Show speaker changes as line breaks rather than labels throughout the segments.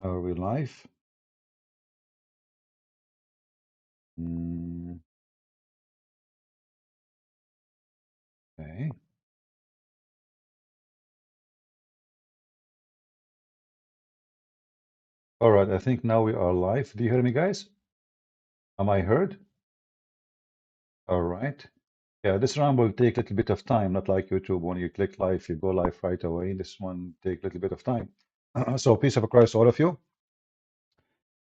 Are we live? Mm, okay. All right. I think now we are live. Do you hear me, guys? Am I heard? All right. Yeah, this round will take a little bit of time, not like YouTube. When you click live, you go live right away. This one take a little bit of time. So peace of Christ, all of you.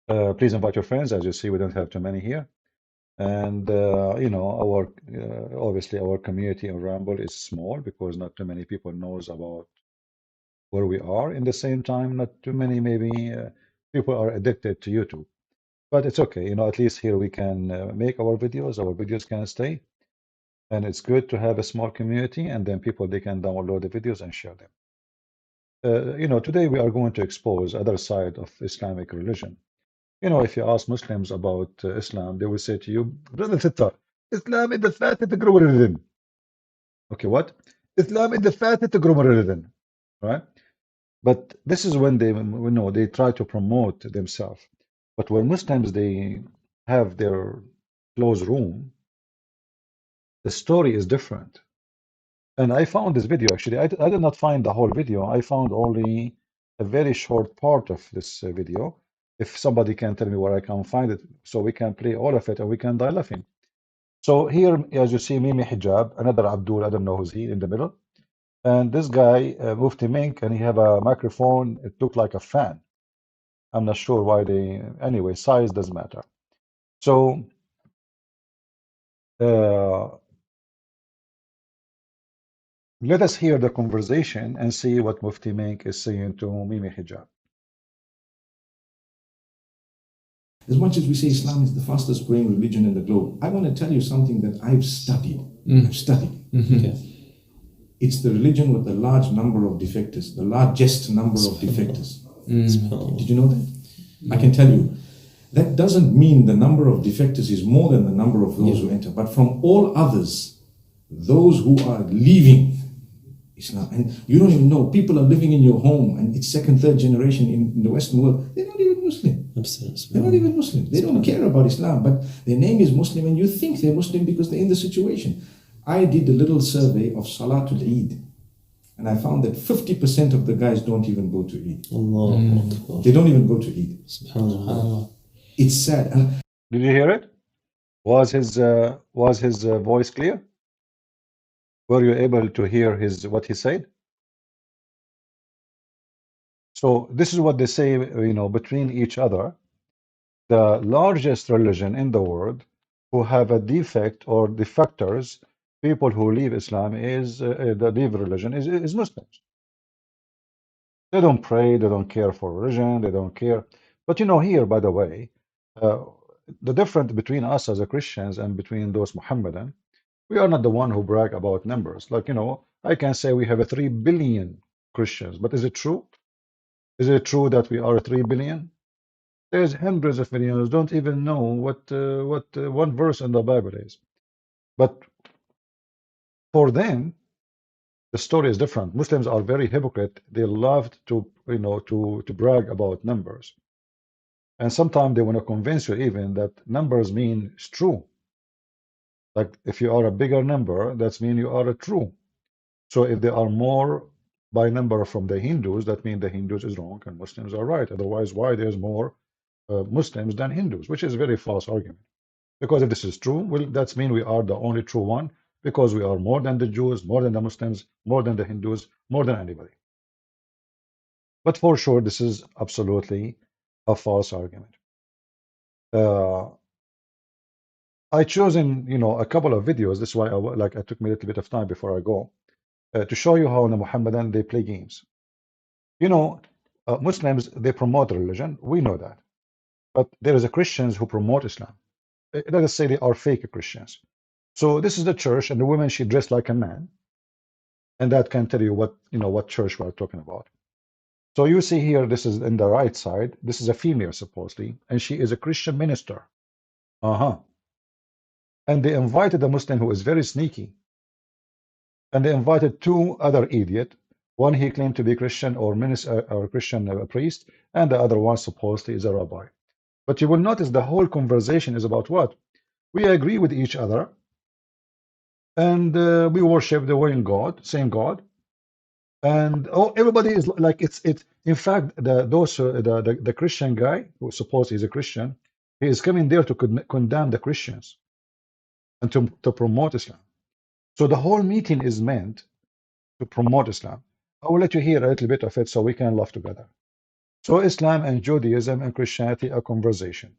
Please invite your friends. As you see, we don't have too many here. And you know, our obviously our community in Ramble is small because not too many people knows about where we are. In the same time, not too many maybe people are addicted to YouTube. But it's okay, you know, at least here we can make our videos can stay, and it's good to have a small community, and then people they can download the videos and share them. You know, today we are going to expose other side of Islamic religion. You know, if you ask Muslims about Islam, they will say to you, Brother Sitar, Islam is the fastest growing religion. Okay, what? Islam is the fastest growing religion, right? But this is when they, you know, they try to promote themselves. But when Muslims they have their closed room, the story is different. And I found this video actually. I did not find the whole video. I found only a very short part of this video. If somebody can tell me where I can find it, so we can play all of it and we can die laughing. So here, as you see, Mimi Hijab, another Abdul, I don't know who's he in the middle. And this guy, Mufti Menk, and he have a microphone. It looked like a fan. I'm not sure why they, anyway, size doesn't matter. So let us hear the conversation and see what Mufti Menk is saying to Mimi Hijab.
As much as we say Islam is the fastest growing religion in the globe, I want to tell you something that I've studied. I've studied. Okay. It's the religion with the large number of defectors, the largest number of defectors. Did you know that? I can tell you. That doesn't mean the number of defectors is more than the number of those who enter, but from all others, those who are leaving Islam, and you don't even know, people are living in your home, and it's second, third generation in the Western world, they're not even Muslim. They're not even Muslim. They don't care about Islam, but their name is Muslim, and you think they're Muslim because they're in the situation. I did a little survey of Salatul Eid, and I found that 50% of the guys don't even go to Eid. They don't even go to Eid. It's sad.
Did you hear it? Was his voice clear? Were you able to hear what he said? So this is what they say, you know, between each other. The largest religion in the world who have a defect or defectors, people who leave Islam is the leave religion is Muslims. They don't pray, they don't care for religion, they don't care. But you know, here, by the way, uh, the difference between us as a Christians and between those Mohammedan, we are not the one who brag about numbers. Like, you know, I can say we have a 3 billion Christians, but is it true? Is it true that we are 3 billion? There's hundreds of millions don't even know what one verse in the Bible is. But for them, the story is different. Muslims are very hypocrite. They love to, you know, to brag about numbers. And sometimes they want to convince you even that numbers mean it's true. Like if you are a bigger number, that means you are a true. So if there are more by number from the Hindus, that means the Hindus is wrong and Muslims are right. Otherwise, why there's more Muslims than Hindus, which is a very false argument. Because if this is true, well, that's mean we are the only true one because we are more than the Jews, more than the Muslims, more than the Hindus, more than anybody. But for sure, this is absolutely a false argument. I chosen, you know, a couple of videos. This is why I took me a little bit of time before I go to show you how the Muhammadan they play games. You know, Muslims they promote religion. We know that, but there is a Christians who promote Islam. Let us say they are fake Christians. So this is the church, and the woman she dressed like a man, and that can tell you what what church we are talking about. So you see here, this is in the right side. This is a female supposedly, and she is a Christian minister. And they invited a Muslim who is very sneaky, and they invited two other idiots One he claimed to be Christian or minister or Christian priest, and the other one supposedly is a rabbi. But you will notice the whole conversation is about what? We agree with each other, and we worship the one God, same God, and oh, everybody is like it's. In fact, the Christian guy who suppose he's a Christian, he is coming there to condemn the Christians and to promote Islam. So the whole meeting is meant to promote Islam. I will let you hear a little bit of it so we can laugh together. So Islam and Judaism and Christianity are conversation.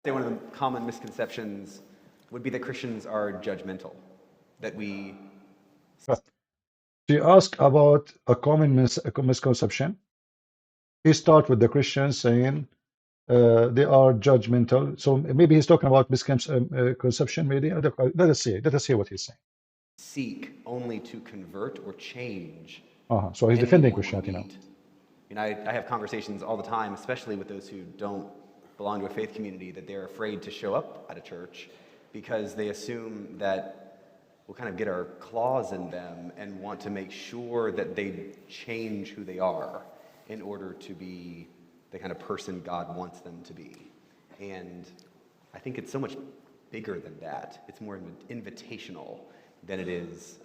One of the common misconceptions would be that Christians are judgmental, that we...
She asked about a common misconception. He starts with the Christians saying they are judgmental. So maybe he's talking about misconception, maybe. Let us see. Let us hear what he's saying.
Seek only to convert or change.
So he's defending Christianity now.
You know, I have conversations all the time, especially with those who don't belong to a faith community, that they're afraid to show up at a church because they assume that we'll kind of get our claws in them and want to make sure that they change who they are in order to be the kind of person God wants them to be. And I think it's so much bigger than that. It's more invitational than it is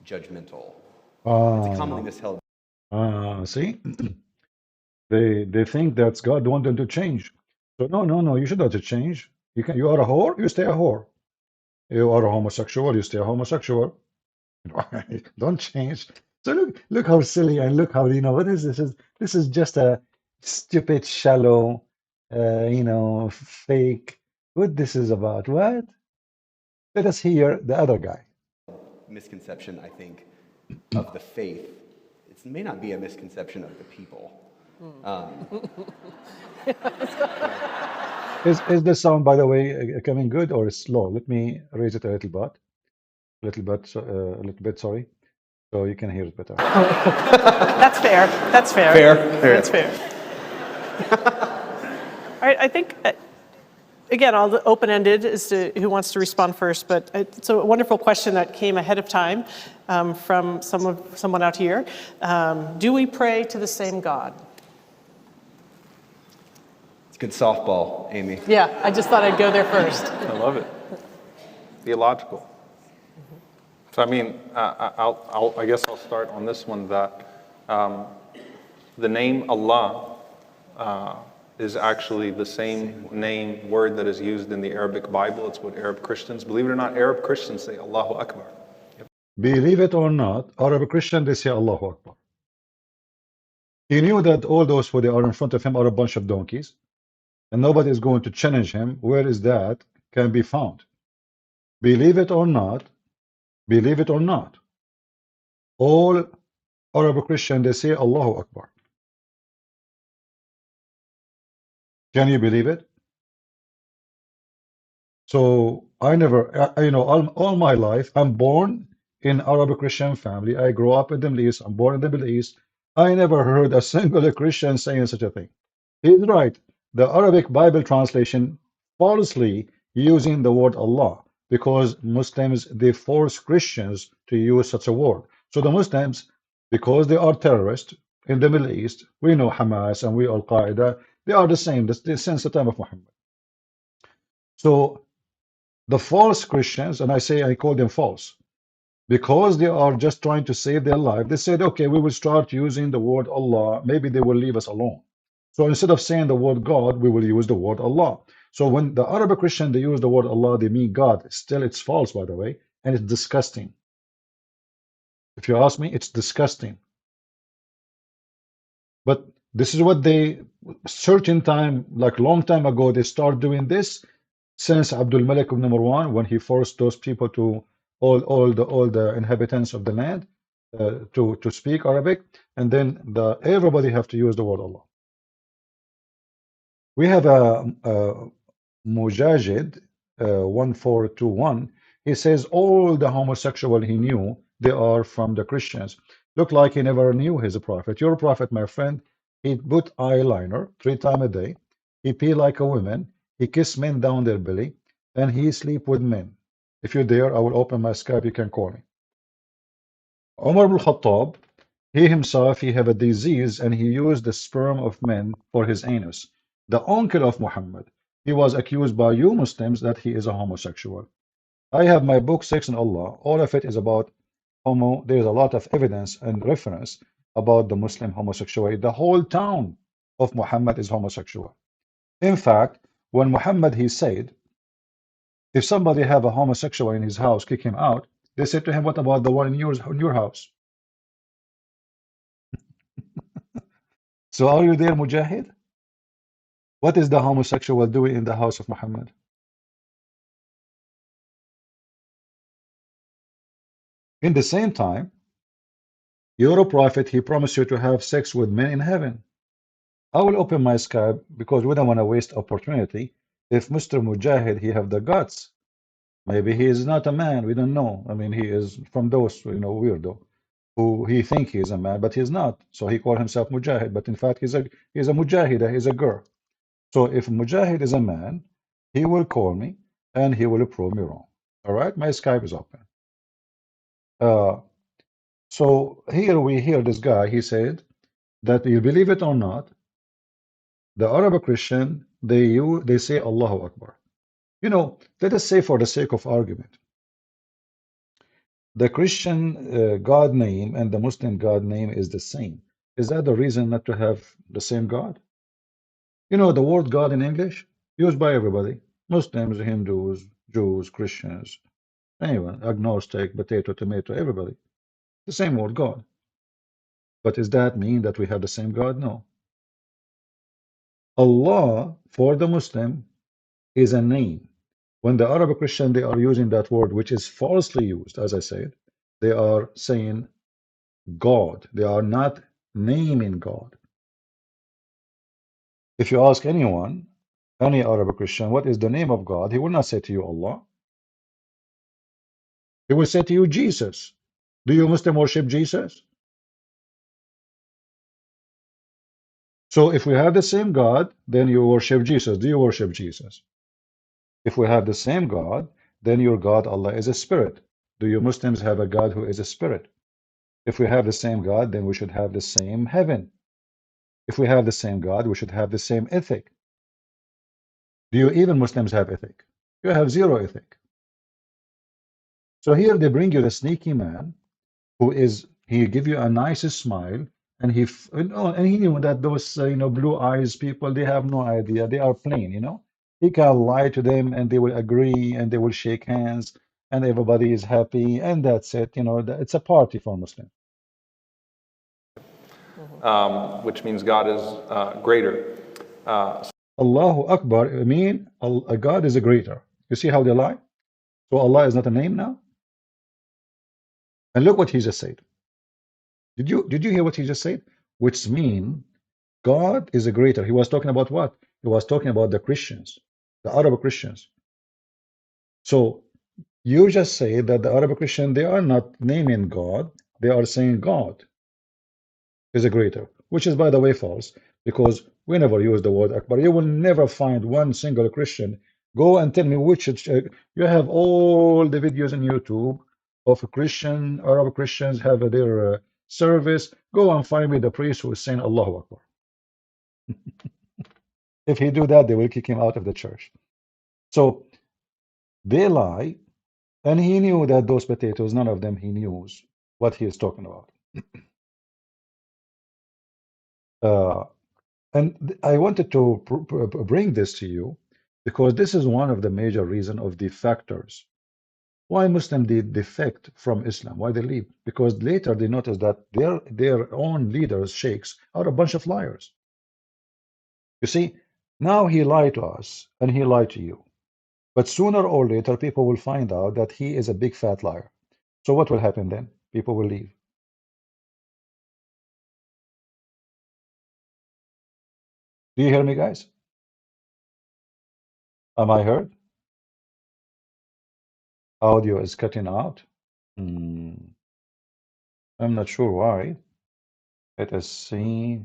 judgmental. It's a commonly misheld.
See, they think that's God want them to change. So no, you should not change. You are a whore, you stay a whore. You are a homosexual, you stay a homosexual. Don't change. So look how silly and look how what is this? This is just a stupid, shallow, fake. What this is about? What? Let us hear the other guy.
Misconception, I think, of the faith. It may not be a misconception of the people.
Is the sound, by the way, coming good or is slow? Let me raise it a little bit. A little bit, sorry. So you can hear it better.
That's fair. That's fair. That's fair. All right, I think, again, all open-ended as to who wants to respond first, but it's a wonderful question that came ahead of time from someone out here. Do we pray to the same God?
It's good softball, Amy.
Yeah, I just thought I'd go there first.
I love it. Theological. So I mean, I guess I'll start on this one that the name Allah is actually the same word that is used in the Arabic Bible. It's what Arab Christians, believe it or not, Arab Christians say Allahu Akbar.
Believe it or not, Arab Christian, they say Allahu Akbar. He knew that all those who they are in front of him are a bunch of donkeys, and nobody is going to challenge him. Where is that can be found? Believe it or not, all Arab Christian, they say Allahu Akbar. Can you believe it? So I never, all my life, I'm born in Arab Christian family. I grew up in the Middle East. I'm born in the Middle East. I never heard a single Christian saying such a thing. He's right. The Arabic Bible translation falsely using the word Allah because Muslims, they force Christians to use such a word. So the Muslims, because they are terrorists in the Middle East, we know Hamas and we Al-Qaeda, they are the same since the time of Muhammad. So the false Christians, and I call them false, because they are just trying to save their life, they said, okay, we will start using the word Allah. Maybe they will leave us alone. So instead of saying the word God, we will use the word Allah. So when the Arab Christian, they use the word Allah, they mean God. Still, it's false, by the way, and it's disgusting. If you ask me, it's disgusting. But this is what they, certain time, like long time ago, they start doing this since Abdul Malik ibn Marwan, when he forced those people to, all the inhabitants of the land to speak Arabic, and then everybody have to use the word Allah. We have a Mujahid 1421. He says all the homosexual he knew, they are from the Christians. Look like he never knew his prophet. Your prophet, my friend, he put eyeliner 3 times a day. He pee like a woman. He kiss men down their belly, and he sleep with men. If you're there, I will open my Skype. You can call me. Umar ibn Khattab, he himself, he had a disease and he used the sperm of men for his anus. The uncle of Muhammad, he was accused by you Muslims that he is a homosexual. I have my book, Sex and Allah. All of it is about homo. There is a lot of evidence and reference about the Muslim homosexuality. The whole town of Muhammad is homosexual. In fact, when Muhammad, he said, if somebody have a homosexual in his house, kick him out, they said to him, what about the one in your house? So are you there, Mujahid? What is the homosexual doing in the house of Muhammad? In the same time, you're a prophet, he promised you to have sex with men in heaven. I will open my Skype because we don't want to waste opportunity. If Mr. Mujahid, he have the guts, maybe he is not a man, we don't know. I mean, he is from those, weirdo, who he think he is a man, but he's not. So he called himself Mujahid, but in fact, he's a Mujahida, he's a girl. So if Mujahid is a man, he will call me and he will prove me wrong. All right, my Skype is open. So here we hear this guy, he said that you believe it or not, the Arab Christian, they say Allahu Akbar. Let us say for the sake of argument, the Christian God name and the Muslim God name is the same. Is that the reason not to have the same God? The word God in English, used by everybody. Muslims, Hindus, Jews, Christians, anyone, agnostic, potato, tomato, everybody. The same word, God. But does that mean that we have the same God? No. Allah, for the Muslim, is a name. When the Arab Christian, they are using that word, which is falsely used, as I said, they are saying God. They are not naming God. If you ask anyone, any Arab Christian, what is the name of God? He will not say to you Allah. He will say to you Jesus. Do you Muslim worship Jesus? So if we have the same God, then you worship Jesus. Do you worship Jesus? If we have the same God, then your God Allah is a spirit. Do you Muslims have a God who is a spirit? If we have the same God, then we should have the same heaven. If we have the same God, we should have the same ethic. Do you even Muslims have ethic? You have zero ethic. So here they bring you the sneaky man who is, he give you a nice smile, and and he knew that those blue eyes people, they have no idea, they are plain. He can lie to them and they will agree and they will shake hands and everybody is happy and that's it. It's a party for Muslims.
Which means God is greater.
Allahu Akbar, I mean, God is a greater. You see how they lie? So Allah is not a name now? And look what he just said. Did you hear what he just said? Which mean God is a greater. He was talking about what? He was talking about the Christians, the Arab Christians. So you just say that the Arab Christian, they are not naming God, they are saying God is a greater, which is, by the way, false, because we never use the word Akbar. You will never find one single Christian. Go and tell me which. You have all the videos on YouTube of Arab Christians have their service. Go and find me the priest who is saying Allahu Akbar. If he do that, they will kick him out of the church. So they lie, and he knew that those potatoes, none of them he knows what he is talking about. And I wanted to bring this to you because this is one of the major reasons of defectors. Why Muslims they defect from Islam? Why they leave? Because later they notice that their own leaders, sheikhs, are a bunch of liars. You see, now he lied to us and he lied to you. But sooner or later, people will find out that he is a big fat liar. So what will happen then? People will leave. Do you hear me, guys? Am I heard? Audio is cutting out. I'm not sure why. Let us see.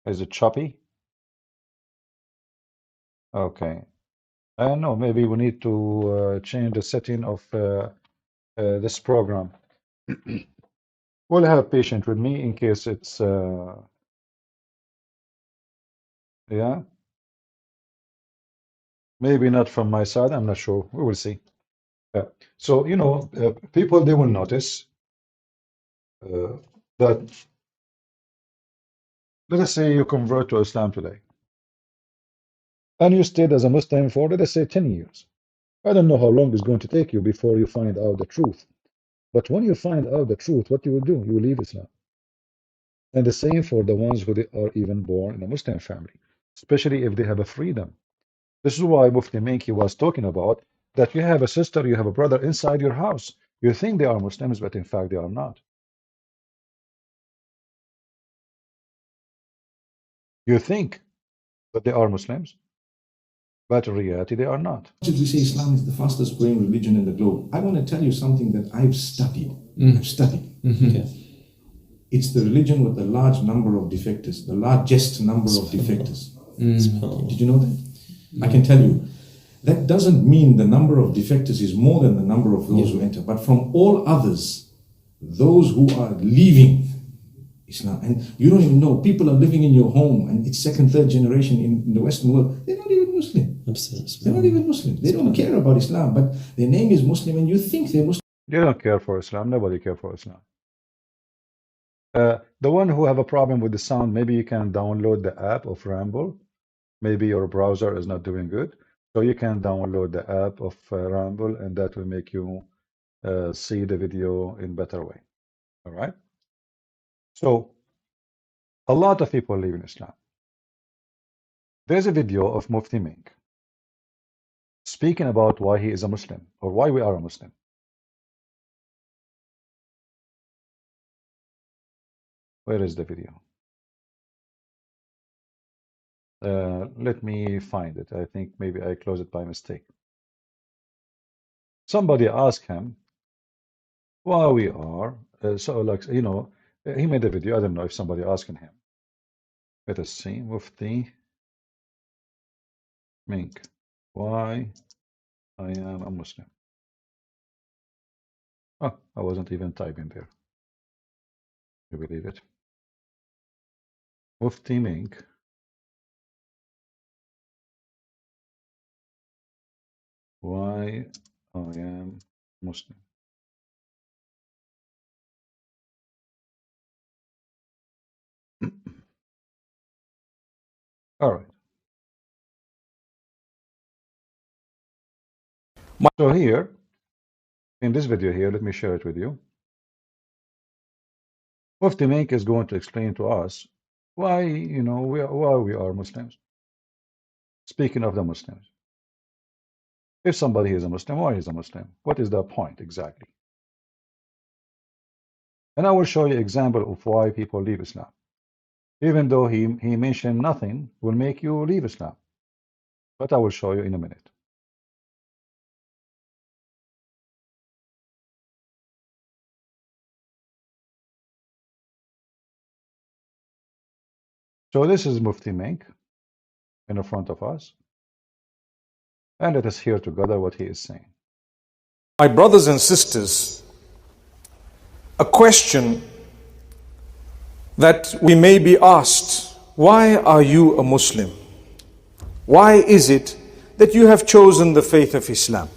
Is it choppy? Okay. I don't know, maybe we need to change the setting of this program. We'll have patience with me in case it's, yeah, maybe not from my side, I'm not sure. We will see. Yeah. So, you know, people, they will notice that, let us say you convert to Islam today, and you stayed as a Muslim for, let us say, 10 years. I don't know how long it's going to take you before you find out the truth. But when you find out the truth, what you will do? You will leave Islam. And the same for the ones who are even born in a Muslim family, especially if they have a freedom. This is why Mufti Menk was talking about that you have a sister, you have a brother inside your house. You think they are Muslims, but in fact they are not. You think that they are Muslims, but in reality they are not.
As we say, Islam is the fastest growing religion in the globe. I want to tell you something that I've studied. I've studied. Okay. It's the religion with the large number of defectors, the largest number of defectors. Did you know that? I can tell you. That doesn't mean the number of defectors is more than the number of those who enter. But from all others, those who are leaving Islam, and you don't even know, people are living in your home, and it's second, third generation in the Western world. They're not even Muslim. They're not even Muslim. They don't care about Islam, but their name is Muslim, and you think they're Muslim.
They don't care for Islam. Nobody cares for Islam. The one who have a problem with the sound, maybe you can download the app of Ramble. Maybe your browser is not doing good. So you can download the app of Ramble, and that will make you see the video in better way. All right? So a lot of people live in Islam. There's a video of Mufti Menk speaking about why he is a Muslim, or why we are a Muslim. Where is the video? Let me find it. I think maybe I closed it by mistake. Somebody asked him why we are, so like, you know, he made a video. I don't know if somebody asking him. Let us see, Mufti Menk, why I am a Muslim. Oh, I wasn't even typing there. You believe it? Mufti Menk. Why I am Muslim. All right. So here, in this video here, let me share it with you. Mufti Menk is going to explain to us why, you know, why we are Muslims. Speaking of the Muslims. If somebody is a Muslim, why is a Muslim? What is the point exactly? And I will show you an example of why people leave Islam. Even though he mentioned nothing will make you leave Islam. But I will show you in a minute. So this is Mufti Menk in the front of us. And let us hear together what he is saying.
My brothers and sisters, a question that we may be asked: why are you a Muslim? Why is it that you have chosen the faith of Islam?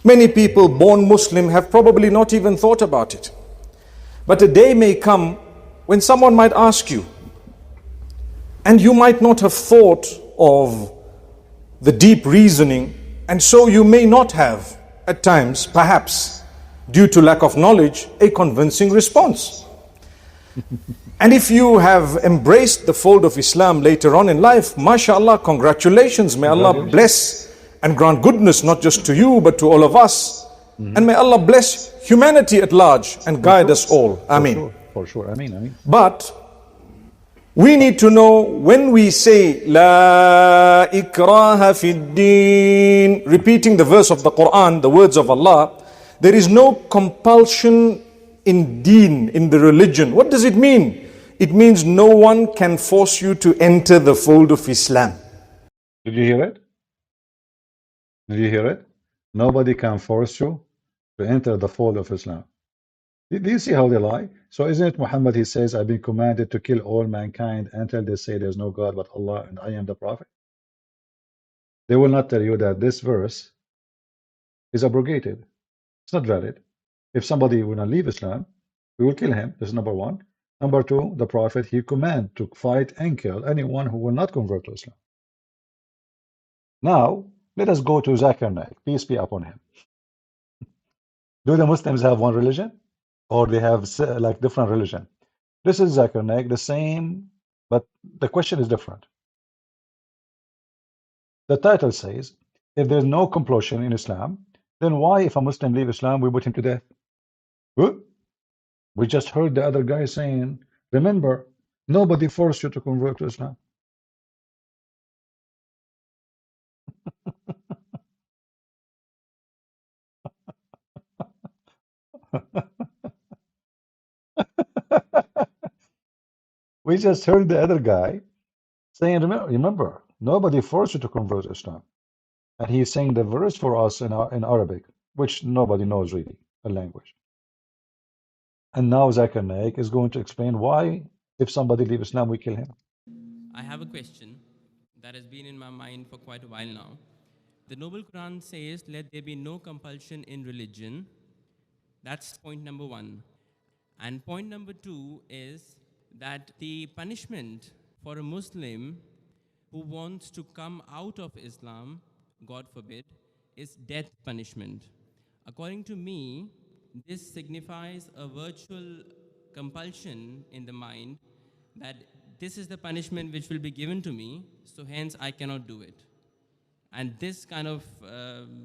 Many people born Muslim have probably not even thought about it. But a day may come when someone might ask you, and you might not have thought of the deep reasoning, and so you may not have, at times, perhaps, due to lack of knowledge, a convincing response. And if you have embraced the fold of Islam later on in life, mashallah, congratulations. May Allah bless and grant goodness not just to you, but to all of us. And may Allah bless humanity at large and guide us all. Ameen.
For sure. Ameen.
But we need to know, when we say La ikraha fid deen, repeating the verse of the Quran, the words of Allah, there is no compulsion in deen, in the religion. What does it mean? It means no one can force you to enter the fold of Islam.
Did you hear it? Did you hear it? Nobody can force you to enter the fold of Islam. Do you see how they lie? So isn't it Muhammad, he says, I've been commanded to kill all mankind until they say there's no God but Allah and I am the Prophet? They will not tell you that this verse is abrogated. It's not valid. If somebody will not leave Islam, we will kill him. This is number one. Number two, the Prophet, he command to fight and kill anyone who will not convert to Islam. Now, let us go to Zakir Naik, peace be upon him. Do the Muslims have one religion? Or they have like different religion? This is Zakir Naik, the same, but the question is different. The title says, if there's no compulsion in Islam, then why, if a Muslim leave Islam, we put him to death? We just heard the other guy saying, remember, nobody forced you to convert to Islam. We just heard the other guy saying, remember, nobody forced you to convert to Islam. And he's saying the verse for us in Arabic, which nobody knows really, the language. And now Zakir Naik is going to explain why, if somebody leave Islam, we kill him.
I have a question that has been in my mind for quite a while now. The Noble Quran says, let there be no compulsion in religion. That's point number one. And point number two is that the punishment for a Muslim who wants to come out of Islam, God forbid, is death punishment. According to me, this signifies a virtual compulsion in the mind that this is the punishment which will be given to me, so hence I cannot do it. And this kind of,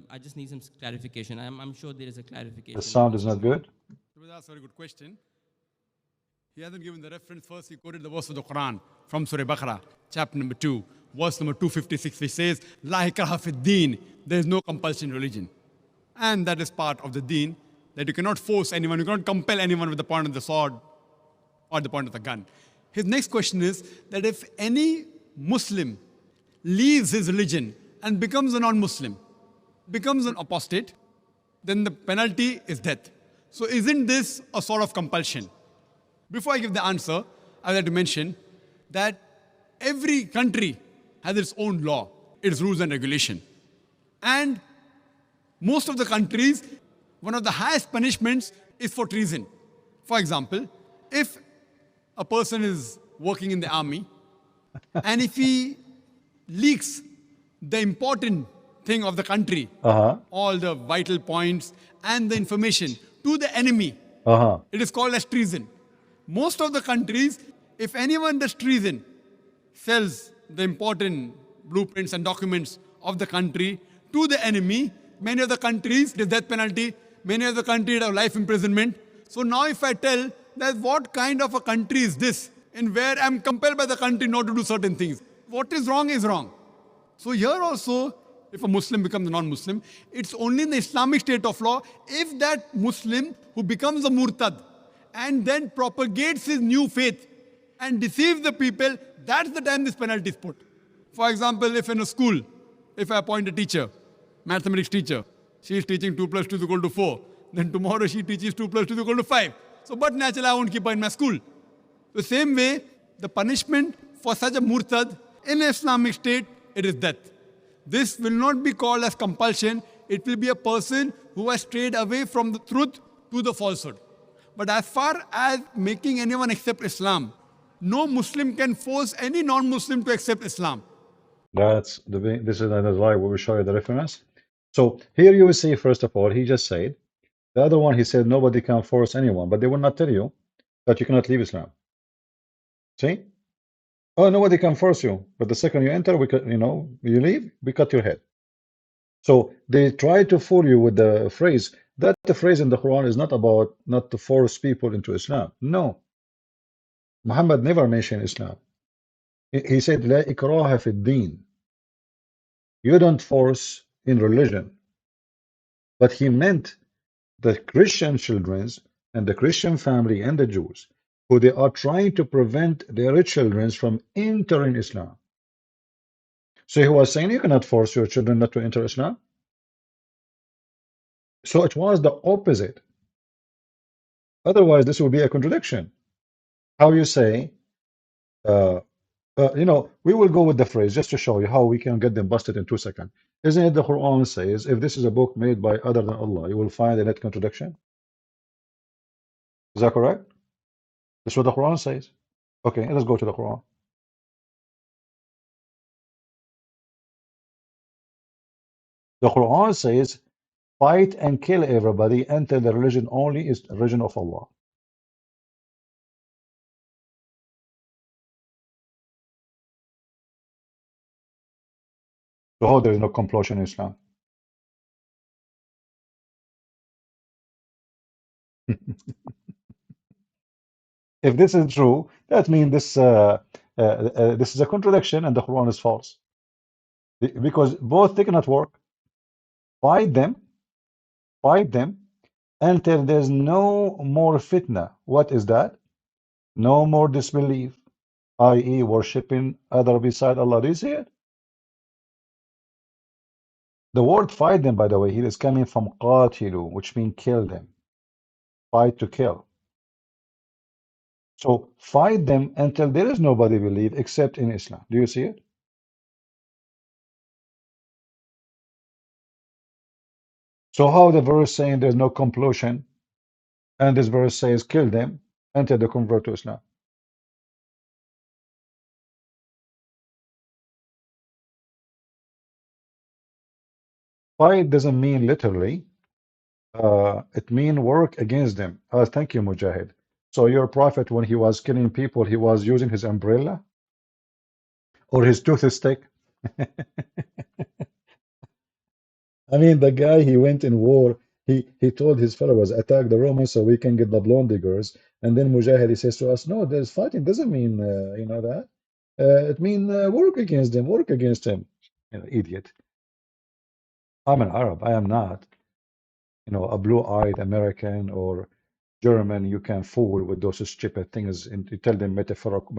I just need some clarification. I'm sure there is a clarification.
The sound is not good.
That's a very good question. He hasn't given the reference. First, he quoted the verse of the Quran from Surah Baqarah, chapter number 2, verse number 256, which says, La ikraha fid deen, there is no compulsion in religion. And that is part of the deen, that you cannot force anyone, you cannot compel anyone with the point of the sword or the point of the gun. His next question is that if any Muslim leaves his religion and becomes a non-Muslim, becomes an apostate, then the penalty is death. So isn't this a sort of compulsion? Before I give the answer, I would like to mention that every country has its own law, its rules and regulation. And most of the countries, one of the highest punishments is for treason. For example, if a person is working in the army and if he leaks the important thing of the country, all the vital points and the information to the enemy, it is called as treason. Most of the countries, if anyone does treason, sells the important blueprints and documents of the country to the enemy, many of the countries, the death penalty, many of the countries have life imprisonment. So now if I tell that what kind of a country is this, in where I'm compelled by the country not to do certain things, what is wrong is wrong. So here also, if a Muslim becomes a non-Muslim, it's only in the Islamic state of law if that Muslim who becomes a murtad and then propagates his new faith and deceives the people, that's the time this penalty is put. For example, if in a school, if I appoint a teacher, mathematics teacher, she is teaching 2 plus 2 is equal to 4, then tomorrow she teaches 2 plus 2 is equal to 5. So, but naturally I won't keep her in my school. The same way, the punishment for such a murtad in Islamic state, it is death. This will not be called as compulsion. It will be a person who has strayed away from the truth to the falsehood. But as far as making anyone accept Islam, no Muslim can force any non-Muslim to accept Islam.
This is another slide where we show you the reference. So here you will see, first of all, he just said, the other one, he said, nobody can force anyone, but they will not tell you that you cannot leave Islam. See? Oh, nobody can force you, but the second you enter, you leave, we cut your head. So they try to fool you with the phrase. That the phrase in the Quran is not about not to force people into Islam. No. Muhammad never mentioned Islam. He said, La ikraha fid deen. You don't force in religion. But he meant the Christian children and the Christian family and the Jews, who they are trying to prevent their children from entering Islam. So he was saying, you cannot force your children not to enter Islam. So it was the opposite. Otherwise, this would be a contradiction. How you say, we will go with the phrase just to show you how we can get them busted in 2 seconds. Isn't it the Quran says, if this is a book made by other than Allah, you will find a net contradiction? Is that correct? That's what the Quran says. Okay, let's go to the Quran. The Quran says, fight and kill everybody until the religion only is the religion of Allah. So how there is no compulsion in Islam? If this is true, that means this is a contradiction and the Quran is false. Because both they cannot work. Fight them until there's no more fitna. What is that? No more disbelief, i.e., worshipping other beside Allah. Do you see it? The word fight them, by the way, here is coming from qatilu, which means kill them. Fight to kill. So fight them until there is nobody believe except in Islam. Do you see it? So how the verse saying there's no compulsion, and this verse says kill them until they convert to Islam? Fight doesn't mean literally. It means work against them. Thank you, Mujahid. So your prophet, when he was killing people, he was using his umbrella or his toothstick. I mean, the guy, he went in war. He told his followers, attack the Romans so we can get the blonde diggers. And then Mujahid, he says to us, no, there's fighting doesn't mean, that. It means work against them, work against them. Idiot. I'm an Arab. I am not, a blue-eyed American or German. You can fool with those stupid things and you tell them metaphorical.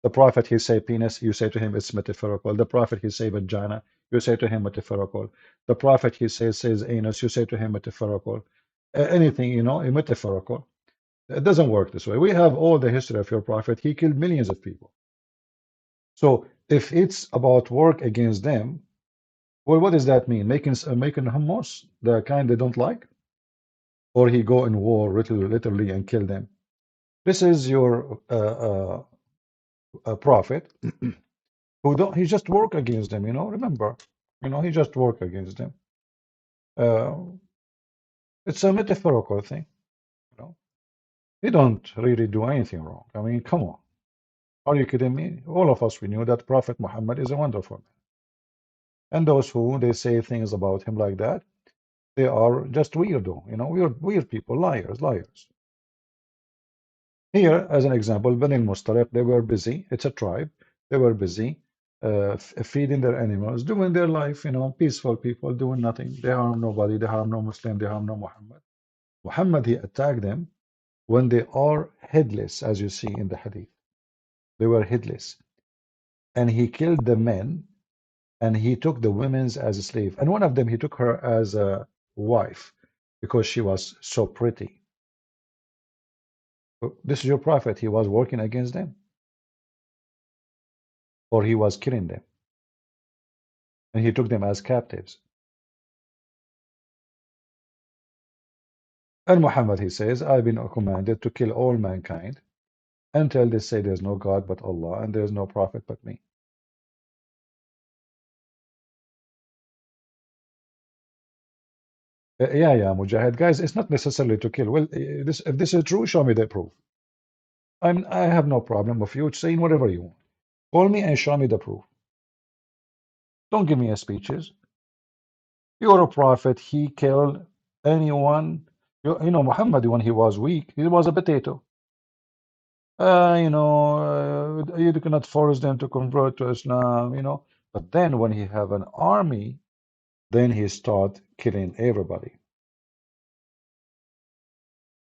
The prophet, he say penis, you say to him it's metaphorical. The prophet, he say vagina, you say to him metaphorical. The prophet, he says anus, you say to him metaphorical. Anything, metaphorical. It doesn't work this way. We have all the history of your prophet. He killed millions of people. So if it's about work against them, well, what does that mean? Making hummus, the kind they don't like? Or he go in war literally and kill them? This is your prophet who don't, he just work against them, remember, he just work against them. It's a metaphorical thing, he don't really do anything wrong. I mean, come on, are you kidding me? All of us, we knew that Prophet Muhammad is a wonderful man, and those who they say things about him like that, they are just weirdo, weird people, liars. Here, as an example, Bani al-Mustaliq, they were busy, it's a tribe, they were busy feeding their animals, doing their life, peaceful people, doing nothing. They harm nobody, they harm no Muslim, they harm no Muhammad. Muhammad, he attacked them when they are headless, as you see in the hadith. They were headless. And he killed the men, and he took the women as a slave. And one of them, he took her as a wife because she was so pretty. This is your prophet. He was working against them, or he was killing them, and he took them as captives. And Muhammad, he says, I've been commanded to kill all mankind until they say there's no God but Allah and there's no prophet but me. Yeah, Mujahid. Guys, it's not necessarily to kill. Well, if this is true, show me the proof. I have no problem with you saying whatever you want. Call me and show me the proof. Don't give me a speeches. You're a prophet. He killed anyone. Muhammad, when he was weak, he was a potato. You cannot force them to convert to Islam, But then when he have an army, then he start killing everybody.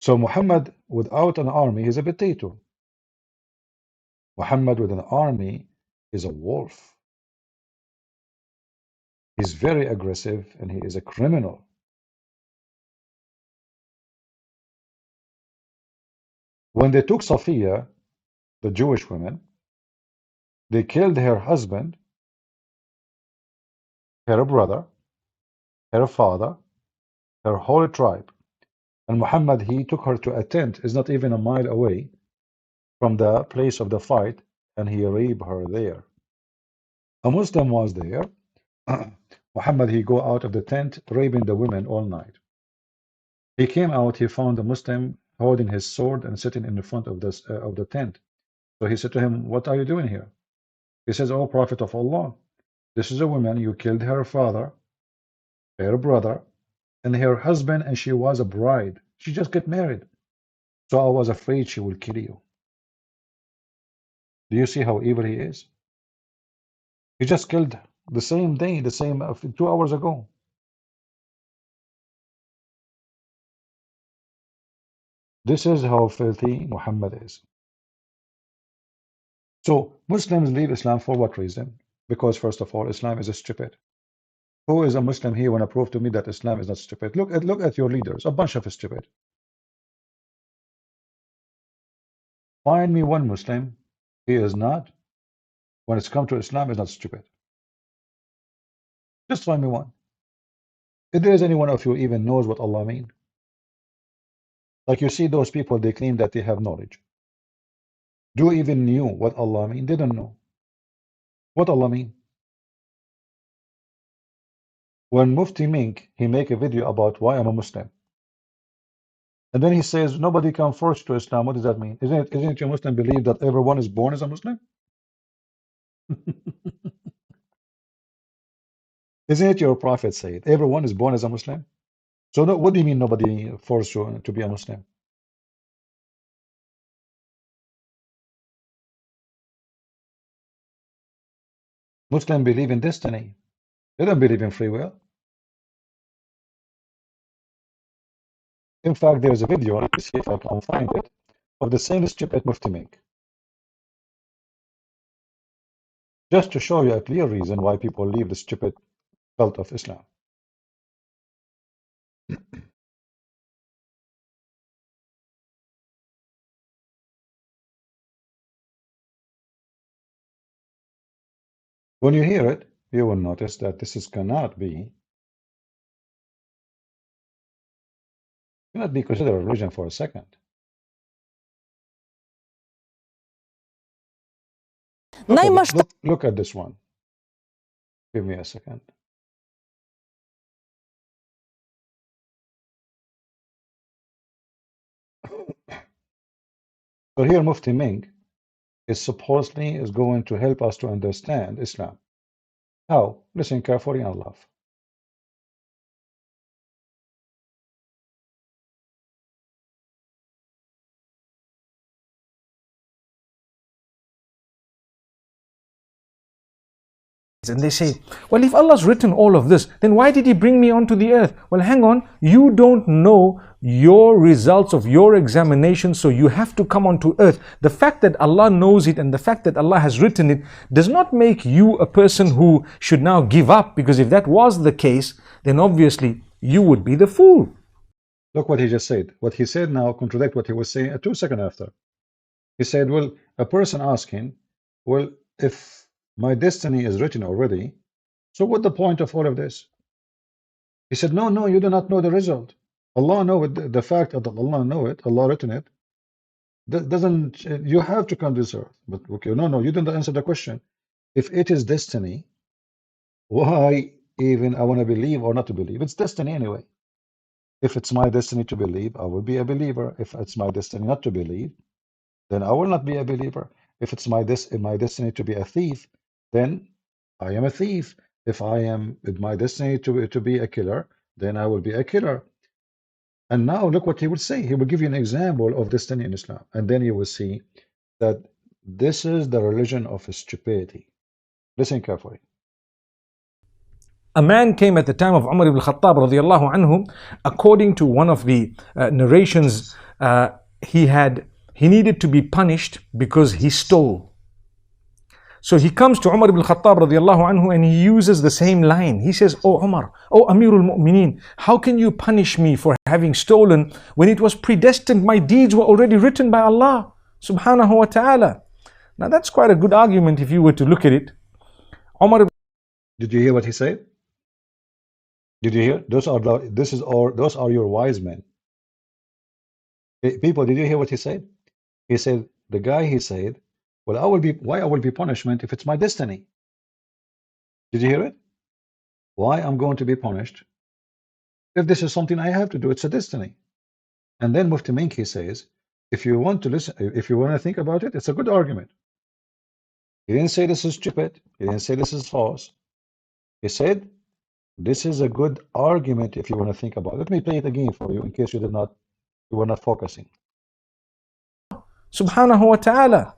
So Muhammad without an army is a potato. Muhammad with an army is a wolf. He's very aggressive and he is a criminal. When they took SOFYA, the Jewish woman, they killed her husband, her brother, her father, her whole tribe. And Muhammad, he took her to a tent, is not even a mile away from the place of the fight, and he raped her there. A Muslim was there. Muhammad, he go out of the tent, raping the women all night. He came out, he found a Muslim holding his sword and sitting in the front of the tent. So he said to him, "What are you doing here?" He says, "Oh, Prophet of Allah, this is a woman, you killed her father, her brother, and her husband, and she was a bride. She just got married. So I was afraid she will kill you." Do you see how evil he is? He just killed the same day, the same 2 hours ago. This is how filthy Muhammad is. So Muslims leave Islam for what reason? Because first of all, Islam is stupid. Who is a Muslim here want to prove to me that Islam is not stupid? Look at your leaders, a bunch of stupid. Find me one Muslim, he is not, when it's come to Islam, is not stupid. Just find me one. If there is any one of you even knows what Allah means. Like you see those people, they claim that they have knowledge. Do you even knew what Allah mean? They don't know. What Allah mean? When Mufti Menk, he make a video about why I'm a Muslim. And then he says, nobody can force to Islam. What does that mean? Isn't your Muslim believe that everyone is born as a Muslim? Isn't it your Prophet said, everyone is born as a Muslim? So no, what do you mean nobody forced you to be a Muslim? Muslims believe in destiny. They don't believe in free will. In fact, there is a video, let me see if I can find it, of the same stupid Mufti Menk. Just to show you a clear reason why people leave the stupid cult of Islam. When you hear it, you will notice that this cannot be considered a religion for a second. Look at this one. Give me a second. So here Mufti Menk is supposedly going to help us to understand Islam. How? Listen carefully and laugh.
And they say, well, if Allah's written all of this, then why did He bring me onto the earth? Well, hang on, you don't know your results of your examination, so you have to come onto earth. The fact that Allah knows it and the fact that Allah has written it does not make you a person who should now give up, because if that was the case, then obviously you would be the fool.
Look what he just said. What he said now contradicts what he was saying 2 seconds after. He said, well, a person asking, well, if my destiny is written already, so what's the point of all of this? He said, no, you do not know the result. Allah know it. The fact that Allah know it, Allah written it, that doesn't, you have to come to this earth. But okay, no, you didn't answer the question. If it is destiny, why even I want to believe or not to believe? It's destiny anyway. If it's my destiny to believe, I will be a believer. If it's my destiny not to believe, then I will not be a believer. If it's my destiny to be a thief, then I am a thief. If I am my destiny to be a killer, then I will be a killer. And now look what he would say. He will give you an example of destiny in Islam. And then you will see that this is the religion of stupidity. Listen carefully.
A man came at the time of Umar ibn Khattab radiallahu anhu. According to one of the narrations, he needed to be punished because he stole. So he comes to Umar ibn Khattab radiallahu anhu and he uses the same line. He says, "Oh Umar, oh Amirul Mu'mineen, how can you punish me for having stolen when it was predestined? My deeds were already written by Allah subhanahu wa ta'ala." Now that's quite a good argument if you were to look at it. Umar.
Did you hear what he said? Did you hear? Those are your wise men. People, did you hear what he said? He said, he said, well, why I will be punishment if it's my destiny? Did you hear it? Why I'm going to be punished if this is something I have to do? It's a destiny. And then Mufti Menk, he says, if you want to listen, if you want to think about it, it's a good argument. He didn't say this is stupid. He didn't say this is false. He said, this is a good argument if you want to think about it. Let me play it again for you in case you were not focusing.
Subhanahu wa ta'ala.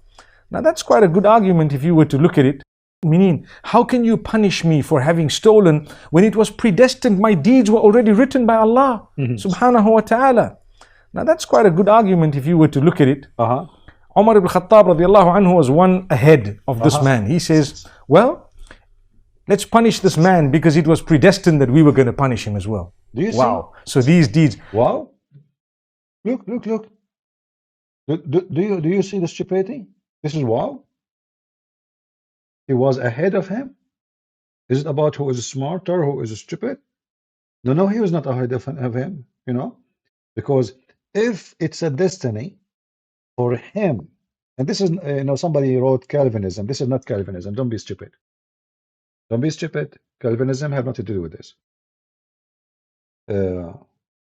Now that's quite a good argument if you were to look at it. Meaning, how can you punish me for having stolen when it was predestined? My deeds were already written by Allah subhanahu wa ta'ala. Now that's quite a good argument if you were to look at it. Umar ibn Khattab radiallahu anhu was one ahead of this man. He says, well, let's punish this man because it was predestined that we were going to punish him as well.
Do you
see? So these deeds.
Wow. Look. Do you see the stupidity? This is wow. He was ahead of him. Is it about who is smarter, who is stupid? No, he was not ahead of him, you know, because if it's a destiny for him, and this is, somebody wrote Calvinism. This is not Calvinism. Don't be stupid. Don't be stupid. Calvinism have nothing to do with this.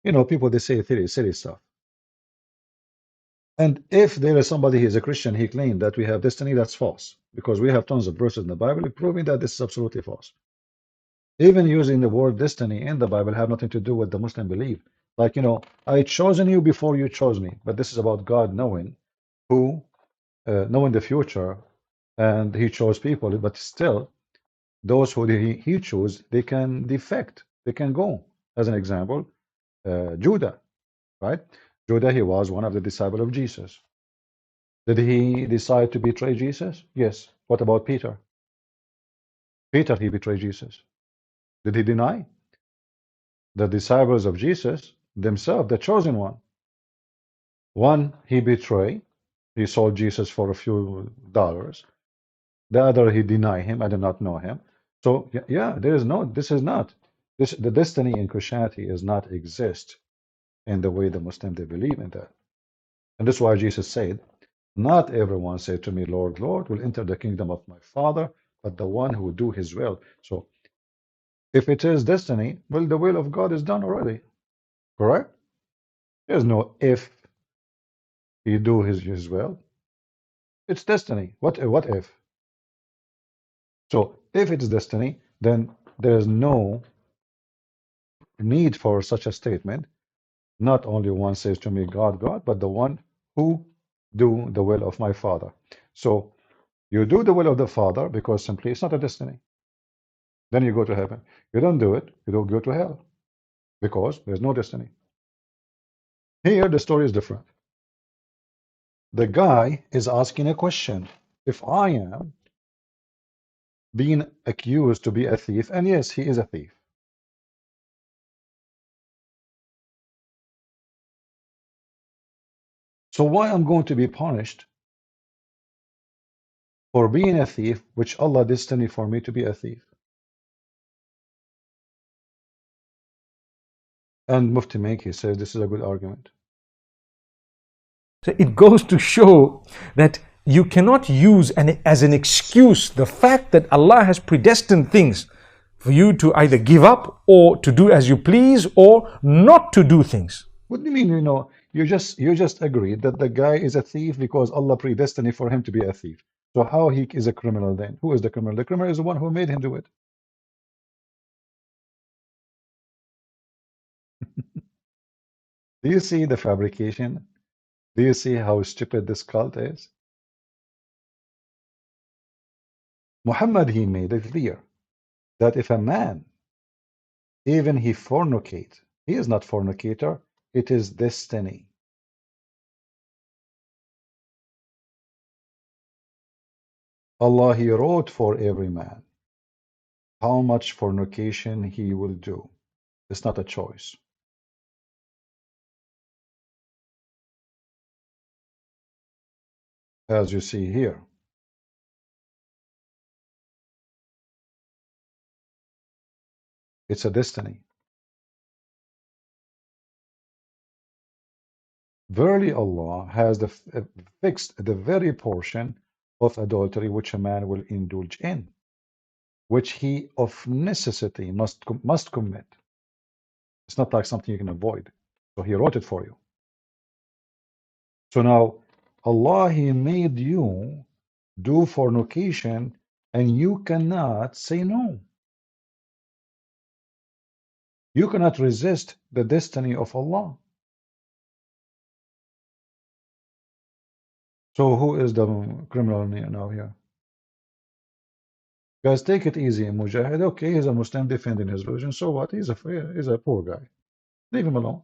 People, they say silly stuff. And if there is somebody who is a Christian, he claimed that we have destiny, that's false. Because we have tons of verses in the Bible proving that this is absolutely false. Even using the word destiny in the Bible have nothing to do with the Muslim belief. Like, I chosen you before you chose me. But this is about God knowing knowing the future, and he chose people. But still, those who he chose, they can defect. They can go. As an example, Judah, right? Judah, he was one of the disciples of Jesus. Did he decide to betray Jesus? Yes. What about Peter? Peter, he betrayed Jesus. Did he deny? The disciples of Jesus themselves, the chosen one he betrayed. He sold Jesus for a few dollars. The other, he denied him. I do not know him. So yeah, the destiny in Christianity does not exist in the way the Muslims, they believe in that. And that's why Jesus said, not everyone said to me, Lord, Lord, will enter the kingdom of my Father, but the one who will do his will. So if it is destiny, well, the will of God is done already. Correct? There's no if he do his will. It's destiny. What if? So if it's destiny, then there's no need for such a statement. Not only one says to me, God, God, but the one who do the will of my Father. So you do the will of the Father because simply it's not a destiny. Then you go to heaven. You don't do it, you don't go to hell because there's no destiny. Here the story is different. The guy is asking a question. If I am being accused to be a thief, and yes, he is a thief. So why I'm going to be punished for being a thief, which Allah destined for me to be a thief? And Mufti Menk, he says this is a good argument.
So it goes to show that you cannot use as an excuse the fact that Allah has predestined things for you to either give up or to do as you please or not to do things.
What do you mean, you just agreed that the guy is a thief because Allah predestined for him to be a thief. So how he is a criminal then? Who is the criminal? The criminal is the one who made him do it. Do you see the fabrication? Do you see how stupid this cult is? Muhammad, he made it clear that if a man, even he fornicate, he is not fornicator, it is destiny. Allah, He wrote for every man how much fornication he will do. It's not a choice. As you see here. It's a destiny. Verily Allah has fixed the very portion of adultery which a man will indulge in, which he of necessity must commit. It's not like something you can avoid. So He wrote it for you. So now Allah, He made you do fornication and you cannot say no. You cannot resist the destiny of Allah. So who is the criminal now here? Guys, take it easy. Mujahid, okay, he's a Muslim defending his religion. So what? He's a poor guy. Leave him alone.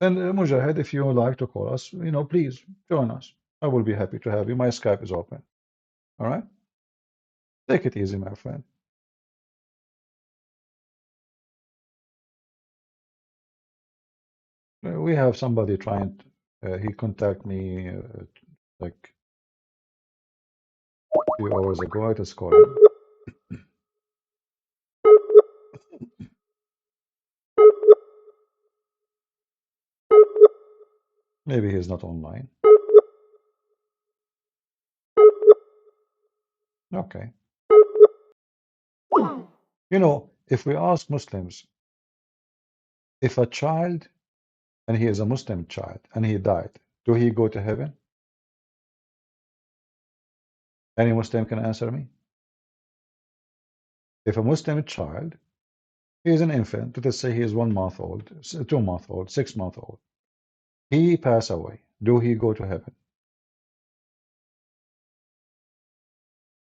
And Mujahid, if you would like to call us, please join us. I will be happy to have you. My Skype is open. All right? Take it easy, my friend. We have somebody trying. He contacted me like a few hours ago. I just called him. Maybe he's not online. Okay. If we ask Muslims, if a child, and he is a Muslim child, and he died, do he go to heaven? Any Muslim can answer me? If a Muslim child, he is an infant, let us say he is 1 month old, 2 month old, 6 month old, he pass away, do he go to heaven?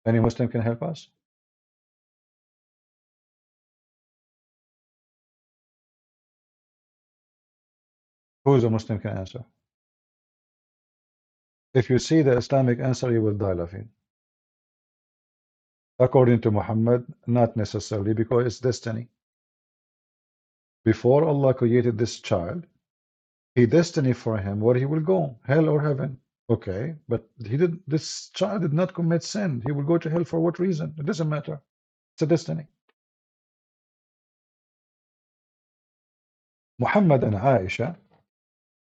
Any Muslim can help us? Who is a Muslim can answer? If you see the Islamic answer, you will die laughing. According to Muhammad, not necessarily, because it's destiny. Before Allah created this child, He destined for him where he will go, hell or heaven. Okay, but this child did not commit sin. He will go to hell for what reason? It doesn't matter. It's a destiny. Muhammad and Aisha,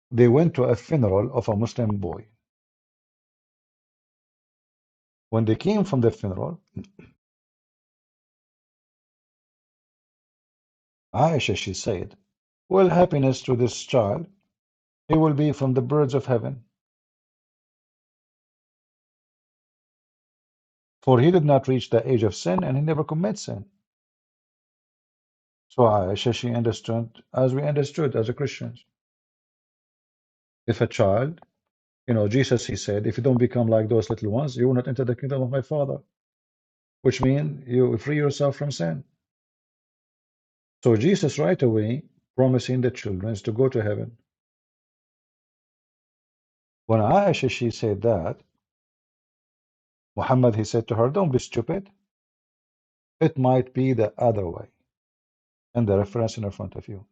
they went to a funeral of a Muslim boy. When they came from the funeral, Aisha, she said, well, happiness to this child, he will be from the birds of heaven. For he did not reach the age of sin and he never commits sin. So Aisha, she understood, as we understood as a Christians. If a child, Jesus, he said, if you don't become like those little ones, you will not enter the kingdom of my Father. Which means you free yourself from sin. So Jesus right away promising the children to go to heaven. When Aisha, she said that, Muhammad, he said to her, don't be stupid. It might be the other way. And the reference in front of you.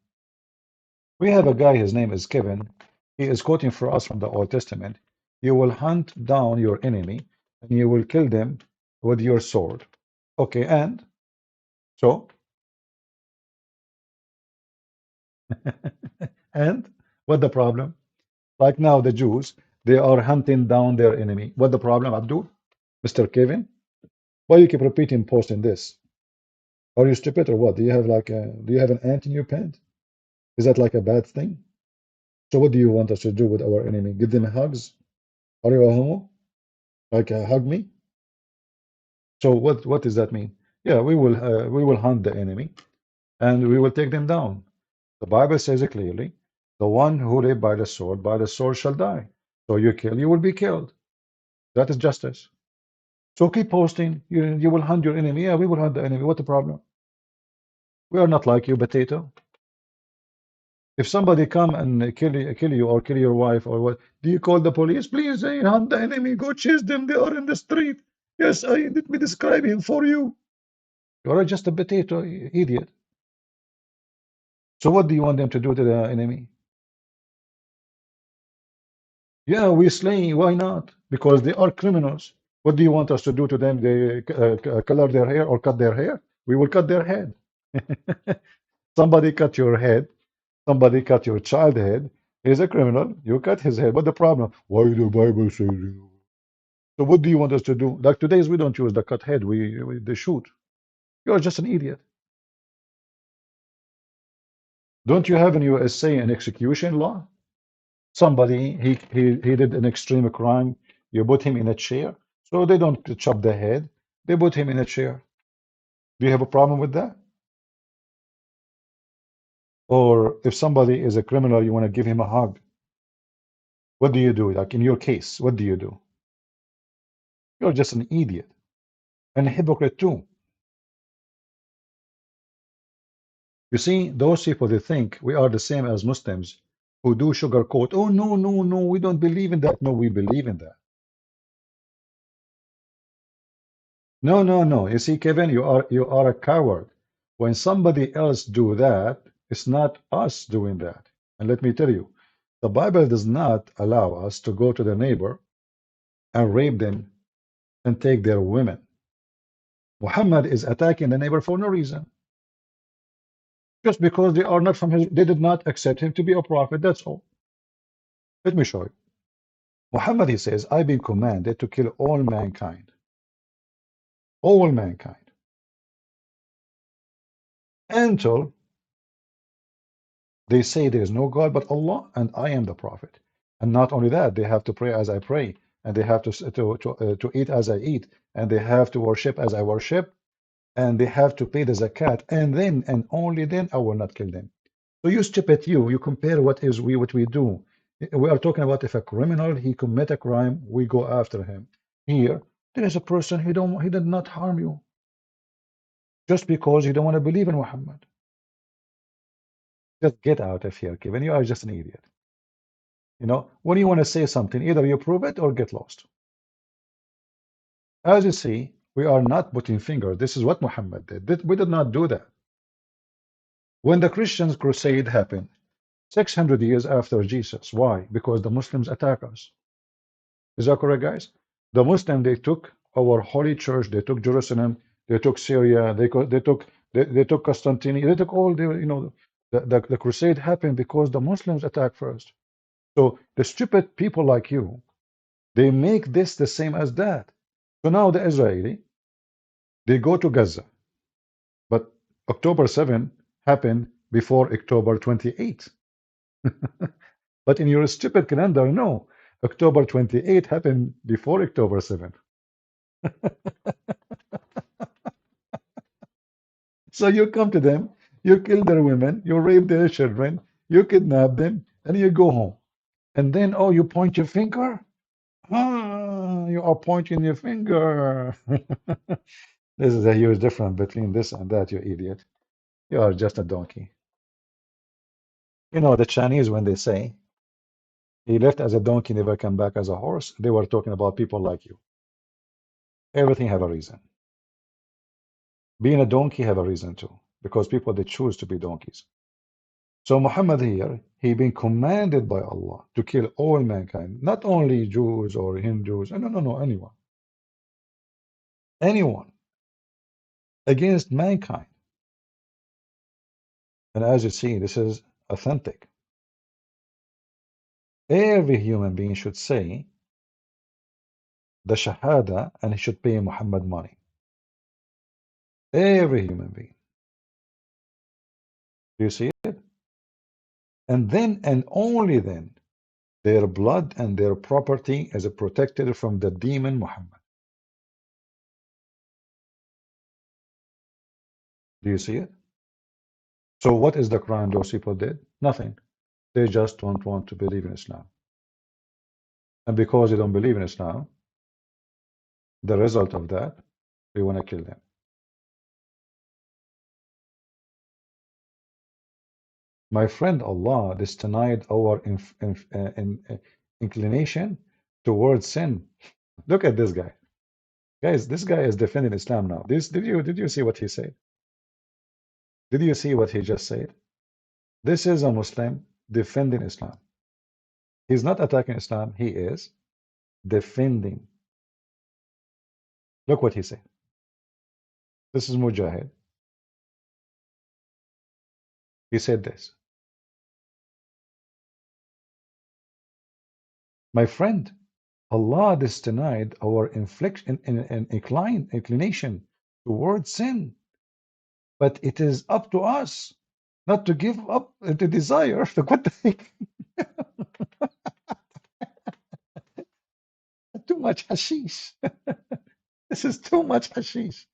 We have a guy, his name is Kevin. He is quoting for us from the Old Testament. You will hunt down your enemy and you will kill them with your sword. Okay, and so and what the problem? Like now the Jews, they are hunting down their enemy. What the problem, Abdul? Mr. Kevin? Why you keep repeating posting this? Are you stupid or what? Do you have do you have an ant in your pant? Is that like a bad thing? So what do you want us to do with our enemy? Give them hugs? Are you a homo? Hug me? So what does that mean? Yeah, we will hunt the enemy and we will take them down. The Bible says it clearly, the one who live by the sword shall die. So you kill, you will be killed. That is justice. So keep posting. You will hunt your enemy. Yeah, we will hunt the enemy. What the problem? We are not like you, potato. If somebody come and kill you or kill your wife or what, do you call the police? Please, I hunt the enemy. Go chase them. They are in the street. Yes, let me describe him for you. You are just a potato, idiot. So what do you want them to do to the enemy? Yeah, we slay. Why not? Because they are criminals. What do you want us to do to them? They color their hair or cut their hair? We will cut their head. Somebody cut your head. Somebody cut your child head. He's a criminal. You cut his head. What the problem? Why the Bible says? So what do you want us to do? Like today's, we don't use the cut head. We they shoot. You're just an idiot. Don't you have in USA an execution law? Somebody he did an extreme crime. You put him in a chair. So they don't chop the head. They put him in a chair. Do you have a problem with that? Or if somebody is a criminal, you want to give him a hug. What do you do? Like in your case, what do you do? You're just an idiot and a hypocrite too. You see, those people, they think we are the same as Muslims who do sugarcoat. Oh, no, no, no, we don't believe in that. No, we believe in that. No, no, no. You see, Kevin, you are a coward. When somebody else do that, it's not us doing that. And let me tell you, the Bible does not allow us to go to the neighbor and rape them and take their women. Muhammad is attacking the neighbor for no reason. Just because they are not from his, they did not accept him to be a prophet. That's all. Let me show you. Muhammad, he says, I've been commanded to kill all mankind. All mankind. Until they say there is no God but Allah and I am the prophet. And not only that, they have to pray as I pray, and they have to eat as I eat, and they have to worship as I worship, and they have to pay the zakat, and then and only then I will not kill them. So you stupid, you compare what we do. We are talking about if a criminal he commit a crime, we go after him. Here, there is a person he did not harm you just because you don't want to believe in Muhammad. Just get out of here, Kevin. You are just an idiot. You know, when you want to say something, either you prove it or get lost. As you see, we are not putting fingers. This is what Muhammad did. We did not do that. When the Christians crusade happened, 600 years after Jesus. Why? Because the Muslims attack us. Is that correct, guys? The Muslims, they took our holy church, they took Jerusalem, they took Syria, they took Constantinople, they took all the, you know, the crusade happened because the Muslims attacked first. So the stupid people like you, they make this the same as that. So now the Israeli, they go to Gaza, but October 7 happened before October 28. But in your stupid calendar, no. October 28 happened before October 7. So you come to them, you kill their women, you rape their children, you kidnap them, and you go home. And then, oh, you point your finger? Ah, you are pointing your finger. This is a huge difference between this and that, you idiot. You are just a donkey. You know, the Chinese, when they say, he left as a donkey, never come back as a horse, they were talking about people like you. Everything have a reason. Being a donkey have a reason too, because people, they choose to be donkeys. So Muhammad here, he been commanded by Allah to kill all mankind, not only Jews or Hindus, no, anyone. Anyone against mankind. And as you see, this is authentic. Every human being should say the Shahada and he should pay Muhammad money. Every human being. Do you see it? And then and only then their blood and their property is protected from the demon Muhammad. Do you see it? So what is the crime those people did? Nothing. They just don't want to believe in Islam. And because they don't believe in Islam, the result of that, we want to kill them. My friend, Allah denied our inclination towards sin. Look at this guy. Guys, this guy is defending Islam now. Did you see what he said? Did you see what he just said? This is a Muslim defending Islam. He's not attacking Islam, he is defending. Look what he said. This is Mujahid. He said this. My friend, Allah denied our inclination towards sin. But it is up to us not to give up the desire. What the heck? Too much hashish. This is too much hashish.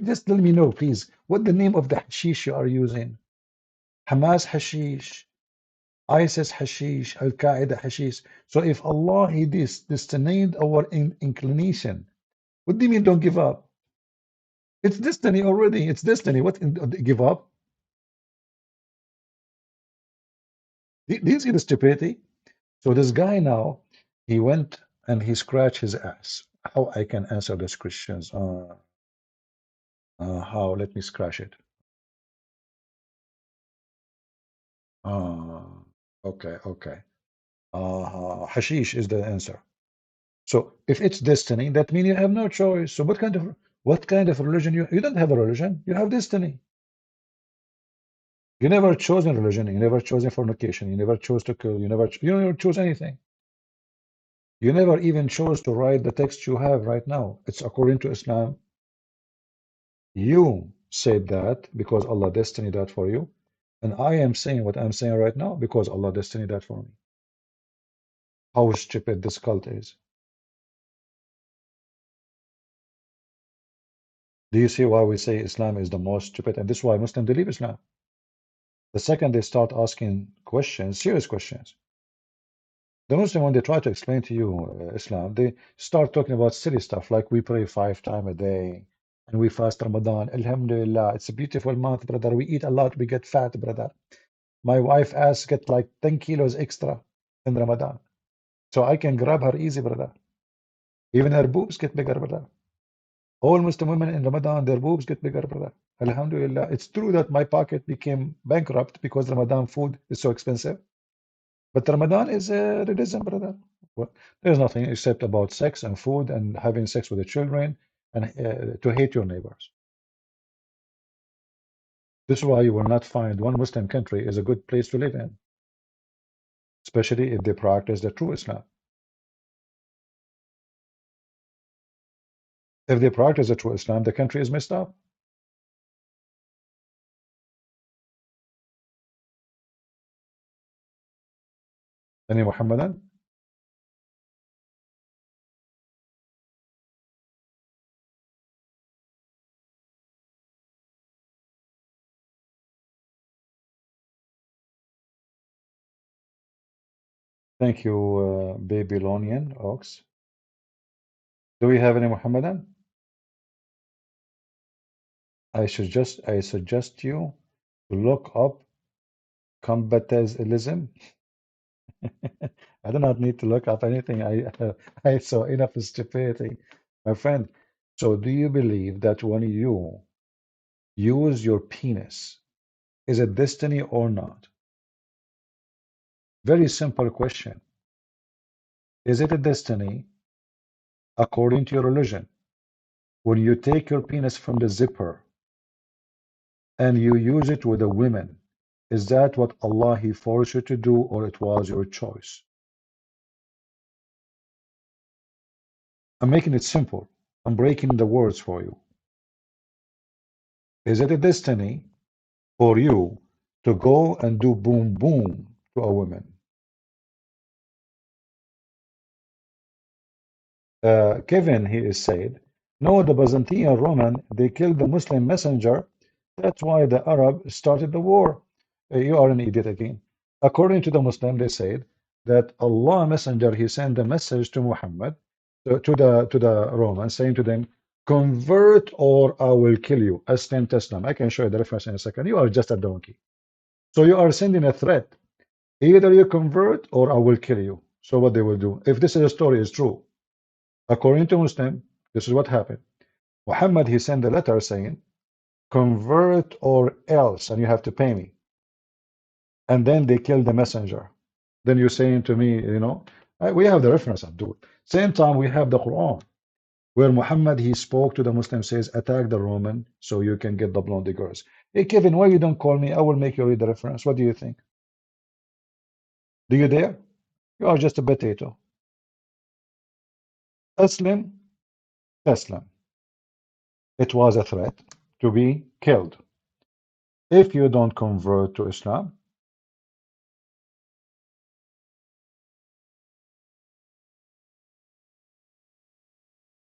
Just let me know, please, what the name of the hashish you are using. Hamas hashish, ISIS hashish, Al-Qaeda hashish. So if Allah, He denied our inclination, what do you mean don't give up? It's destiny already. It's destiny. What, give up? Do you see the stupidity? So this guy now, he went and he scratched his ass. How I can answer these questions? How? Let me scratch it. Okay. Hashish is the answer. So if it's destiny, that means you have no choice. So what kind of religion you don't have a religion, you have destiny. You never chose a religion, you never chose a fornication, you never chose to kill, you never chose anything. You never even chose to write the text you have right now. It's according to Islam. You said that because Allah destined that for you. And I am saying what I'm saying right now because Allah destined that for me. How stupid this cult is. Do you see why we say Islam is the most stupid? And this is why Muslims leave Islam. The second they start asking questions, serious questions. The Muslim, when they try to explain to you Islam, they start talking about silly stuff like we pray 5 times a day and we fast Ramadan. Alhamdulillah, it's a beautiful month, brother. We eat a lot, we get fat, brother. My wife ass get like 10 kilos extra in Ramadan. So I can grab her easy, brother. Even her boobs get bigger, brother. All Muslim women in Ramadan, their boobs get bigger, brother. Alhamdulillah. It's true that my pocket became bankrupt because Ramadan food is so expensive. But Ramadan is a religion, brother. Well, there's nothing except about sex and food and having sex with the children and to hate your neighbors. This is why you will not find one Muslim country is a good place to live in, especially if they practice the true Islam. If they practice the true Islam, the country is messed up. Any Muhammadan? Thank you, Babylonian Ox. Do we have any Muhammadan? I suggest you to look up combatism. I do not need to look up anything. I saw enough stupidity, my friend. So do you believe that when you use your penis, is it destiny or not? Very simple question. Is it a destiny according to your religion? When you take your penis from the zipper and you use it with a woman, is that what Allah He forced you to do or it was your choice? I'm making it simple. I'm breaking the words for you. Is it a destiny for you to go and do boom boom to a woman? Kevin, he is said, no, the Byzantine Roman, they killed the Muslim messenger. That's why the Arab started the war. You are an idiot again. According to the Muslim, they said that Allah messenger, he sent a message to Muhammad, to the Romans, saying to them, convert or I will kill you. Aslam taslam. I can show you the reference in a second. You are just a donkey. So you are sending a threat. Either you convert or I will kill you. So what they will do, if this is a story is true, according to Muslim, this is what happened. Muhammad, he sent a letter saying, convert or else, and you have to pay me. And then they killed the messenger. Then you're saying to me, we have the reference, Abdul. Same time, we have the Quran, where Muhammad, he spoke to the Muslims, says, attack the Roman so you can get the blonde girls. Hey, Kevin, why you don't call me? I will make you read the reference. What do you think? Do you dare? You are just a potato. Aslim, Taslim. It was a threat to be killed. If you don't convert to Islam,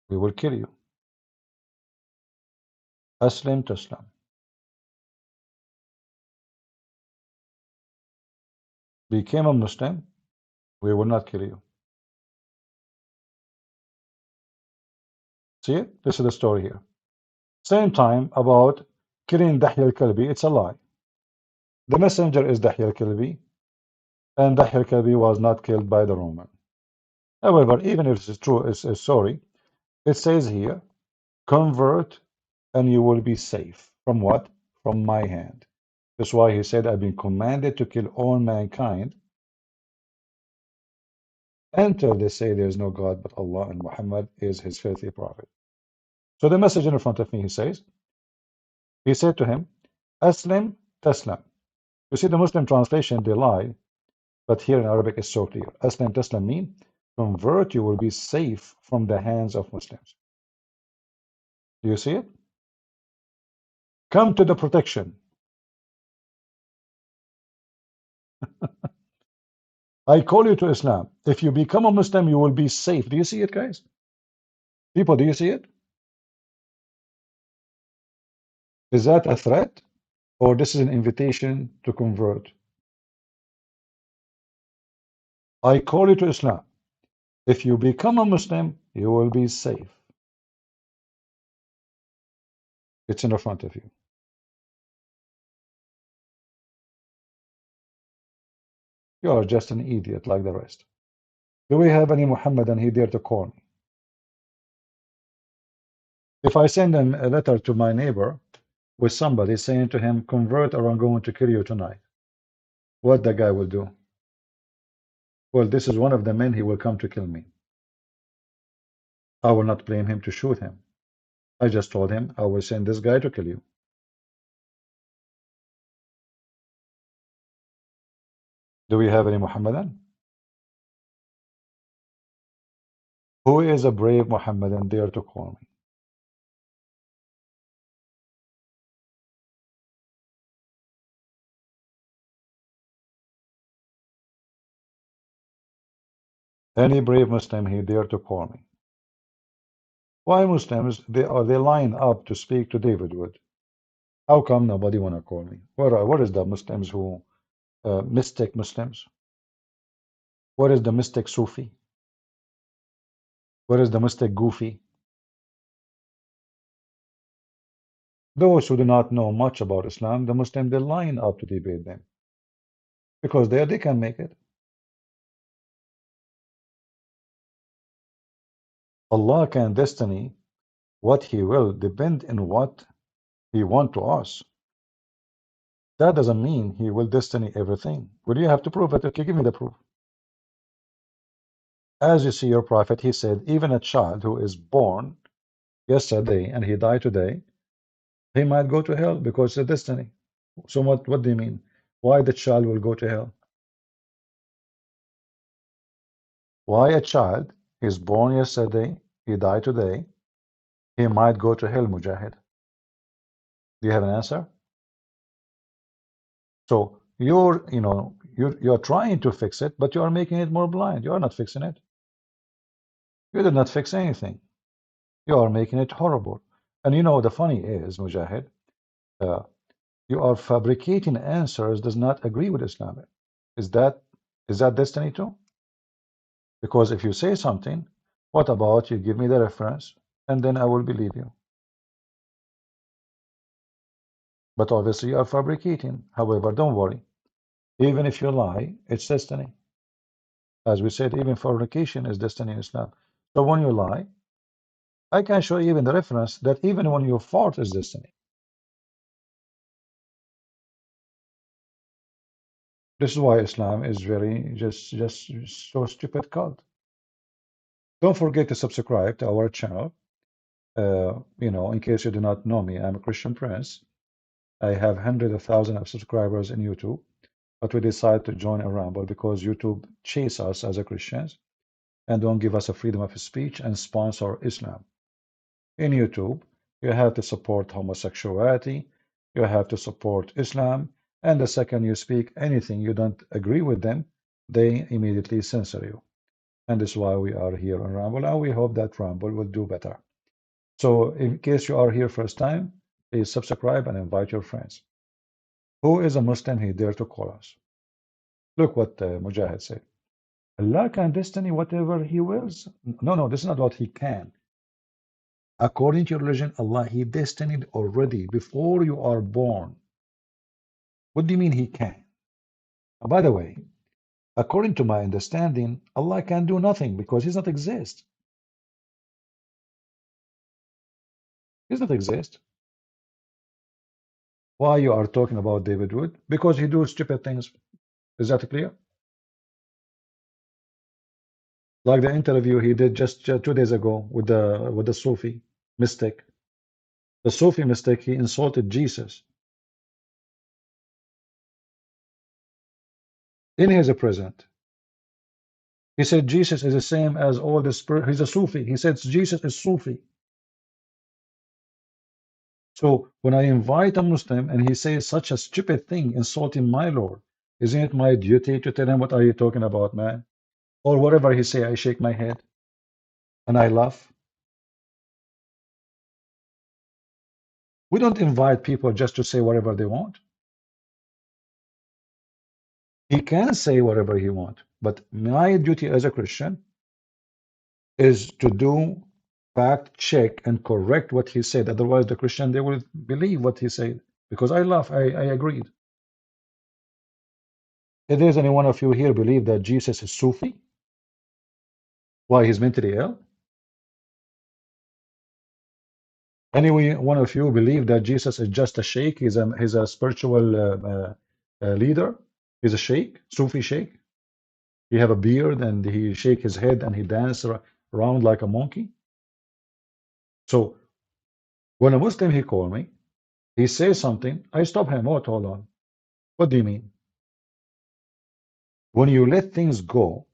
we will kill you. Aslim Taslim. Became a Muslim, we will not kill you. See it? This is the story here. Same time about killing Dahya al-Kalbi, it's a lie. The messenger is Dahya al-Kalbi, and Dahya al-Kalbi was not killed by the Roman. However, even if it's true, it's sorry, it says here, convert and you will be safe. From what? From my hand. That's why he said, I've been commanded to kill all mankind until they say there is no God but Allah and Muhammad is his filthy prophet. So the message in front of me, he says, he said to him, Aslim Taslam. You see, the Muslim translation, they lie, but here in Arabic it's so clear. Aslim Taslam mean, convert, you will be safe from the hands of Muslims. Do you see it? Come to the protection. I call you to Islam. If you become a Muslim, you will be safe. Do you see it, guys? People, do you see it? Is that a threat? Or this is an invitation to convert? I call you to Islam. If you become a Muslim, you will be safe. It's in the front of you. You are just an idiot like the rest. Do we have any Muhammadan he dare to call me? If I send him a letter to my neighbor with somebody saying to him, convert or I'm going to kill you tonight, what the guy will do? Well, this is one of the men he will come to kill me. I will not blame him to shoot him. I just told him I will send this guy to kill you. Do we have any Muhammadan? Who is a brave Muhammadan dare to call me? Any brave Muslim he dare to call me? Why Muslims they line up to speak to David Wood? How come nobody wanna call me? Where is the Muslims who mystic Muslims? Where is the mystic Sufi? Where is the mystic Goofy? Those who do not know much about Islam, the Muslims they line up to debate them because they can make it. Allah can destiny what He will depend on what He want to us. That doesn't mean He will destiny everything. Well, you have to prove it. Okay, give me the proof. As you see your prophet, he said, even a child who is born yesterday and he died today, he might go to hell because it's a destiny. So what do you mean? Why the child will go to hell? Why a child is born yesterday, he died today, he might go to hell, Mujahid? Do you have an answer? So you're trying to fix it, but you are making it more blind. You are not fixing it. You did not fix anything. You are making it horrible. And the funny is, Mujahid, you are fabricating answers does not agree with Islam. Is that destiny too? Because if you say something, what about you give me the reference and then I will believe you? But obviously you are fabricating. However, don't worry. Even if you lie, it's destiny. As we said, even fornication is destiny in Islam. So when you lie, I can show you even the reference that even when you fart is destiny. This is why Islam is very just so stupid cult. Don't forget to subscribe to our channel. In case you do not know me, I'm a Christian Prince. I have hundreds of thousands of subscribers in YouTube, but we decided to join a rumble because YouTube chase us as a Christians and don't give us a freedom of speech and sponsor Islam. In YouTube, you have to support homosexuality, you have to support Islam, and the second you speak anything you don't agree with them, they immediately censor you. And this is why we are here on Rumble, and we hope that Rumble will do better. So in case you are here first time, please subscribe and invite your friends. Who is a Muslim he dare to call us? Look what Mujahid said. Allah can destiny whatever he wills. No, this is not what he can. According to your religion, Allah, he destined already before you are born. What do you mean he can? By the way, according to my understanding, Allah can do nothing because he does not exist. He does not exist. Why you are talking about David Wood? Because he do stupid things. Is that clear? Like the interview he did just 2 days ago with the Sufi mystic. The Sufi mystic, he insulted Jesus in his present. He said Jesus is the same as all the spirit. He's a Sufi. He said Jesus is Sufi. So when I invite a Muslim and he says such a stupid thing, insulting my Lord, isn't it my duty to tell him what are you talking about, man? Or whatever he say, I shake my head and I laugh. We don't invite people just to say whatever they want. He can say whatever he wants, but my duty as a Christian is to do fact check and correct what he said. Otherwise, the Christian, they will believe what he said. Because I laugh, I agreed. If there's any one of you here believe that Jesus is Sufi, why he's mentally ill? Any one of you believe that Jesus is just a sheikh? He's a spiritual leader. He's a sheikh, Sufi sheikh. He have a beard and he shake his head and he dance around like a monkey. So when a Muslim he call me, he says something, I stop him. What? Hold on. What do you mean? When you let things go,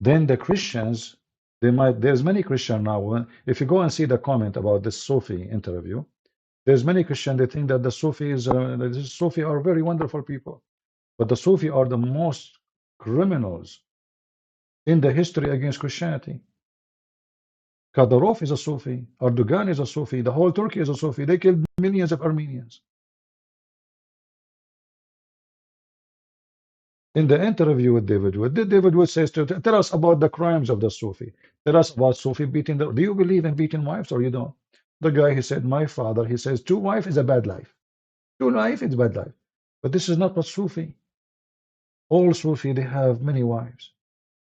then the Christians, there's many Christians now. If you go and see the comment about this Sufi interview, there's many Christians, they think that the Sufi are very wonderful people. But the Sufi are the most criminals in the history against Christianity. Kadyrov is a Sufi, Erdogan is a Sufi, the whole Turkey is a Sufi. They killed millions of Armenians. In the interview with David Wood, David Wood says to tell us about the crimes of the Sufi. Tell us about Sufi beating do you believe in beating wives or you don't? The guy, he said, my father, he says, 2 wives is a bad life. 2 life is bad life. But this is not what Sufi. All Sufi, they have many wives.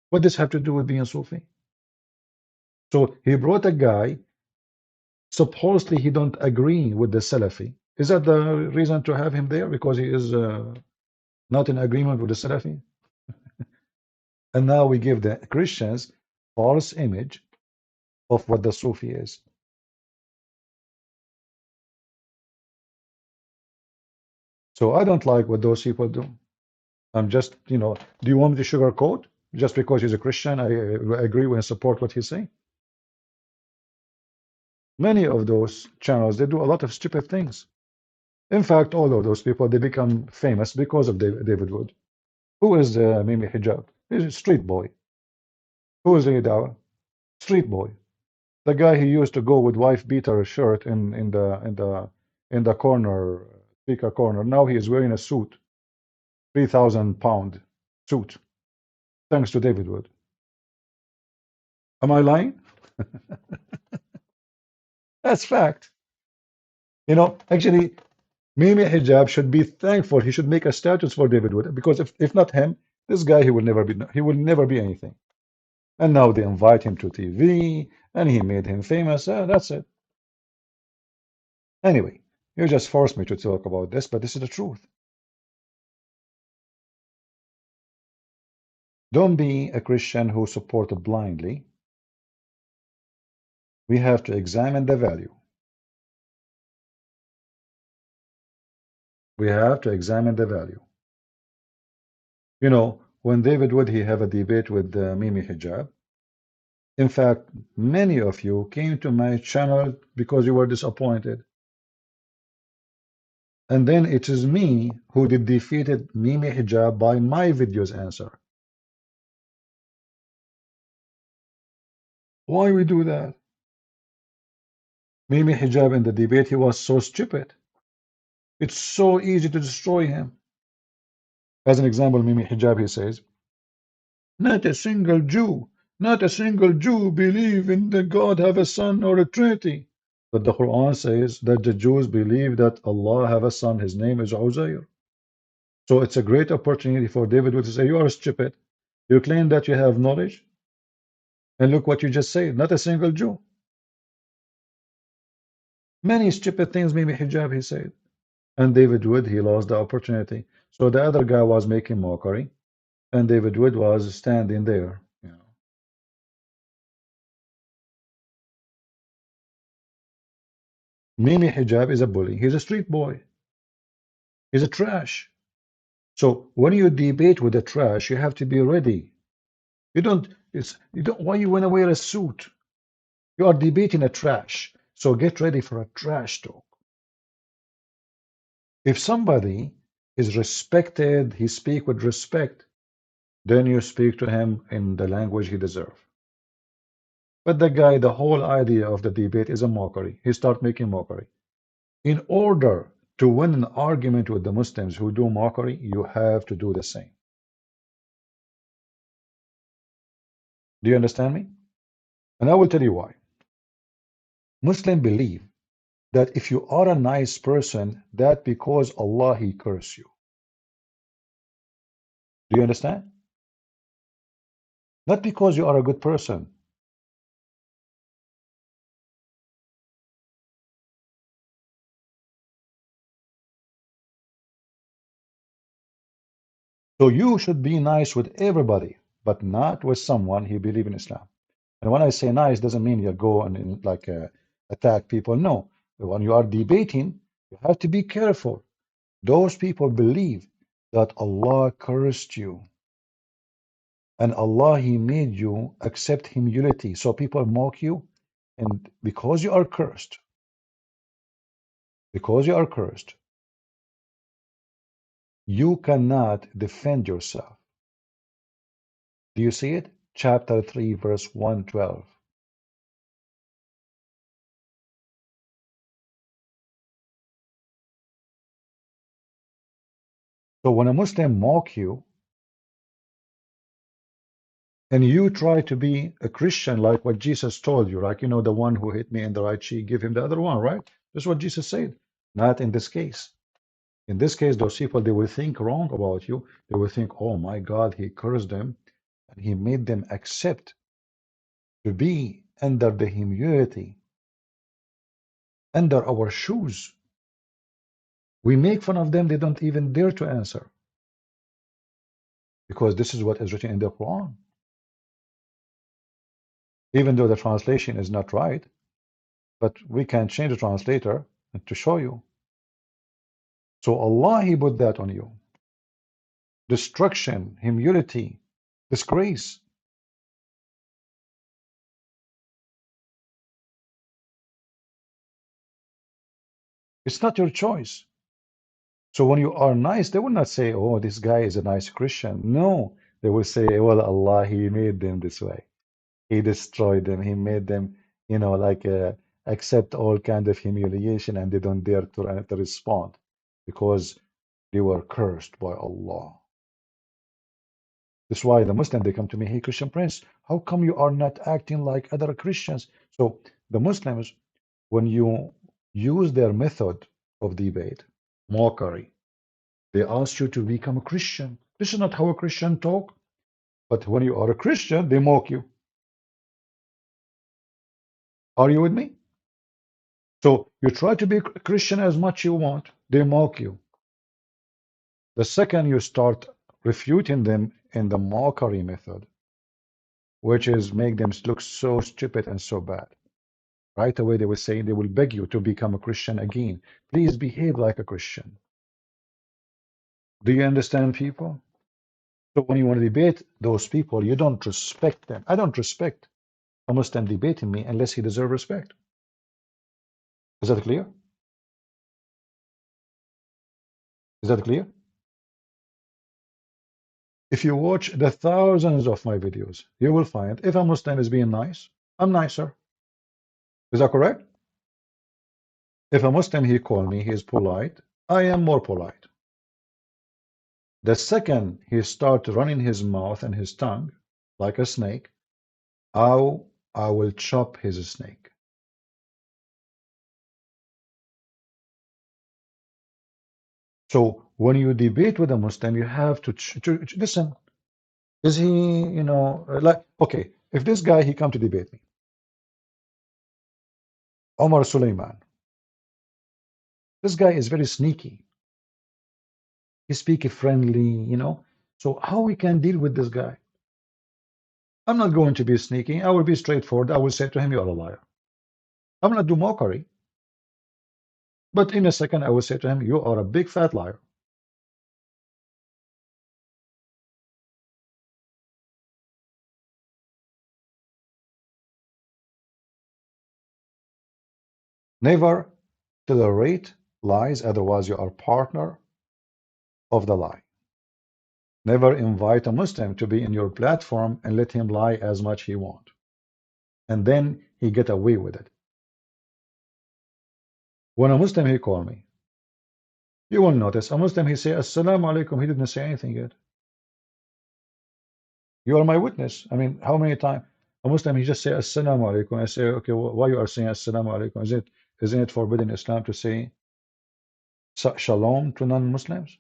What does this have to do with being Sufi? So he brought a guy, supposedly he don't agree with the Salafi. Is that the reason to have him there? Because he is not in agreement with the Salafi? And now we give the Christians false image of what the Sufi is. So I don't like what those people do. I'm just, do you want me to sugarcoat? Just because he's a Christian, I agree and support what he's saying. Many of those channels, they do a lot of stupid things. In fact, all of those people, they become famous because of David Wood. Who is Mimi Hijab? He's a street boy. Who is Dawah? Street boy. The guy who used to go with wife beater shirt in the corner, speaker corner. Now he is wearing a suit, 3,000-pound suit, thanks to David Wood. Am I lying? That's fact. Actually, Mimi Hijab should be thankful. He should make a status for David Wood because if not him, this guy he will never be anything. And now they invite him to TV and he made him famous. That's it. Anyway, you just forced me to talk about this, but this is the truth. Don't be a Christian who supported blindly. We have to examine the value. We have to examine the value. You know, when David Wood he have a debate with Mimi Hijab. In fact, many of you came to my channel because you were disappointed. And then it is me who did defeated Mimi Hijab by my video's answer. Why we do that? Mimi Hijab in the debate, he was so stupid. It's so easy to destroy him. As an example, Mimi Hijab, he says, not a single Jew, not a single Jew believe in the God have a son or a Trinity. But the Quran says that the Jews believe that Allah have a son, his name is Uzair. So it's a great opportunity for David to say, you are stupid. You claim that you have knowledge. And look what you just said, not a single Jew. Many stupid things, Mimi Hijab, he said. And David Wood, he lost the opportunity. So the other guy was making mockery. And David Wood was standing there. You know. Mimi Hijab is a bully. He's a street boy. He's a trash. So when you debate with a trash, you have to be ready. You don't, why you want to wear a suit? You are debating a trash. So get ready for a trash talk. If somebody is respected, he speak with respect, then you speak to him in the language he deserves. But the guy, the whole idea of the debate is a mockery. He start making mockery. In order to win an argument with the Muslims who do mockery, you have to do the same. Do you understand me? And I will tell you why. Muslims believe that if you are a nice person, that because Allah He curse you. Do you understand? Not because you are a good person. So you should be nice with everybody, but not with someone who believes in Islam. And when I say nice, doesn't mean you go and like attack people. No, when you are debating, you have to be careful. Those people believe that Allah cursed you, and Allah He made you accept humility. So people mock you, and because you are cursed, you cannot defend yourself. Do you see it? Chapter 3, verse 112. So when a Muslim mock you, and you try to be a Christian like what Jesus told you, like, you know, the one who hit me in the right cheek, give him the other one, right? That's what Jesus said. Not in this case. In this case, those people, they will think wrong about you. They will think, oh my God, he cursed them, and he made them accept to be under the humility, under our shoes. We make fun of them, they don't even dare to answer. Because this is what is written in the Quran. Even though the translation is not right, but we can change the translator to show you. So Allah, He put that on you. Destruction, humility, disgrace. It's not your choice. So when you are nice, they will not say, oh, this guy is a nice Christian. No, they will say, well, Allah, He made them this way. He destroyed them. He made them, you know, like accept all kind of humiliation, and they don't dare to respond because they were cursed by Allah. That's why the Muslim, they come to me, hey, Christian Prince, how come you are not acting like other Christians? So the Muslims, when you use their method of debate, Mockery. They ask you to become a Christian. This is not how a Christian talk. But when you are a Christian, they mock you. Are you with me? So you try to be a Christian as much you want, they mock you. The second you start refuting them in the mockery method, which is make them look so stupid and so bad. Right away they will say they will beg you to become a Christian again. Please behave like a Christian. Do you understand, people? So when you want to debate those people, you don't respect them. I don't respect a Muslim debating me unless he deserves respect. Is that clear? Is that clear? If you watch the thousands of my videos, you will find if a Muslim is being nice, I'm nicer. Is that correct? If a Muslim he call me, he is polite, I am more polite. The second he start running his mouth and his tongue like a snake, I will chop his snake. So when you debate with a Muslim, you have to listen. Is he, like, okay, if this guy, he come to debate me, Omar Suleiman, this guy is very sneaky. He speak friendly, So how we can deal with this guy? I'm not going to be sneaky. I will be straightforward. I will say to him, you are a liar. I'm not do mockery. But in a second, I will say to him, you are a big fat liar. Never tolerate lies, otherwise you are partner of the lie. Never invite a Muslim to be in your platform and let him lie as much he want. And then he get away with it. When a Muslim he call me, you will notice a Muslim he say Assalamu alaikum, he didn't say anything yet. You are my witness. I mean, how many times a Muslim he just say Assalamu alaikum? I say, okay, why you are saying Assalamu alaikum? Isn't it forbidden in Islam to say shalom to non-Muslims?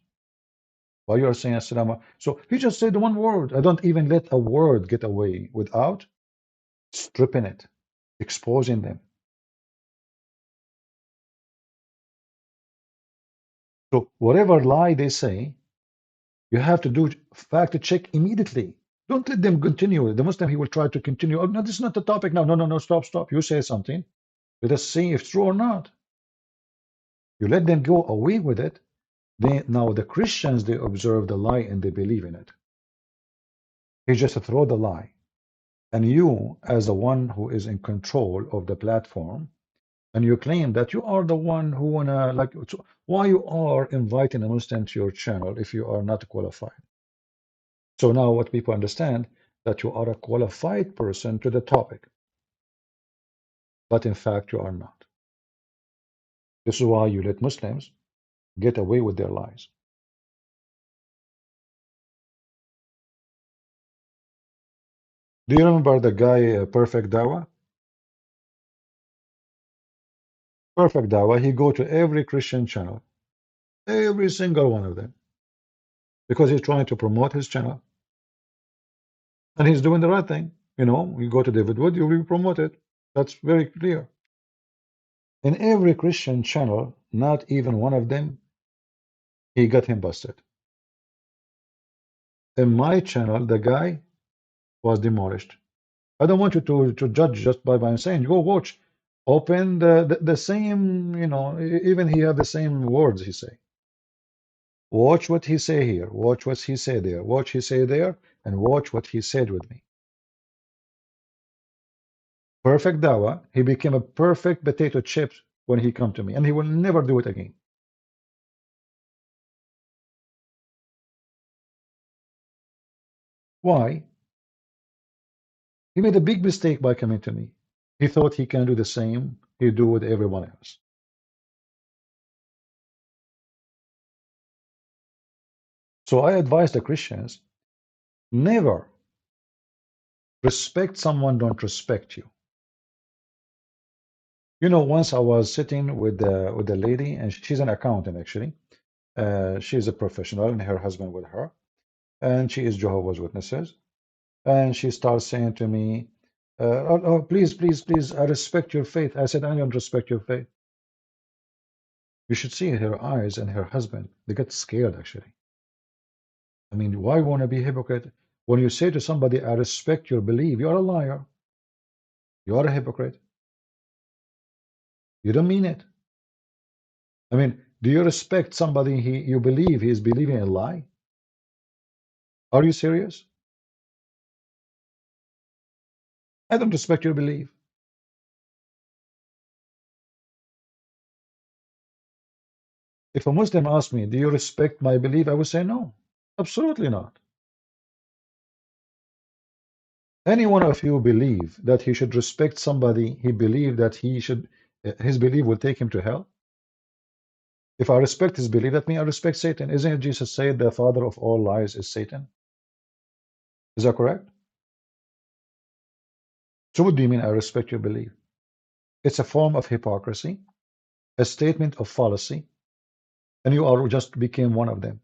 Why you are saying Assalamu? So he just said one word. I don't even let a word get away without stripping it, exposing them. So whatever lie they say, you have to do fact check immediately. Don't let them continue. The Muslim, he will try to continue. Oh, no, this is not the topic now. No, stop. You say something. Let us see if it's true or not. You let them go away with it. Now the Christians, they observe the lie and they believe in it. He just throw the lie. And you, as the one who is in control of the platform, and you claim that you are the one who wanna, like, why you are inviting a Muslim to your channel if you are not qualified? So now what people understand, that you are a qualified person to the topic, but in fact you are not. This is why you let Muslims get away with their lies. Do you remember the guy, Perfect Dawah? Perfect Dawah, he go to every Christian channel, every single one of them, because he's trying to promote his channel. And he's doing the right thing. You go to David Wood, you will be promoted. That's very clear. In every Christian channel, not even one of them, he got him busted. In my channel, the guy was demolished. I don't want you to judge just by saying, go watch. Open the same, even he have the same words he say. Watch what he say here. Watch what he say there. Watch he say there, and watch what he said with me. Perfect Dawah, he became a perfect potato chip when he come to me, and he will never do it again. Why? He made a big mistake by coming to me. He thought he can do the same he do with everyone else. So I advise the Christians, never respect someone don't respect you. Once I was sitting with the lady, and she's an accountant actually. She's a professional and her husband with her, and she is Jehovah's Witnesses. And she starts saying to me, oh, please, please, please, I respect your faith. I said, I don't respect your faith. You should see her eyes and her husband. They get scared, actually. I mean, why want to be hypocrite? When you say to somebody, I respect your belief, you're a liar. You are a hypocrite. You don't mean it. I mean, do you respect somebody you believe he is believing a lie? Are you serious? I don't respect your belief. If a Muslim asks me, do you respect my belief? I would say no, absolutely not. Any one of you believe that he should respect somebody he believe that he should, his belief will take him to hell? If I respect his belief, that means I respect Satan. Isn't it Jesus said the father of all lies is Satan? Is that correct? So what do you mean I respect your belief? It's a form of hypocrisy, a statement of fallacy, and you are just became one of them.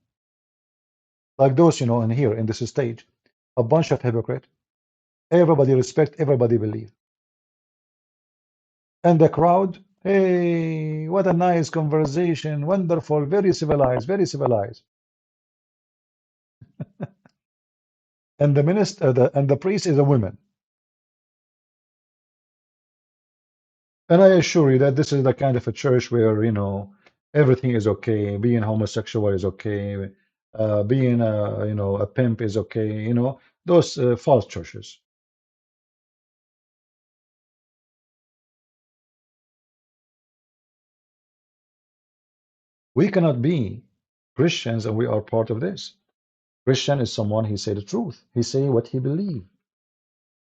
Like those, in here, in this stage, a bunch of hypocrites. Everybody respect, everybody believe. And the crowd, hey, what a nice conversation, wonderful, very civilized, very civilized. And the minister, and the priest is a woman. And I assure you that this is the kind of a church where, everything is okay. Being homosexual is okay. Being a pimp is okay. Those false churches. We cannot be Christians and we are part of this. Christian is someone he say the truth. He say what he believe.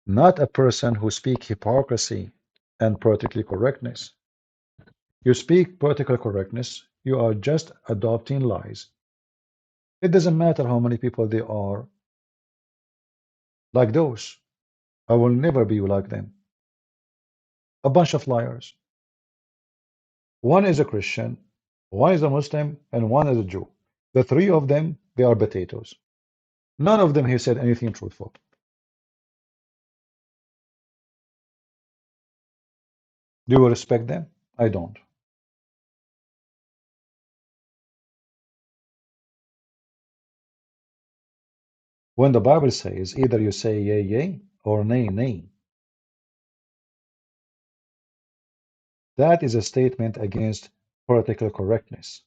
Not a person who speak hypocrisy and politically correctness. You speak political correctness, you are just adopting lies. It doesn't matter how many people they are like those. I will never be like them. A bunch of liars. One is a Christian, one is a Muslim, and one is a Jew. The three of them, they are potatoes. None of them he said anything truthful. Do you respect them? I don't. When the Bible says either you say yea, yea, or nay, nay, that is a statement against political correctness.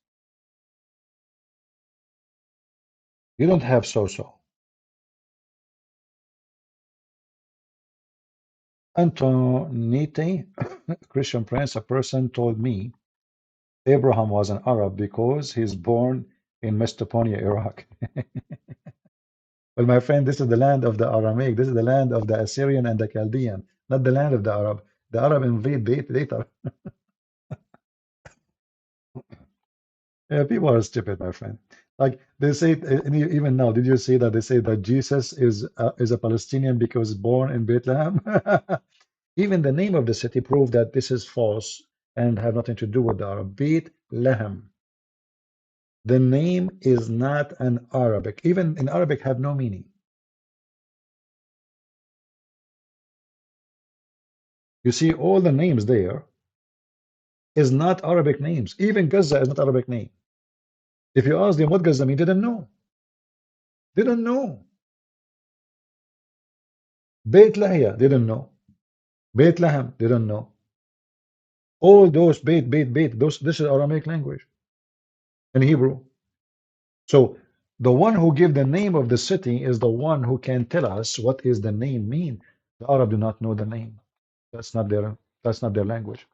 You don't have so-so. Antonite, Christian Prince, a person told me Abraham was an Arab because he's born in Mesopotamia, Iraq. Well, my friend, this is the land of the Aramaic. This is the land of the Assyrian and the Chaldean, not the land of the Arab. The Arab invade later. Yeah, people are stupid, my friend. Like they say, and even now, did you see that they say that Jesus is a Palestinian because born in Bethlehem? Even the name of the city proved that this is false and have nothing to do with the Arab. Bethlehem. The name is not an Arabic. Even in Arabic have no meaning. You see, all the names there is not Arabic names. Even Gaza is not Arabic name. If you ask them what Gaza mean, they didn't know. They don't know. Beit Lahia, they don't know. Bethlehem, they don't know. All those Beit, this is Aramaic language in Hebrew. So the one who gave the name of the city is the one who can tell us what is the name mean. The Arab do not know the name. That's not their language.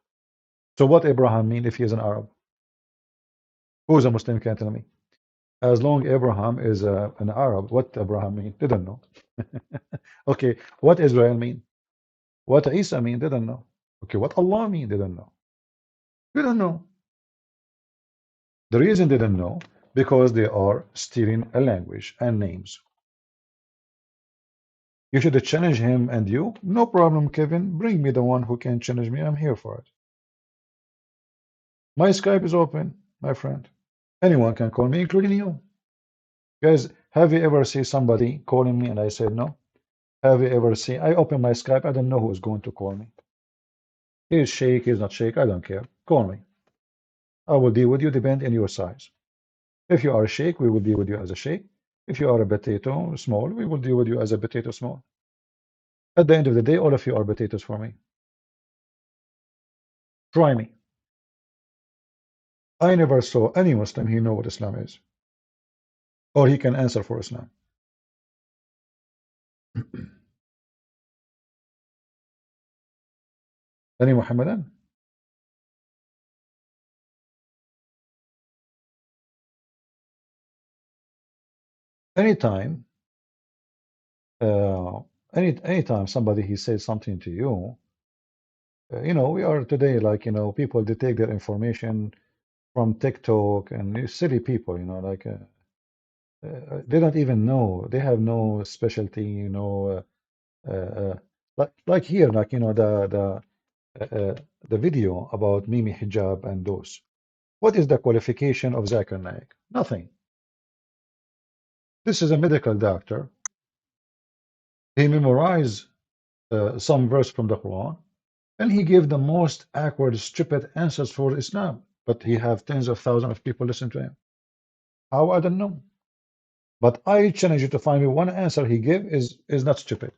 So what Abraham mean if he is an Arab? Who is a Muslim can tell me? As long Abraham is an Arab, what Abraham mean? They don't know. Okay, what Israel mean? What Isa mean? They don't know. Okay, what Allah mean? They don't know. They don't know. The reason they don't know, because they are stealing a language and names. You should challenge him and you. No problem, Kevin. Bring me the one who can challenge me. I'm here for it. My Skype is open, my friend. Anyone can call me, including you. Guys, have you ever seen somebody calling me and I said no? Have you ever seen, I open my Skype, I don't know who's going to call me. He's Sheikh, he's not Sheikh, I don't care. Call me. I will deal with you, depend on your size. If you are a Sheikh, we will deal with you as a Sheikh. If you are a potato small, we will deal with you as a potato small. At the end of the day, all of you are potatoes for me. Try me. I never saw any Muslim he know what Islam is, or he can answer for Islam. Any Muhammadan? Anytime, uh, anytime somebody he says something to you, you know, we are today like, you know, people they take their information from TikTok and these silly people, you know, like they don't even know. They have no specialty, you know. Like here, like you know, the video about Mimi Hijab and those. What is the qualification of Zakir Naik? Nothing. This is a medical doctor. He memorized some verse from the Quran, and he gave the most awkward, stupid answers for Islam. But he have tens of thousands of people listen to him. How I don't know. But I challenge you to find me one answer he gave is not stupid.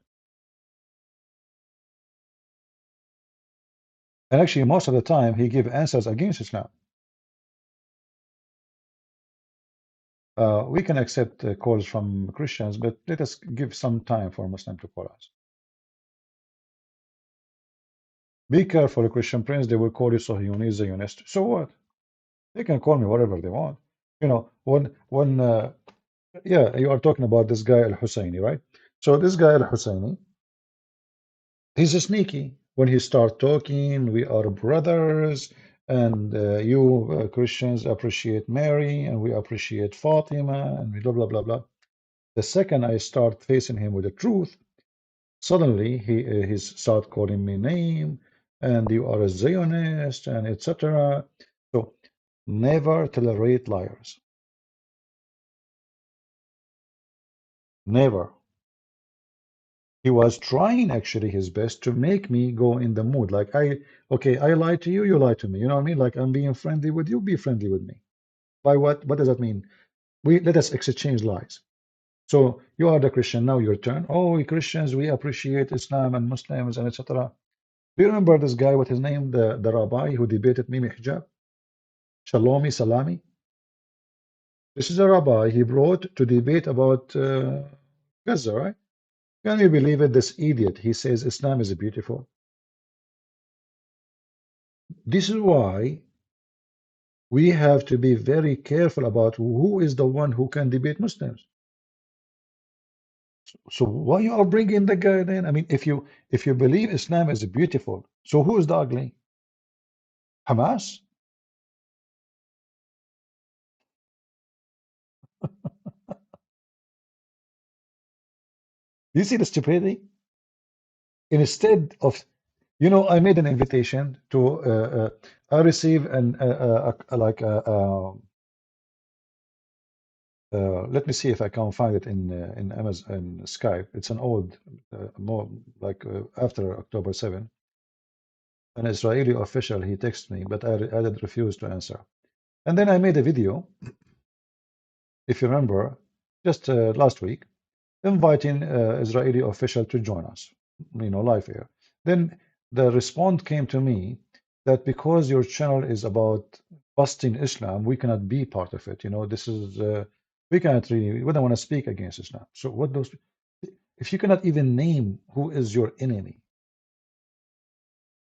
And actually, most of the time, he give answers against Islam. We can accept calls from Christians, but let us give some time for Muslim to call us. Be careful, Christian Prince. They will call you Sohiyoni, Zionist. So what? They can call me whatever they want. You know, when yeah, you are talking about this guy Al-Husseini, right? So this guy Al-Husseini, he's a sneaky. When he start talking, we are brothers, and you Christians appreciate Mary, and we appreciate Fatima, and we blah blah blah blah. The second I start facing him with the truth, suddenly he start calling me name, and you are a Zionist, and etc. So never tolerate liars. Never. He was trying actually his best to make me go in the mood. Like okay, I lie to you, you lie to me. You know what I mean? Like I'm being friendly with you, be friendly with me. By what? What does that mean? We let us exchange lies. So you are the Christian, now your turn. Oh, we Christians, we appreciate Islam and Muslims and etc. Do you remember this guy? What his name? The rabbi who debated Mimi Hijab? Shalomi Salami. This is a rabbi he brought to debate about Gaza, right? Can you believe it? This idiot, he says Islam is beautiful. This is why we have to be very careful about who is the one who can debate Muslims. So why you are bringing the guy then? I mean, if you believe Islam is beautiful, so who is the ugly? Hamas? You see the stupidity? Instead of, you know, I made an invitation to I received an like let me see if I can find it in Amazon in Skype. It's an old more like after October 7. An Israeli official he texted me, but I did refuse to answer. And then I made a video, if you remember, just last week, inviting Israeli official to join us, you know, live here. Then the response came to me that because your channel is about busting Islam, we cannot be part of it. You know, this is we cannot really, we don't want to speak against Islam. So what those, if you cannot even name who is your enemy,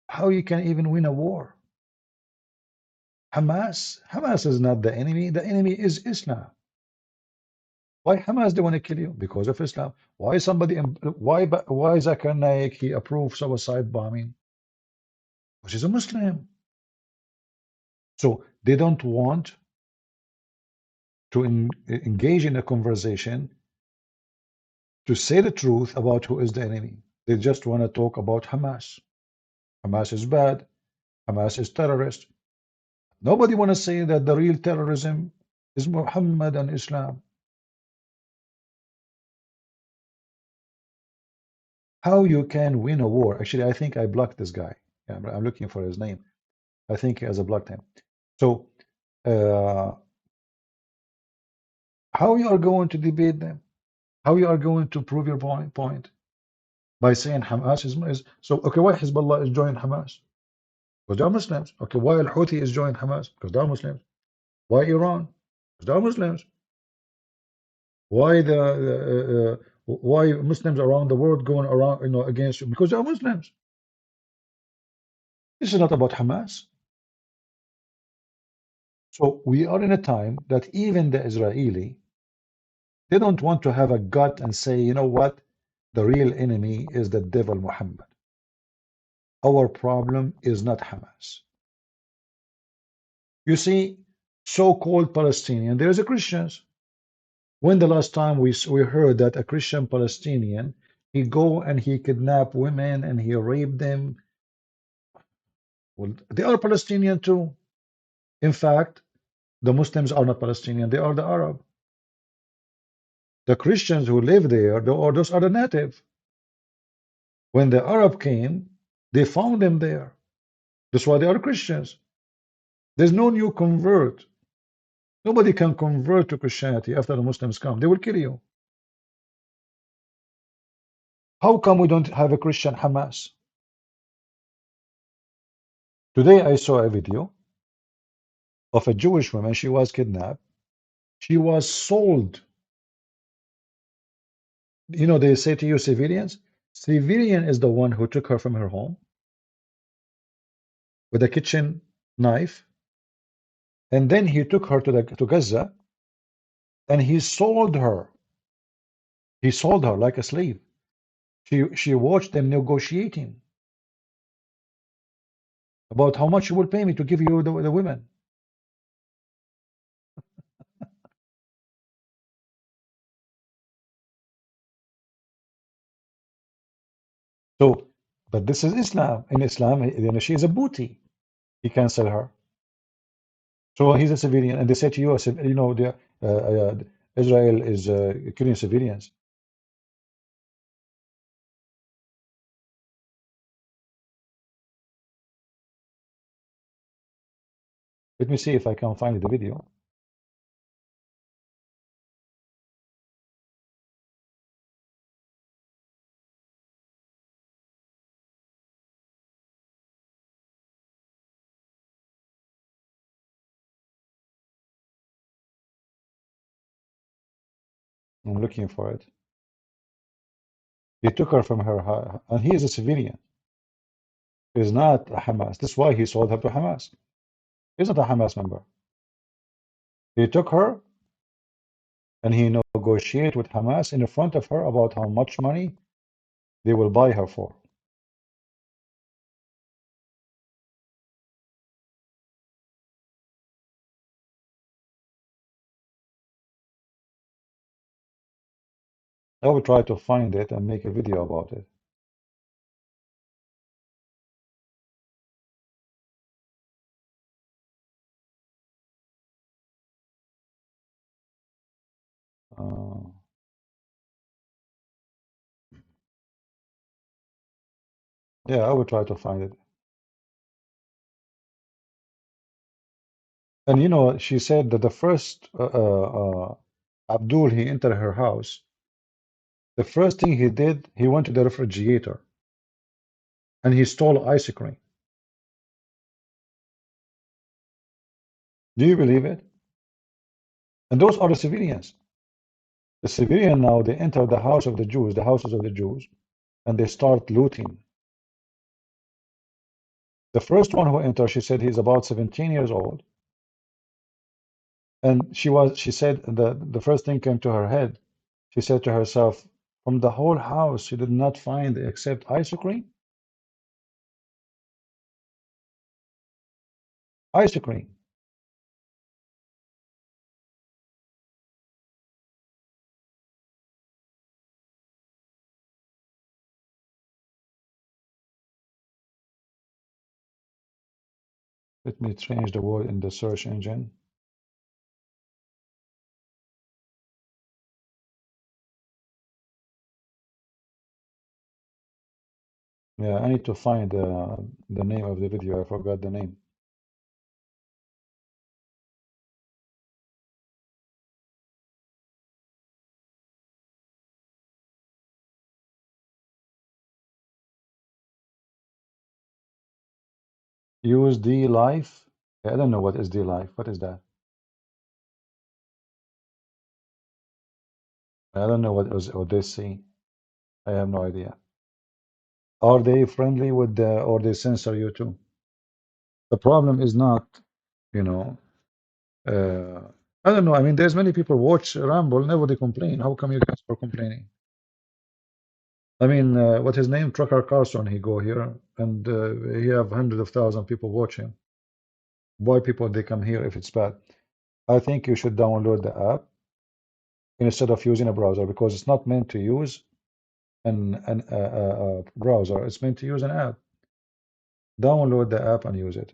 how you can even win a war? Hamas is not the enemy. The enemy is Islam. Why Hamas they want to kill you? Because of Islam. Why somebody? Why Zakir Naik he approved suicide bombing? Because he's a Muslim. So they don't want to engage in a conversation to say the truth about who is the enemy. They just want to talk about Hamas. Hamas is bad. Hamas is terrorist. Nobody want to say that the real terrorism is Muhammad and Islam. How you can win a war? Actually, I think I blocked this guy. Yeah, I'm looking for his name. I think he has a blocked him. So, how you are going to debate them? How you are going to prove your point? By saying Hamas is so okay? Why Hezbollah is joining Hamas? Because they are Muslims. Okay, why Al Houthi is joining Hamas? Because they are Muslims. Why Iran? Because they are Muslims. Why why Muslims around the world going around against you? Because they are Muslims. This is not about Hamas. So we are in a time that even the Israeli, they don't want to have a gut and say, you know what, the real enemy is the devil Muhammad. Our problem is not Hamas. You see, so-called Palestinian, there's a Christians. When the last time we heard that a Christian Palestinian, he go and he kidnap women and he rape them? Well, they are Palestinian too. In fact, the Muslims are not Palestinian, they are the Arab. The Christians who live there, those are the native. When the Arab came, they found them there. That's why they are Christians. There's no new convert. Nobody can convert to Christianity after the Muslims come. They will kill you. How come we don't have a Christian Hamas? Today I saw a video of a Jewish woman. She was kidnapped. She was sold. You know, they say to you civilians. Civilian is the one who took her from her home with a kitchen knife, and then he took her to Gaza, and he sold her. He sold her like a slave. She watched them negotiating about how much you will pay me to give you the women. So, but this is Islam. In Islam, she is a booty. He can sell her. So he's a civilian, and they say to you, Israel is killing civilians. Let me see if I can find the video. I'm looking for it. He took her from her, and he is a civilian. He's not a Hamas. That's why he sold her to Hamas. He's not a Hamas member. He took her and he negotiated with Hamas in front of her about how much money they will buy her for. I will try to find it and make a video about it. Uh, yeah, I will try to find it. And she said that the first Abdul, he entered her house. The first thing he did, he went to the refrigerator and he stole ice cream. Do you believe it? And those are the civilians. The civilian now, they enter the house of the Jews, the houses of the Jews, and they start looting. The first one who entered, she said he's about 17 years old. And she said the first thing came to her head. She said to herself, from the whole house, she did not find except ice cream. Ice cream. Let me change the word in the search engine. Yeah, I need to find the name of the video. I forgot the name. Use D life. I don't know what is D life. What is that? I don't know what is Odyssey. I have no idea. Are they friendly with the, or they censor you too? The problem is not, you know, uh, I don't know. I mean, there's many people watch Rumble, nobody complain. How come you guys are complaining? I mean, what his name? Trucker Carson, he go here, and he have hundreds of thousands of people watching. Why people they come here if it's bad? I think you should download the app instead of using a browser because it's not meant to use a browser. It's meant to use an app. Download the app and use it.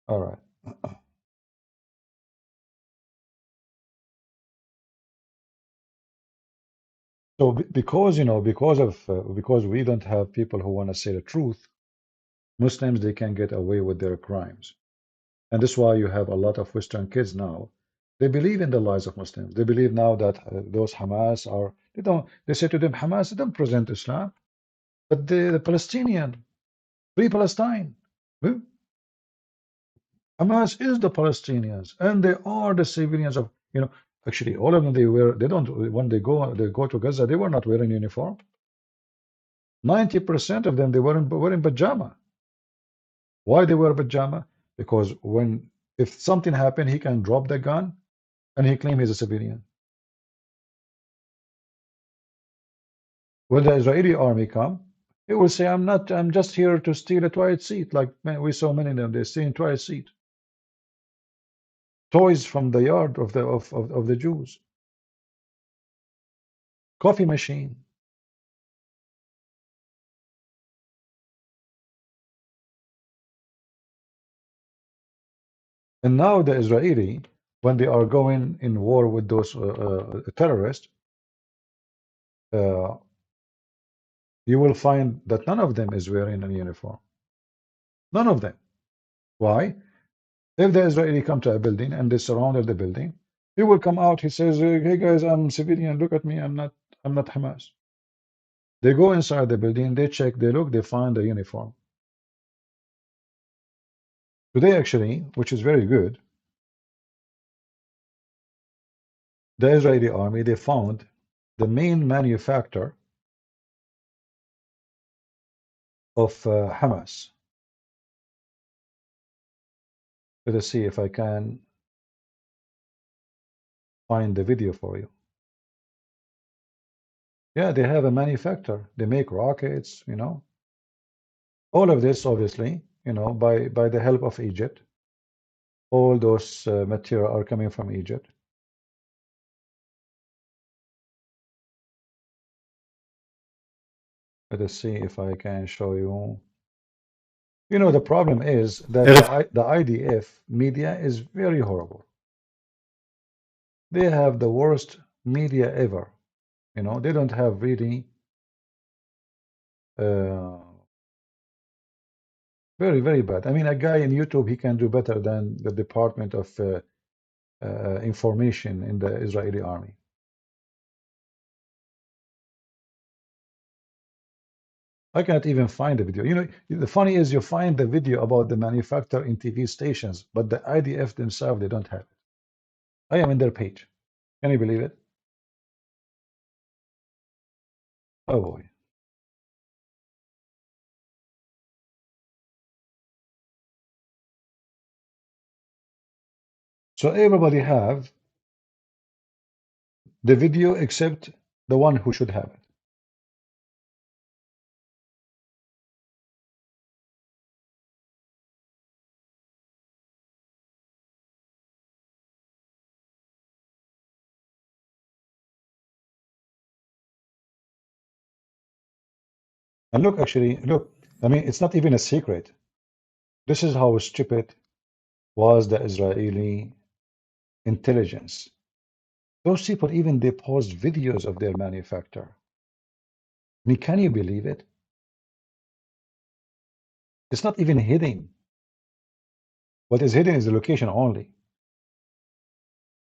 All right. So because because we don't have people who want to say the truth, Muslims they can get away with their crimes, and that's why you have a lot of Western kids now. They believe in the lies of Muslims. They believe now that those Hamas are they don't. They say to them, Hamas don't present Islam, but the Palestinian, free Palestine. Hmm? Hamas is the Palestinians, and they are the civilians of Actually, all of them they don't when they go to Gaza they were not wearing uniform. 90% of them they wearing pajama. Why they wear pajama? Because if something happened, he can drop the gun and he claim he's a civilian. When the Israeli army come, he will say, I'm just here to steal a toilet seat. Like man, we saw many of them, they stealing toilet seat. Toys from the yard of the Jews. Coffee machine. And now the Israeli, when they are going in war with those terrorists, uh, you will find that none of them is wearing a uniform. None of them. Why? If the Israeli come to a building and they surrounded the building, he will come out. He says, "Hey guys, I'm civilian. Look at me. I'm not Hamas." They go inside the building. They check. They look. They find the uniform. Today, actually, which is very good, the Israeli army they found the main manufacturer of Hamas. Let us see if I can find the video for you. Yeah, they have a manufacturer. They make rockets. All of this, obviously, by the help of Egypt. All those material are coming from Egypt. Let us see if I can show you. The problem is that the IDF media is very horrible. They have the worst media ever. They don't have really uh, very, very bad. I mean, a guy in YouTube, he can do better than the Department of Information in the Israeli army. I cannot even find the video. The funny is you find the video about the manufacturer in TV stations, but the IDF themselves, they don't have it. I am in their page. Can you believe it? Oh boy. So everybody have the video except the one who should have it. And look, actually, look, I mean, it's not even a secret. This is how stupid was the Israeli intelligence. Those people even they post videos of their manufacturer. I mean, can you believe it? It's not even hidden. What is hidden is the location only.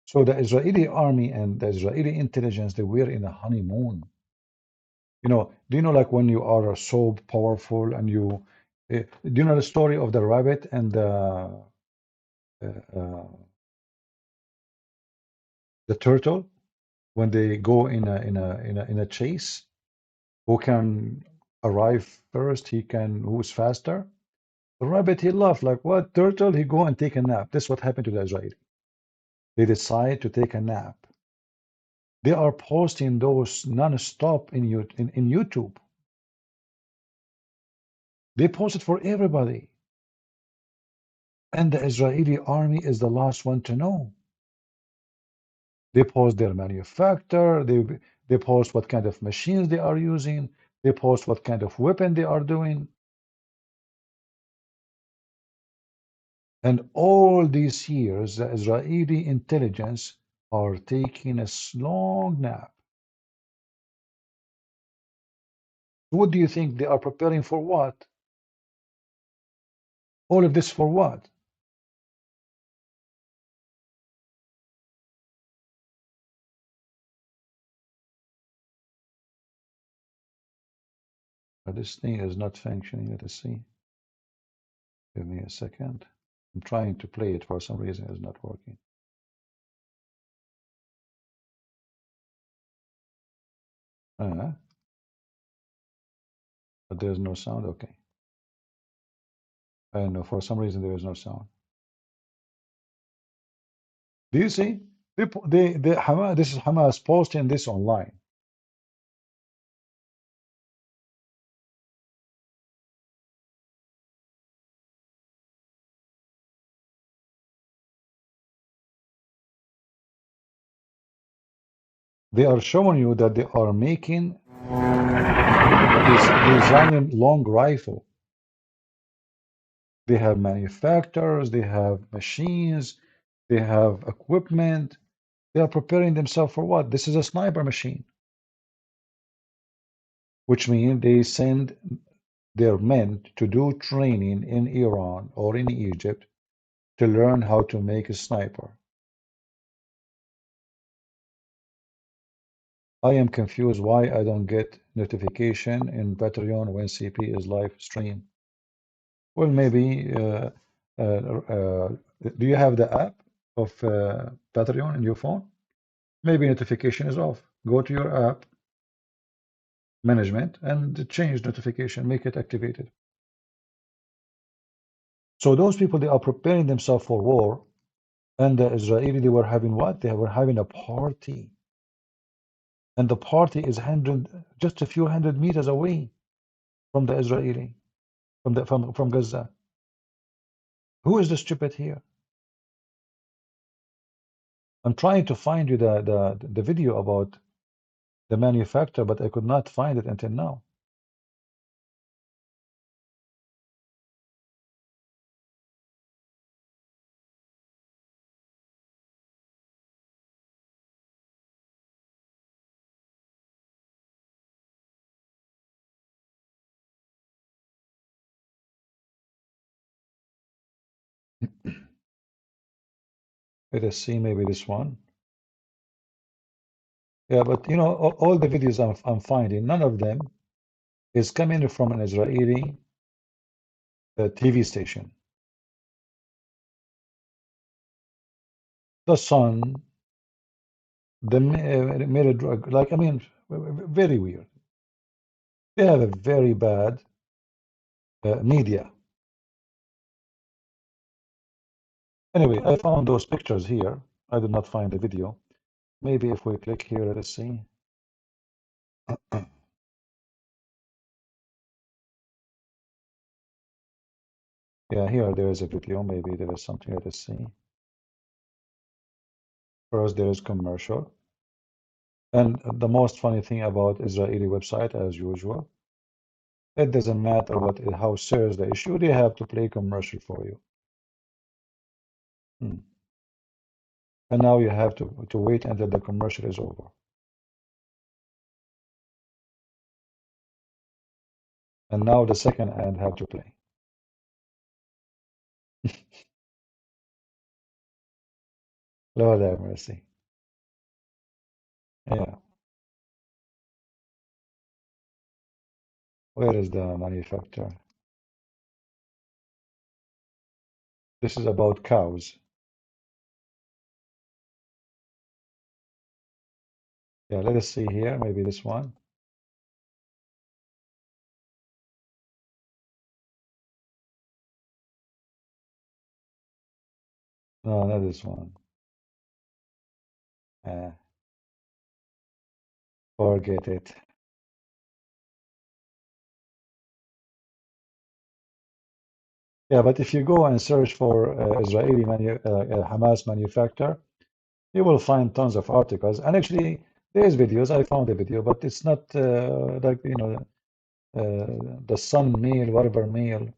So the Israeli army and the Israeli intelligence, they were in a honeymoon. You know, do you know like when you are so powerful and you, do you know the story of the rabbit and uh, the turtle when they go in a chase? Who can arrive first? Who's faster? The rabbit, he laughed like, what? Turtle, he go and take a nap. This is what happened to the Israeli. They decide to take a nap. They are posting those non-stop in YouTube. They post it for everybody. And the Israeli army is the last one to know. They post their manufacturer, they post what kind of machines they are using, they post what kind of weapon they are doing. And all these years, the Israeli intelligence are taking a long nap. What do you think they are preparing for what? All of this for what? This thing is not functioning. Let us see. Give me a second. I'm trying to play it for some reason. It's not working. But there's no sound. Okay. I know for some reason there is no sound. Do you see? Hamas, this is Hamas posting this online. They are showing you that they are making designing long rifle. They have manufacturers, they have machines, they have equipment. They are preparing themselves for what? This is a sniper machine, which means they send their men to do training in Iran or in Egypt to learn how to make a sniper. I am confused why I don't get notification in Patreon when CP is live stream. Well, maybe, do you have the app of Patreon in your phone? Maybe notification is off. Go to your app management and change notification, make it activated. So those people, they are preparing themselves for war, and the Israeli, they were having what? They were having a party. And the party is just a few hundred meters away from the Israeli, from Gaza. Who is the stupid here? I'm trying to find you the video about the manufacturer, but I could not find it until now. Let us see, maybe this one. Yeah, but you know, all the videos I'm finding, none of them is coming from an Israeli TV station. The sun, the mirror drug, like, I mean, very weird. They have a very bad media. Anyway, I found those pictures here. I did not find the video. Maybe if we click here, let us see. Yeah, here there is a video. Maybe there is something. Let us see. First, there is commercial. And the most funny thing about Israeli website, as usual, it doesn't matter how serious the issue, they have to play commercial for you. Hmm. And now you have to wait until the commercial is over. And now the second ad have to play. Lord have mercy. Yeah. Where is the manufacturer? This is about cows. Yeah, let us see here. Maybe this one. No, not this one. Forget it. Yeah, but if you go and search for Hamas manufacturer, you will find tons of articles. And actually, there's videos. I found a video, but it's not like, the Sun meal, whatever meal.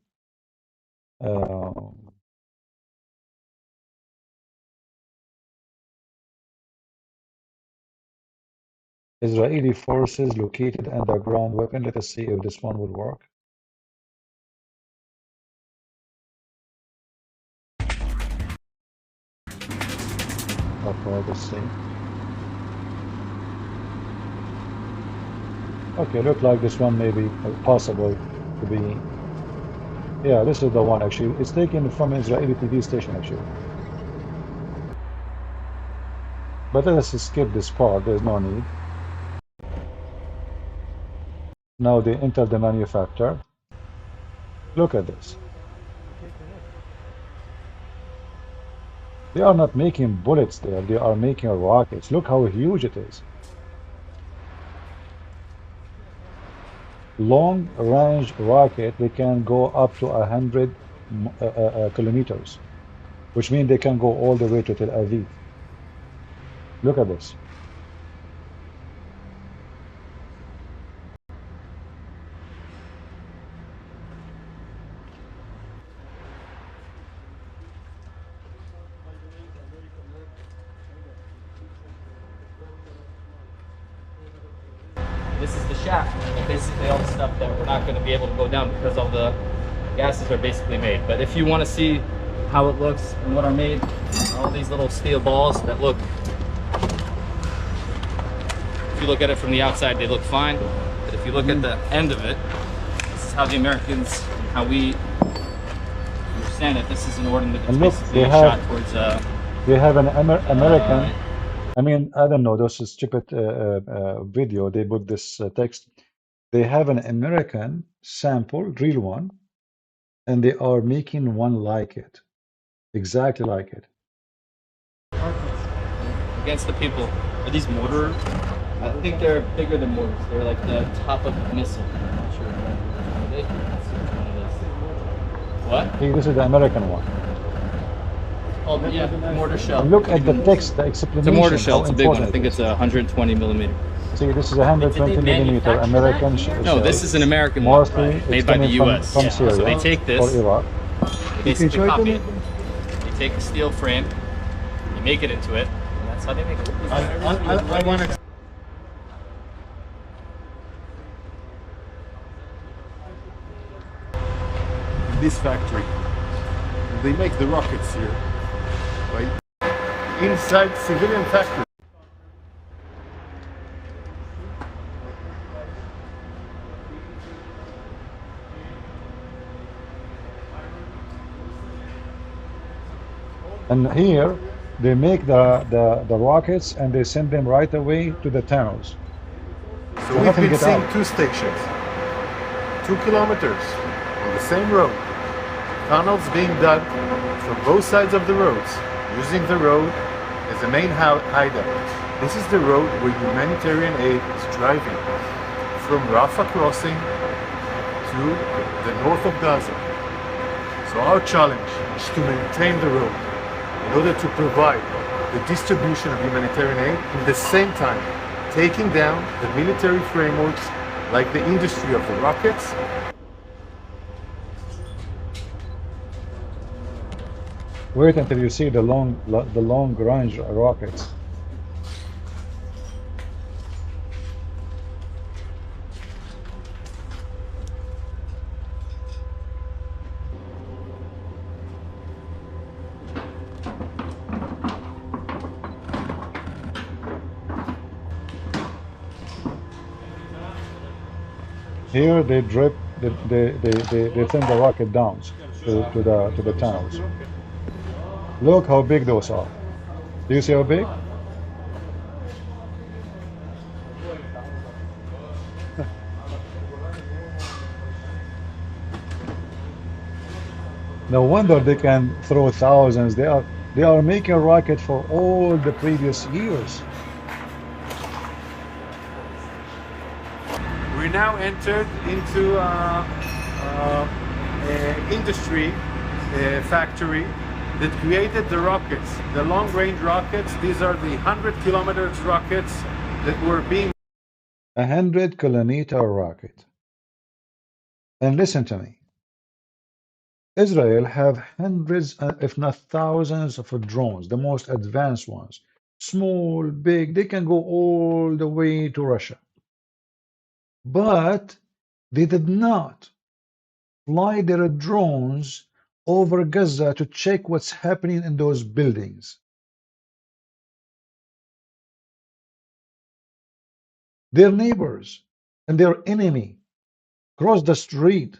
Israeli forces located underground weapon. Let us see if this one will work. Okay, let's see. Okay, look like this one may be possible to be. Yeah, this is the one actually. It's taken from an Israeli TV station actually. But let us skip this part, there's no need. Now they enter the manufacturer. Look at this. They are not making bullets there, they are making rockets. Look how huge it is. Long range rocket, they can go up to 100 kilometers, which means they can go all the way to Tel Aviv. Look at this.
This is the shaft, and basically all the stuff that we're not going to be able to go down because all the gases are basically made. But if you want to see how it looks and what are made, all these little steel balls that look, if you look at it from the outside, they look fine. But if you look at the end of it, this is how the Americans, how we understand it. This is an ordnance that's basically a shot towards.
They have an American. I mean, I don't know, those stupid video, they put this text. They have an American sample, real one, and they are making one like it. Exactly like it.
Against the people. Are these mortars? I think they're bigger than mortars. They're like the top of a missile. I'm not sure. Are they? What?
Hey, this is the American one.
Oh, yeah, mortar shell.
Look at the text, the explanation.
It's a mortar shell. It's a big one. I think it's 120 millimeter.
See, this is 120 millimeter American.
No, this is an American one, made by the U.S.
From Syria,
so they take this,
or Iraq.
they basically copy it. They take a steel frame, they make it into it, and that's how they make it.
I want to. This factory, they make the rockets here, right? Inside civilian factory.
And here, they make the rockets and they send them right away to the tunnels.
So we've been seeing two stations, 2 kilometers on the same road. Tunnels being dug from both sides of the roads, using the road as a main hideout. This is the road where humanitarian aid is driving from Rafah crossing to the north of Gaza. So our challenge is to maintain the road in order to provide the distribution of humanitarian aid, at the same time taking down the military frameworks like the industry of the rockets.
Wait until you see the long range rockets. Here they drip, they send the rocket down to the tunnels. Look how big those are. Do you see how big? No wonder they can throw thousands. They are making a rocket for all the previous years.
We now entered into industry factory that created the rockets, the long-range rockets. These are the 100 rockets that were being
100-kilometer rocket. And listen to me. Israel have hundreds, if not thousands of drones, the most advanced ones. Small, big, they can go all the way to Russia. But they did not fly their drones over Gaza to check what's happening in those buildings. Their neighbors and their enemy cross the street,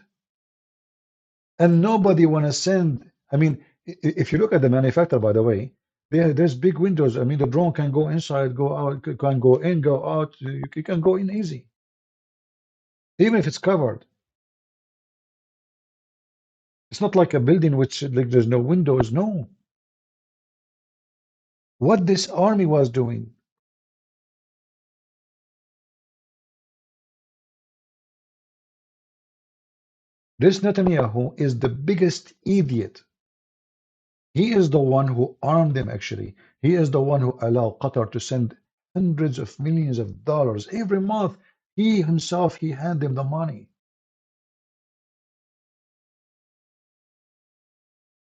and nobody want to send. I mean, if you look at the manufacturer, by the way, there's big windows. I mean, the drone can go inside, go out, can go in, go out. You can go in easy, even if it's covered. It's not like a building which like there's no windows. No. What this army was doing, this Netanyahu is the biggest idiot. He is the one who armed them, actually. He is the one who allowed Qatar to send hundreds of millions of dollars every month. He himself, he handed them the money.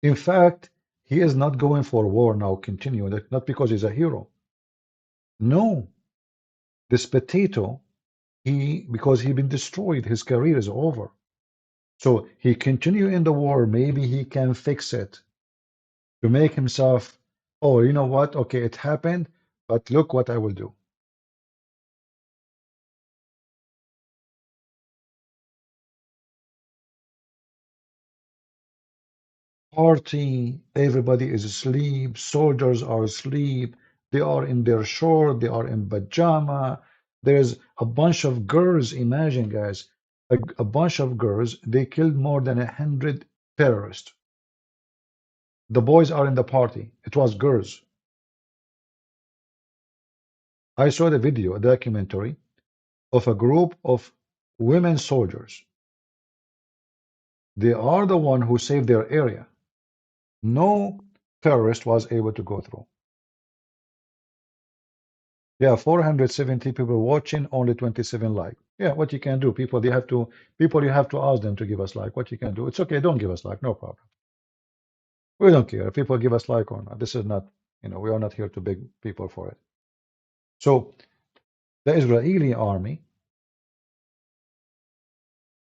In fact, he is not going for war now, continue, not because he's a hero. No. This potato, because he been destroyed, his career is over. So he continue in the war, maybe he can fix it to make himself, oh, you know what? Okay, it happened, but look what I will do. Party, everybody is asleep, soldiers are asleep, they are in their short, they are in pajama. There's a bunch of girls, imagine guys, a bunch of girls, they killed more than 100 terrorists. The boys are in the party, it was girls. I saw the video, a documentary of a group of women soldiers. They are the one who saved their area. No terrorist was able to go through. Yeah, 470 people watching, only 27 like. Yeah, what you can do, people you have to ask them to give us like. What you can do, it's okay, don't give us like, no problem. We don't care if people give us like or not. This is not, we are not here to beg people for it. So the Israeli army,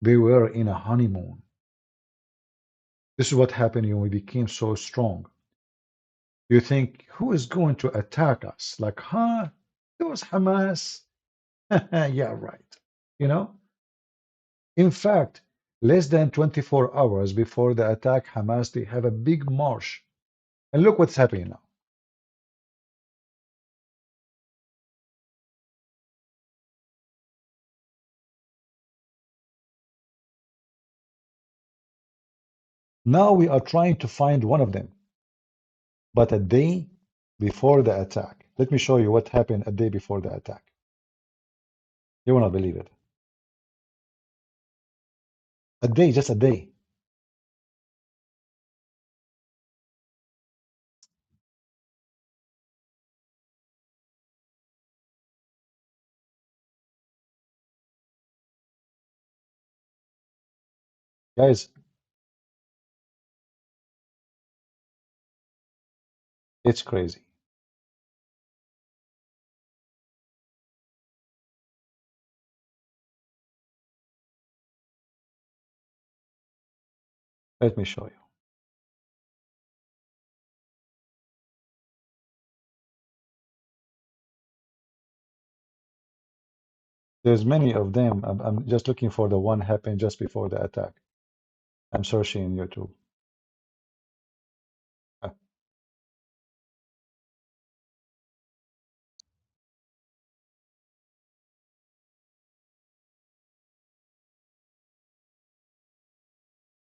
they were in a honeymoon. This is what happened when we became so strong. You think, who is going to attack us? Like, huh? It was Hamas. Yeah, right. You know? In fact, less than 24 hours before the attack, Hamas, they have a big march. And look what's happening now. Now we are trying to find one of them. But a day before the attack, let me show you what happened a day before the attack. You will not believe it. A day, just a day. Guys, It's crazy. Let me show you. There's many of them. I'm just looking for the one happened just before the attack. I'm searching in YouTube.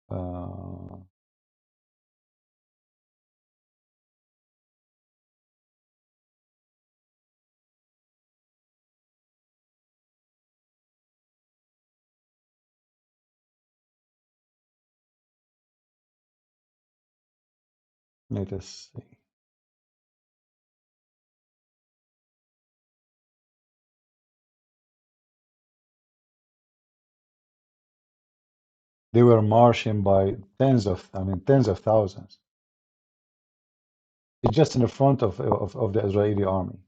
Uh, let us see. They were marching by tens of thousands. It's just in the front of the Israeli army.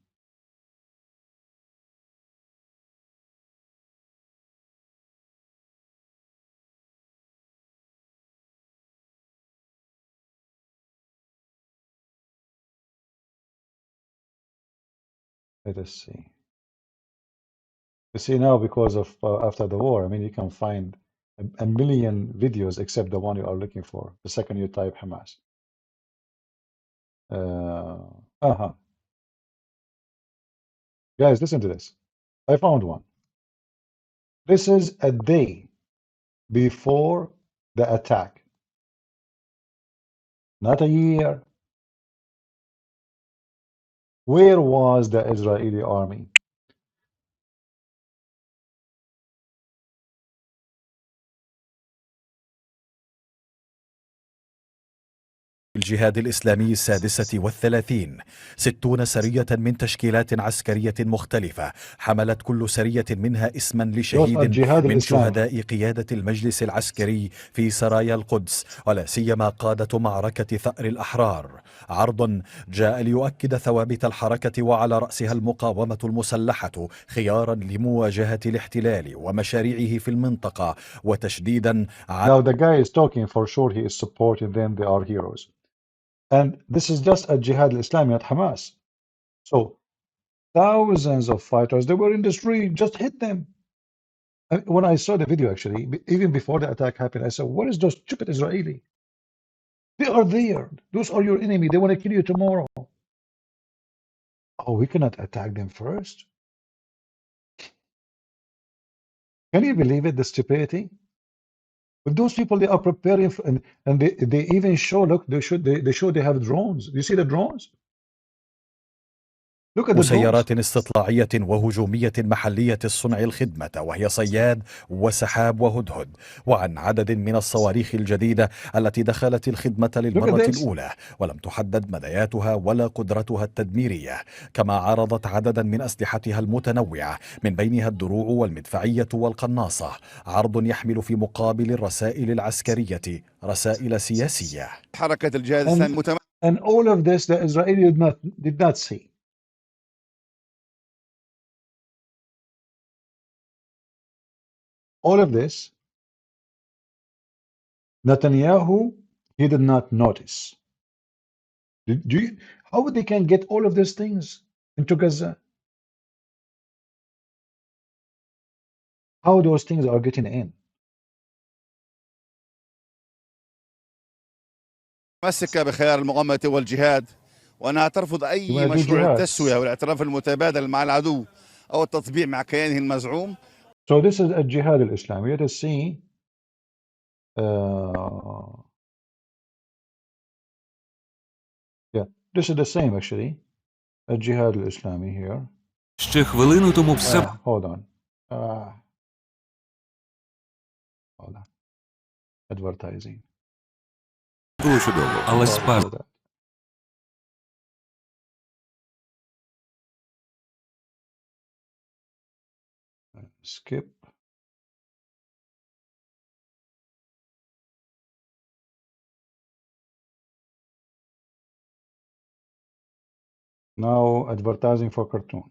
Let us see. You see now, because of after the war, I mean, you can find a million videos except the one you are looking for. The second you type Hamas. Uh-huh. Guys, listen to this. I found one. This is a day before the attack, not a year. Where was the Israeli army?
الجهاد الإسلامي 36 60 سرية من تشكيلات عسكرية مختلفة حملت كل سرية منها اسما لشهيد من شهداء قيادة المجلس العسكري في سرايا القدس، ولا سيما قادة معركة ثأر الأحرار. عرض جاء ليؤكد ثوابت الحركة وعلى رأسها المقاومة المسلحة خيارا لمواجهة الاحتلال ومشاريعه في المنطقة وتشديدا
Now the guy is talking, for sure he is supporting them, they are heroes. And this is just a Jihad al-Islami at Hamas. So thousands of fighters, they were in the street, just hit them. And when I saw the video, actually, even before the attack happened, I said, what is those stupid Israeli? They are there. Those are your enemy. They want to kill you tomorrow. Oh, we cannot attack them first? Can you believe it, the stupidity? But those people, they are preparing for, and they even show, look, they show they have drones. You see the drones?
مسيرات استطلاعية وهجومية محلية الصنع الخدمة، وهي صياد وسحاب وهدهد، وعن عدد من الصواريخ الجديدة التي دخلت الخدمة للمرة الأولى ولم تحدد مداياتها ولا قدرتها التدميرية، كما عرضت عددا من أسلحتها المتنوعة من بينها الدروع والمدفعية والقناصة. عرض يحمل في مقابل الرسائل العسكرية رسائل سياسية.
حركة الجهاد الإسلامي
And all of this the Israeli did not see. All of this, Netanyahu, he did not notice. How they can get all of these things into Gaza? How those things are getting in?
متمسكة بخيار المقاومة والجهاد، وأنها ترفض أي مشروع التسوية والاعتراف المتبادل مع العدو أو التطبيع مع كيانه المزعوم.
So this is a jihad al-Islami. Let us see. Yeah, this is the same actually. A jihad al-Islami here.
Ще хвилину тому все.
Hold on. Hold on. Advertising.
Було чудово, але спав.
Skip. Now advertising for cartoon.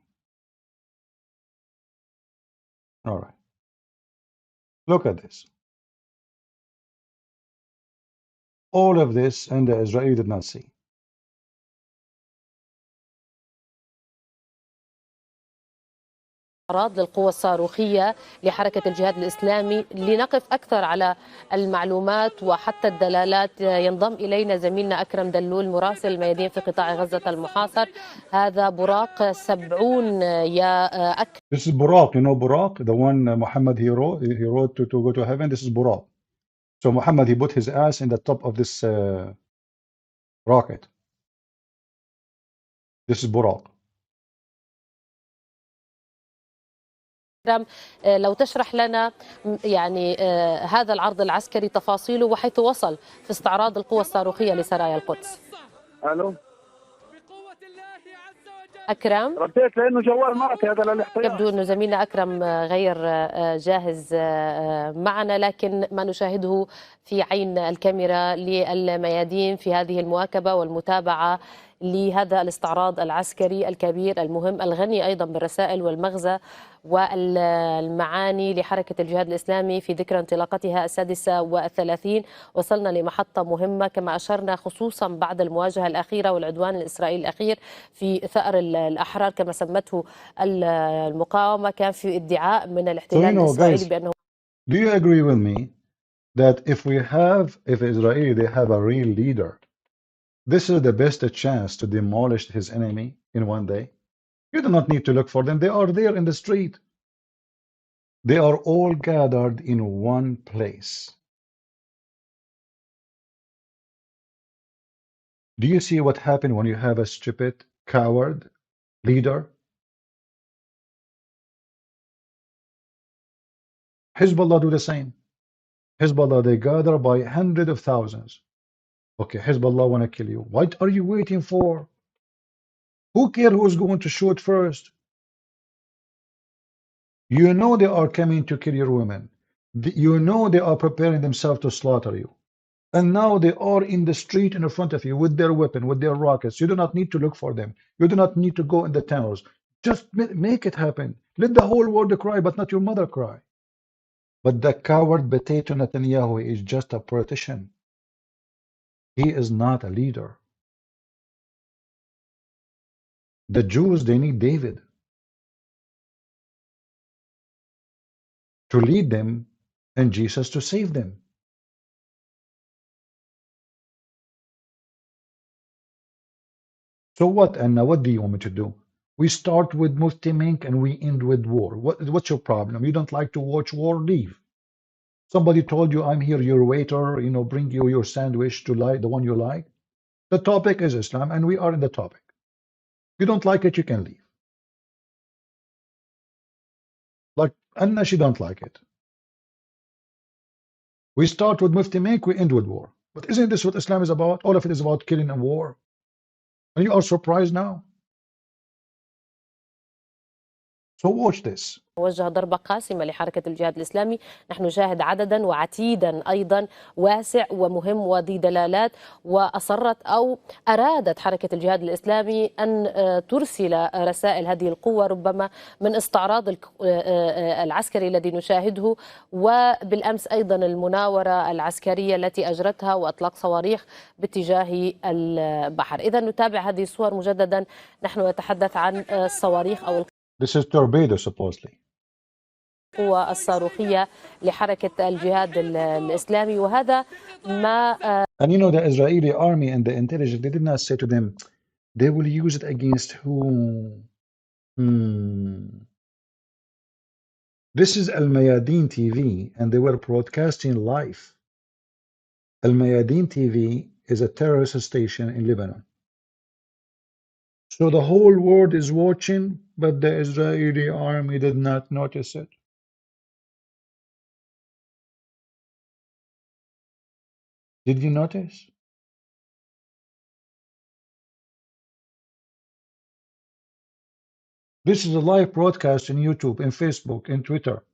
All right. Look at this. All of this, and the Israeli did not see.
أعراض للقوى الصاروخية لحركة الجهاد الإسلامي. لنقف أكثر على المعلومات وحتى الدلالات ينضم إلينا زميلنا أكرم دلول مراسل الميادين في قطاع غزة المحاصر. هذا براق 70 يا أكرم.
This is Buraq, you know Buraq, the one Muhammad he wrote to go to heaven. This is Buraq. So Muhammad, he put his ass in the top of this rocket. This is Buraq.
لو تشرح لنا يعني هذا العرض العسكري تفاصيله وحيث وصل في استعراض القوى الصاروخية لسرايا القدس.
الو
أكرم،
رديت لأنه جوال معك هذا للاحتياط.
يبدو أنه زميلنا أكرم غير جاهز معنا، لكن ما نشاهده في عين الكاميرا للميادين في هذه المواكبة والمتابعة لهذا الاستعراض العسكري الكبير المهم الغني أيضا بالرسائل والمغزى والمعاني لحركة الجهاد الإسلامي في ذكرى انطلاقتها 36. وصلنا لمحطة مهمة كما أشرنا، خصوصا بعد المواجهة الأخيرة والعدوان الإسرائيلي الأخير في ثأر الأحرار كما سمته المقاومة. كان في ادعاء من الاحتلال الإسرائيلي بأنه
Do you agree with me that if Israel they have a real leader, this is the best chance to demolish his enemy in one day? You do not need to look for them. They are there in the street. They are all gathered in one place. Do you see what happened when you have a stupid, coward leader? Hezbollah do the same. Hezbollah, they gather by hundreds of thousands. Okay, Hezbollah want to kill you. What are you waiting for? Who cares who's going to shoot first? You know they are coming to kill your women. You know they are preparing themselves to slaughter you. And now they are in the street in front of you with their weapon, with their rockets. You do not need to look for them. You do not need to go in the tunnels. Just make it happen. Let the whole world cry, but not your mother cry. But the coward potato Netanyahu is just a politician. He is not a leader. The Jews, they need David to lead them and Jesus to save them. So what, Anna? What do you want me to do? We start with Mufti Menk and we end with war. What's your problem? You don't like to watch war? Leave. Somebody told you, I'm here, your waiter, bring you your sandwich to like the one you like. The topic is Islam and we are in the topic. If you don't like it, you can leave. Like Anna, she don't like it. We start with Mufti Menk, we end with war. But isn't this what Islam is about? All of it is about killing and war. And you are surprised now? So watch this.
وجه ضربة قاسمة لحركة الجهاد الإسلامي. نحن نشاهد عددا وعتيدا أيضا واسع ومهم وذي دلالات، وأصرت أو أرادت حركة الجهاد الإسلامي أن ترسل رسائل هذه القوة ربما من استعراض العسكري الذي نشاهده، وبالأمس أيضا المناورة العسكرية التي أجرتها وأطلاق صواريخ باتجاه البحر. إذا نتابع هذه الصور مجددا. نحن نتحدث عن الصواريخ أو
This is torpedo supposedly.
القوة الصاروخية لحركة الجهاد الإسلامي، وهذا ما
And the Israeli army and the intelligence, they did not say to them, they will use it against whom? This is Al Mayadeen TV, and they were broadcasting live. Al Mayadeen TV is a terrorist station in Lebanon. So the whole world is watching, but the Israeli army did not notice it. Did you notice? This is a live broadcast in YouTube, in Facebook, in Twitter,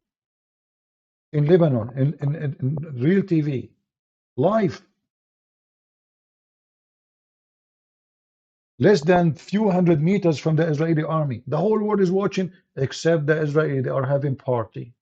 in Lebanon, in real TV, live. less than few hundred meters from the Israeli army. The whole world is watching except the Israeli. They are having party.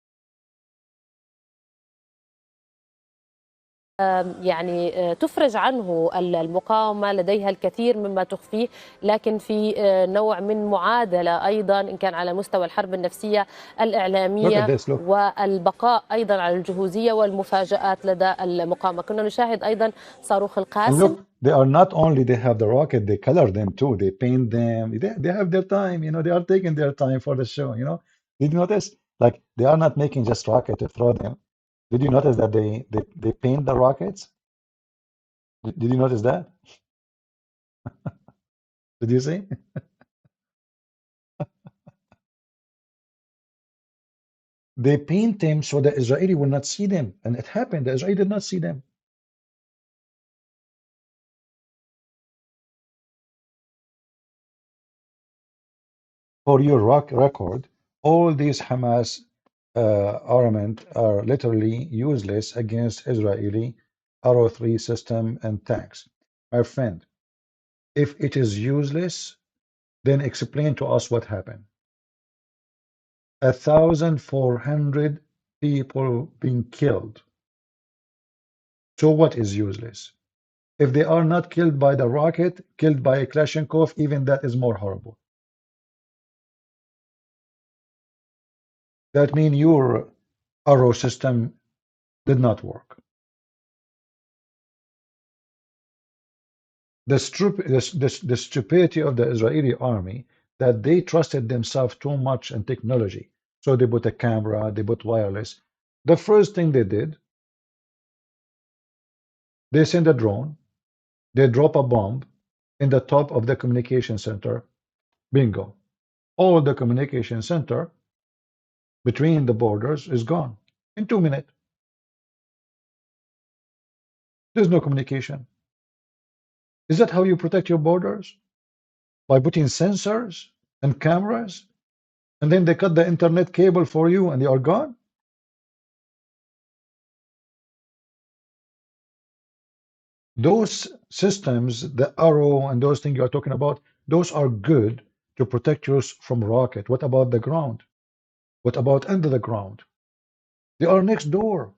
يعني تفرج عنه المقاومة لديها الكثير مما تخفيه، لكن في نوع من معادلة أيضا إن كان على مستوى الحرب النفسية الإعلامية والبقاء أيضا على الجهوزية والمفاجآت لدى المقاومة. كنا نشاهد أيضا صاروخ القاسم.
And look, they are not only they have the rocket, they color them too. They paint them. They have their time. You know, they are taking their time for the show. You know, did you notice? Like they are not making just rocket to throw them. Did you notice that they paint the rockets? Did you notice that? Did you see? They paint them so the Israeli will not see them. And it happened. The Israeli did not see them. For your record, all these Hamas armament are literally useless against Israeli Arrow 3 system and tanks. My friend, if it is useless, then explain to us what happened. 1,400 people being killed. So what is useless? If they are not killed by the rocket, killed by a Kalashnikov, even that is more horrible. That means your arrow system did not work. The stupidity of the Israeli army that they trusted themselves too much in technology. So they put a camera, they put wireless. The first thing they did, they send a drone, they drop a bomb in the top of the communication center. Bingo. All the communication center between the borders is gone in 2 minutes. There's no communication. Is that how you protect your borders? By putting sensors and cameras? And then they cut the internet cable for you and they are gone? Those systems, the arrow and those things you are talking about, those are good to protect you from rocket. What about the ground? What about under the ground? They are next door.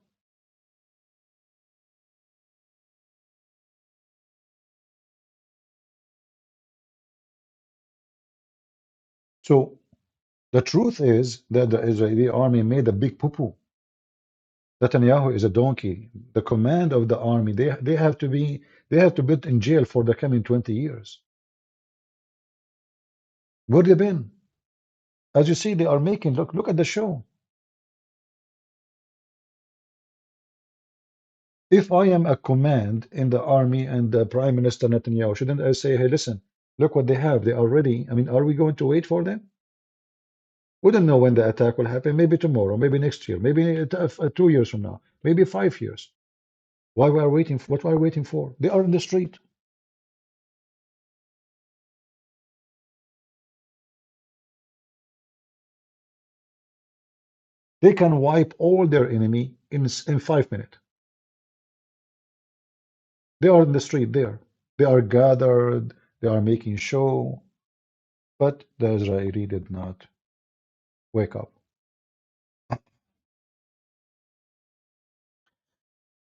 So the truth is that the Israeli army made a big poo-poo. Netanyahu is a donkey. The command of the army, they have to be put in jail for the coming 20 years. Where they been? As you see, they are making look at the show. If I am a command in the army and the Prime Minister Netanyahu, shouldn't I say, hey, listen, look what they have. They are ready. I mean, are we going to wait for them? We don't know when the attack will happen. Maybe tomorrow, maybe next year, maybe 2 years from now, maybe 5 years. Why we are waiting? What are we waiting for? They are in the street. They can wipe all their enemy in 5 minutes. They are in the street there. They are gathered. They are making show. But the Israeli did not wake up.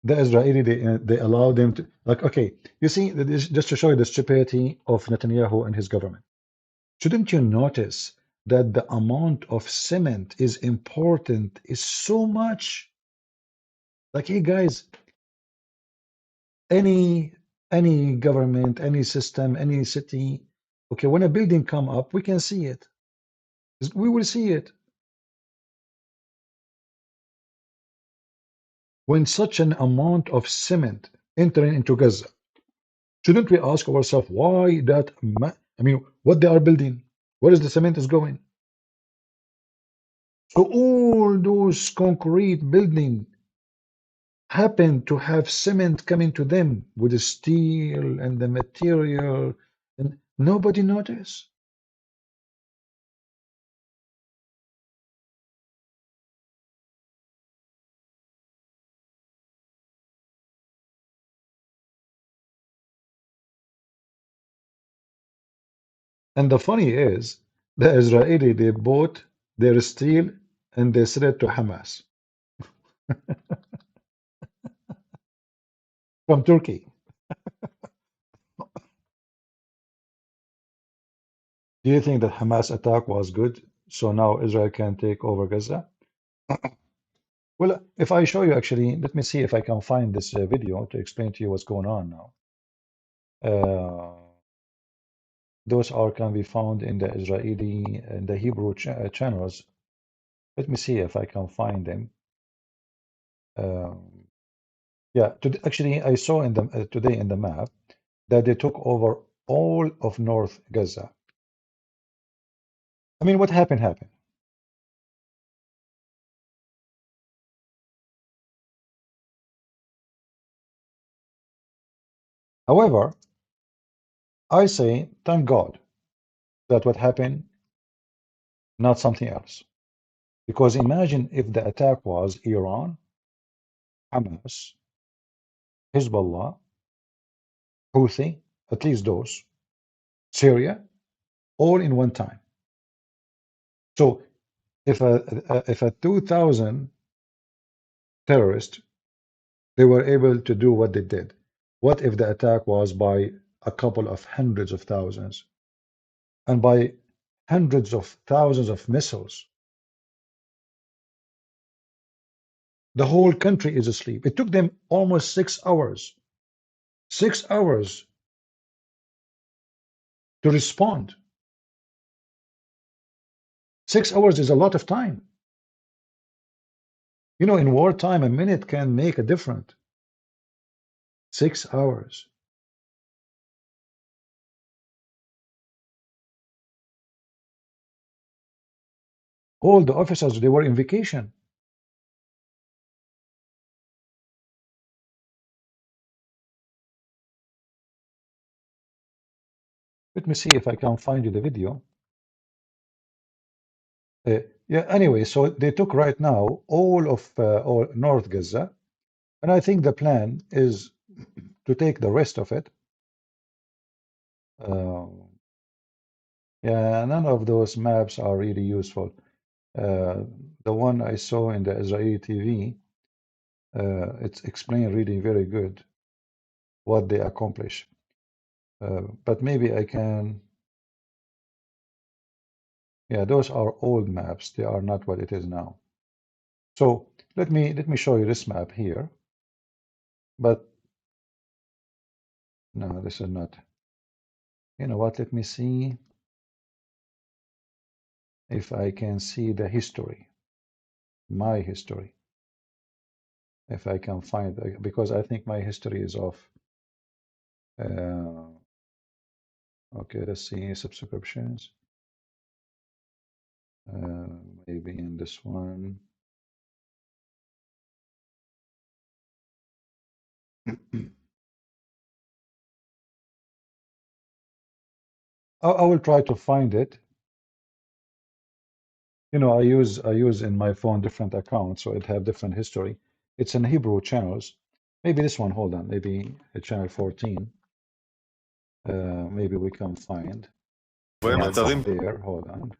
The Israeli, they allow them to, like, okay, you see, just to show you the stupidity of Netanyahu and his government. Shouldn't you notice that the amount of cement is important, is so much? Like, hey guys, any government, any system, any city, okay, when a building come up, we can see it. We will see it. When such an amount of cement entering into Gaza, shouldn't we ask ourselves why that? I mean, what they are building? Where is the cement is going? So all those concrete building happen to have cement coming to them with the steel and the material, and nobody noticed. And the funny is, the Israeli, they bought their steel and they sell it to Hamas from Turkey. Do you think that Hamas attack was good? So now Israel can take over Gaza? Well, if I show you, actually, let me see if I can find this video to explain to you what's going on now. Those are can be found in the Israeli and the Hebrew channels. Let me see if I can find them. Yeah, actually, I saw in the today in the map that they took over all of North Gaza. I mean, what happened happened. However, I say thank God that what happened, not something else. Because imagine if the attack was Iran, Hamas, Hezbollah, Houthi, at least those, Syria, all in one time. So if a 2,000 terrorists they were able to do what they did, what if the attack was by a couple of hundreds of thousands and by hundreds of thousands of missiles? The whole country is asleep. It took them almost 6 hours. 6 hours to respond. 6 hours is a lot of time. You know, in wartime, a minute can make a difference. 6 hours. All the officers, they were in vacation. Let me see if I can find you the video. Yeah, anyway, so they took right now all of all North Gaza, and I think the plan is to take the rest of it. Yeah, none of those maps are really useful. The one I saw in the Israeli TV, it's explained really very good what they accomplish. But maybe I can. Yeah, those are old maps. They are not what it is now. So let me show you this map here. But no, this is not. You know what? Let me see if I can see the history, my history. If I can find, because I think my history is off. Okay, let's see subscriptions. Maybe in this one. I will try to find it. You know, I use in my phone different accounts, so it have different history. It's in Hebrew channels. Maybe this one. Hold on. Maybe channel 14. Maybe we can find. There. Hold on.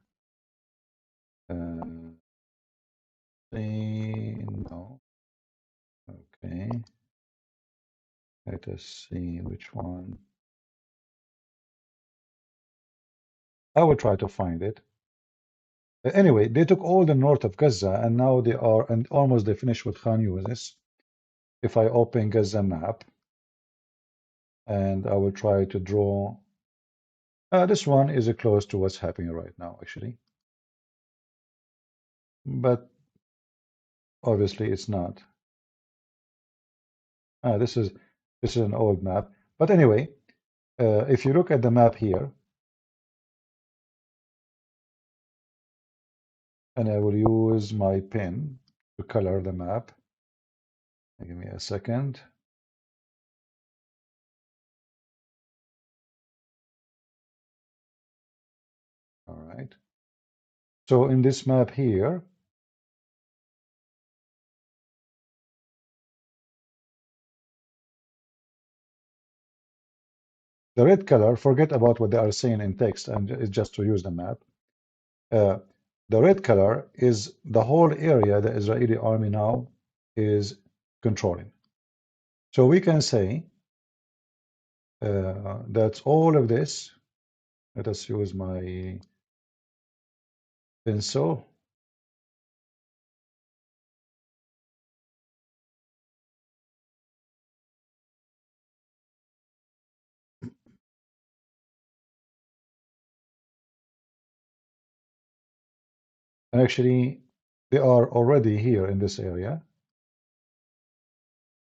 No. Okay. Let us see which one. I will try to find it. Anyway, they took all the north of Gaza, and now they are, and almost they finished with Khan Yunis. If I open Gaza map, and I will try to draw. This one is close to what's happening right now, actually. But obviously it's not. This is an old map. But anyway, if you look at the map here, and I will use my pen to color the map. Give me a second. All right. So in this map here, The red color, forget about what they are saying in text, and it's just to use the map. The red color is the whole area the Israeli army now is controlling. So we can say that all of this, let us use my pencil. And actually, they are already here in this area.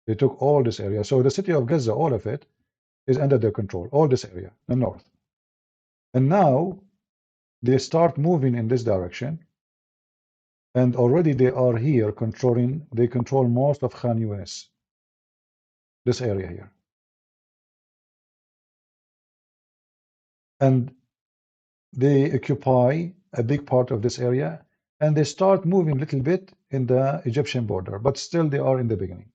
They took all this area. So the city of Gaza, all of it, is under their control, all this area, the north. And now they start moving in this direction. And already they are here controlling, they control most of Khan Yunis, this area here. And they occupy a big part of this area, and they start moving a little bit in the Egyptian border, but still they are in the beginning.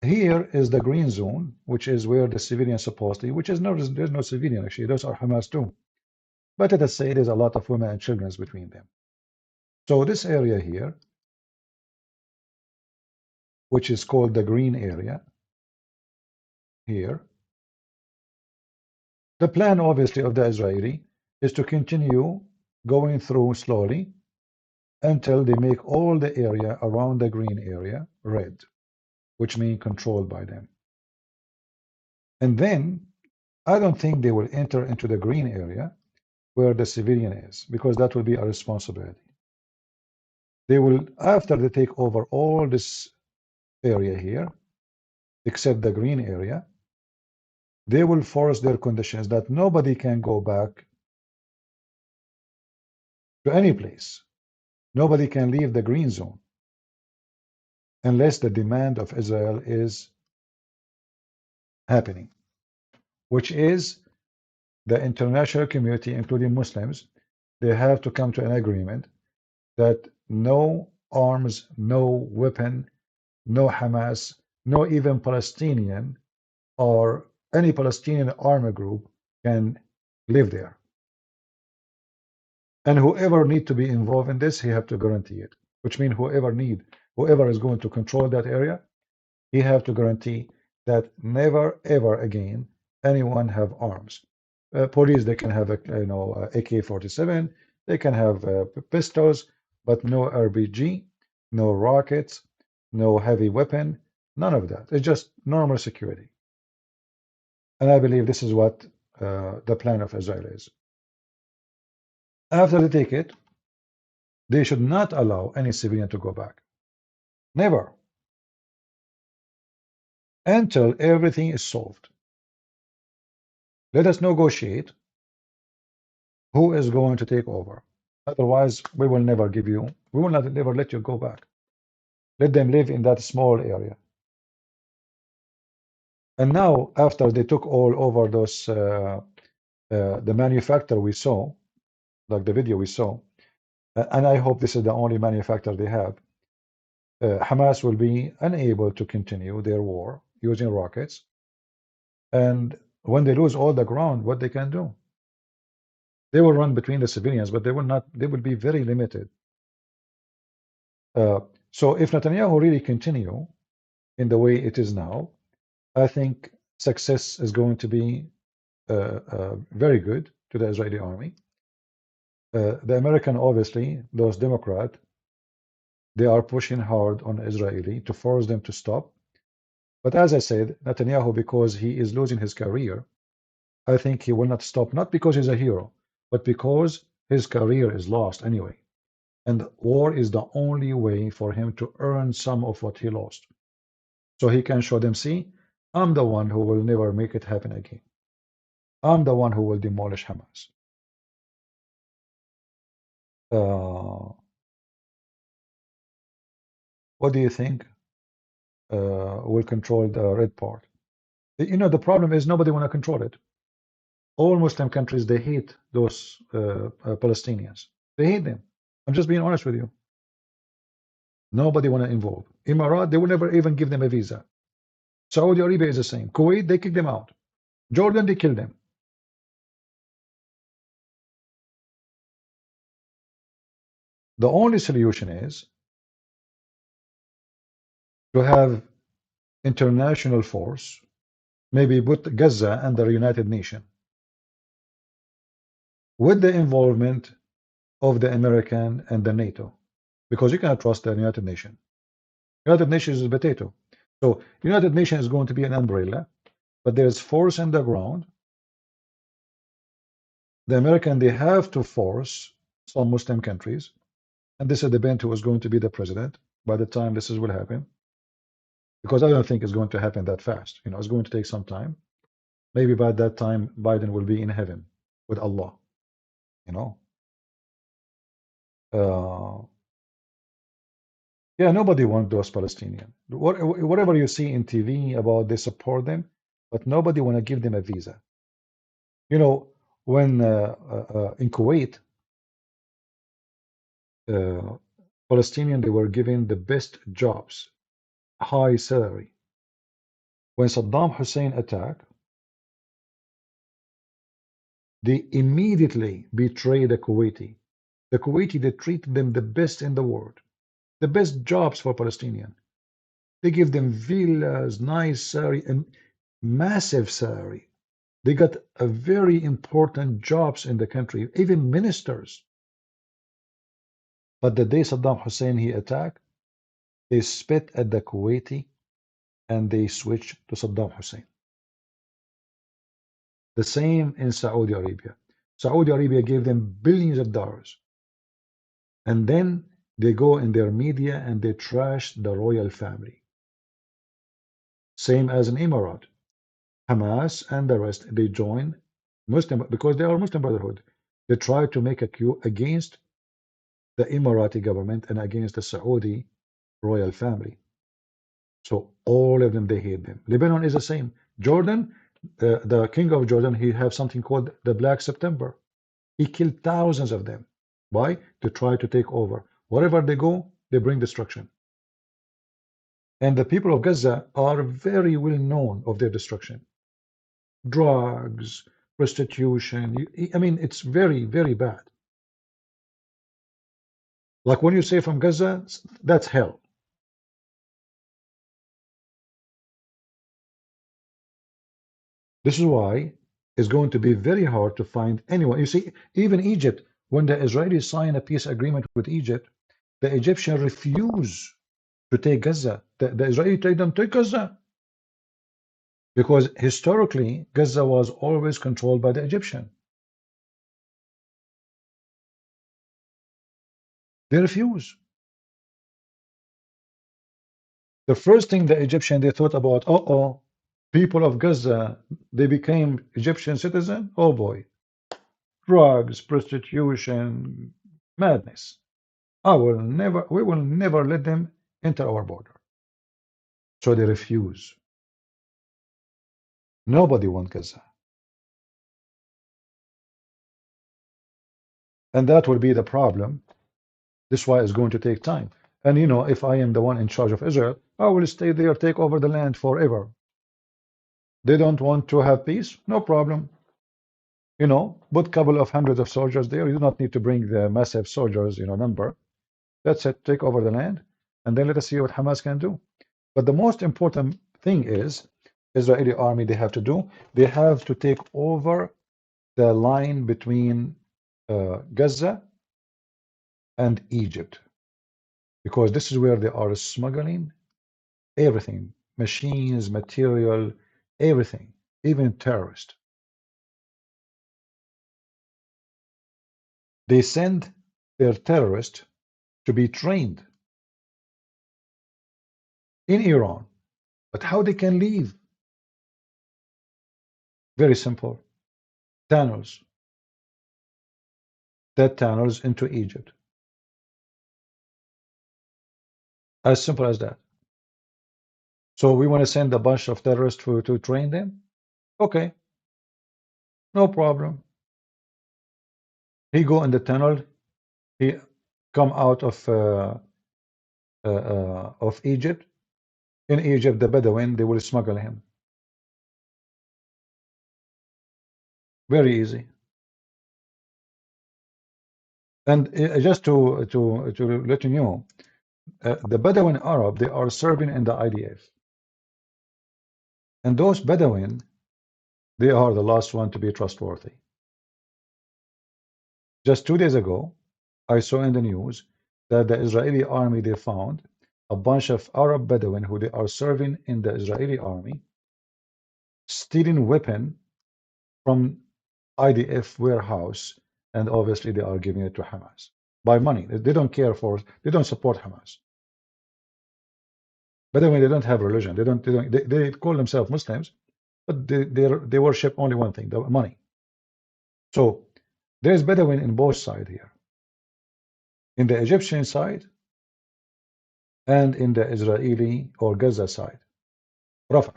Here is the green zone, which is where the civilians supposedly, which is no, there's no civilian actually, those are Hamas too. But let us say there's a lot of women and children between them. So this area here, which is called the green area, here, the plan obviously of the Israeli is to continue going through slowly until they make all the area around the green area red, which means controlled by them. And then I don't think they will enter into the green area where the civilian is, because that will be a responsibility. They will, after they take over all this area here, except the green area, they will force their conditions that nobody can go back to any place. Nobody can leave the green zone unless the demand of Israel is happening, which is the international community, including Muslims, they have to come to an agreement that no arms, no weapon, no Hamas, no even Palestinian or any Palestinian army group can live there. And whoever need to be involved in this, he have to guarantee it, which means whoever is going to control that area, he have to guarantee that never ever again anyone have arms. Police, they can have a AK-47, they can have pistols, but no RPG, no rockets, no heavy weapon, none of that. It's just normal security. And I believe this is what the plan of Israel is. After they take it, they should not allow any civilian to go back. Never. Until everything is solved. Let us negotiate who is going to take over. Otherwise, we will never give you, we will not never let you go back. Let them live in that small area. And now, after they took all over those, the manufacturer we saw, like the video we saw, and I hope this is the only manufacturer they have, Hamas will be unable to continue their war using rockets. And when they lose all the ground, what they can do? They will run between the civilians, but they will not. They will be very limited. So if Netanyahu really continue in the way it is now, I think success is going to be very good to the Israeli army. The American, obviously, those Democrats, they are pushing hard on Israeli to force them to stop. But as I said, Netanyahu, because he is losing his career, I think he will not stop, not because he's a hero, but because his career is lost anyway. And war is the only way for him to earn some of what he lost. So he can show them, see, I'm the one who will never make it happen again. I'm the one who will demolish Hamas. What do you think will control the red part? You know, the problem is nobody want to control it. All Muslim countries, they hate those Palestinians. They hate them. I'm just being honest with you. Nobody want to involve. Emirat, they will never even give them a visa. Saudi Arabia is the same. Kuwait, they kicked them out. Jordan, they killed them. The only solution is to have international force, maybe put Gaza under United Nations, with the involvement of the American and the NATO, because you cannot trust the United Nations. United Nations is a potato. So United Nations is going to be an umbrella, but there's force in the ground. The American, they have to force some Muslim countries, and this is depends who is going to be the president by the time this will happen, because I don't think it's going to happen that fast. You know, it's going to take some time. Maybe by that time Biden will be in heaven with Allah. You know, yeah, nobody wants those Palestinians. Whatever you see in TV about they support them, but nobody want to give them a visa. You know, when in Kuwait, Palestinians, they were given the best jobs, high salary. When Saddam Hussein attacked, they immediately betrayed the Kuwaiti. The Kuwaiti, they treated them the best in the world, the best jobs for Palestinians. They give them villas, nice salary, and massive salary. They got a very important jobs in the country, even ministers. But the day Saddam Hussein he attacked, they spit at the Kuwaiti and they switched to Saddam Hussein. The same in Saudi Arabia. Saudi Arabia gave them billions of dollars. And then they go in their media and they trash the royal family. Same as in Emirat. Hamas and the rest, they join Muslim because they are Muslim Brotherhood. They try to make a coup against the Emirati government and against the Saudi royal family. So all of them, they hate them. Lebanon is the same. Jordan, the king of Jordan, he have something called the Black September. He killed thousands of them. Why? To try to take over. Wherever they go, they bring destruction. And the people of Gaza are very well known of their destruction. Drugs, prostitution. I mean, it's very, very bad. Like when you say from Gaza, that's hell. This is why it's going to be very hard to find anyone. You see, even Egypt, when the Israelis sign a peace agreement with Egypt, the Egyptians refuse to take Gaza. The Israelis tell them, take Gaza. Because historically, Gaza was always controlled by the Egyptian. They refuse. The first thing the Egyptian, they thought about, people of Gaza, they became Egyptian citizen. Oh boy, drugs, prostitution, madness. We will never let them enter our border. So they refuse. Nobody wants Gaza. And that will be the problem. This is why it's going to take time. And you know, if I am the one in charge of Israel, I will stay there, take over the land forever. They don't want to have peace? No problem. You know, put a couple of hundreds of soldiers there. You do not need to bring the massive soldiers, you know, number. That's it. Take over the land, and then let us see what Hamas can do. But the most important thing is, Israeli army, they have to do, they have to take over the line between Gaza and Egypt, because this is where they are smuggling everything, machines, material, everything, even terrorists. They send their terrorists to be trained in Iran. But how they can leave? Very simple. Tunnels. That tunnels into Egypt. As simple as that. So we want to send a bunch of terrorists to train them? Okay. No problem. He go in the tunnel. He come out of Egypt In Egypt, the Bedouin, they will smuggle him. Very easy. And just to let you know, the Bedouin Arab, they are serving in the IDF. And those Bedouin, they are the last one to be trustworthy. Just 2 days ago, I saw in the news that the Israeli army, they found a bunch of Arab Bedouin who they are serving in the Israeli army, stealing weapon from IDF warehouse, and obviously they are giving it to Hamas by money. They don't care for, they don't support Hamas. Bedouin, they don't have religion. They call themselves Muslims, but they worship only one thing, the money. So there's Bedouin in both sides here, in the Egyptian side and in the Israeli or Gaza side. Rafah.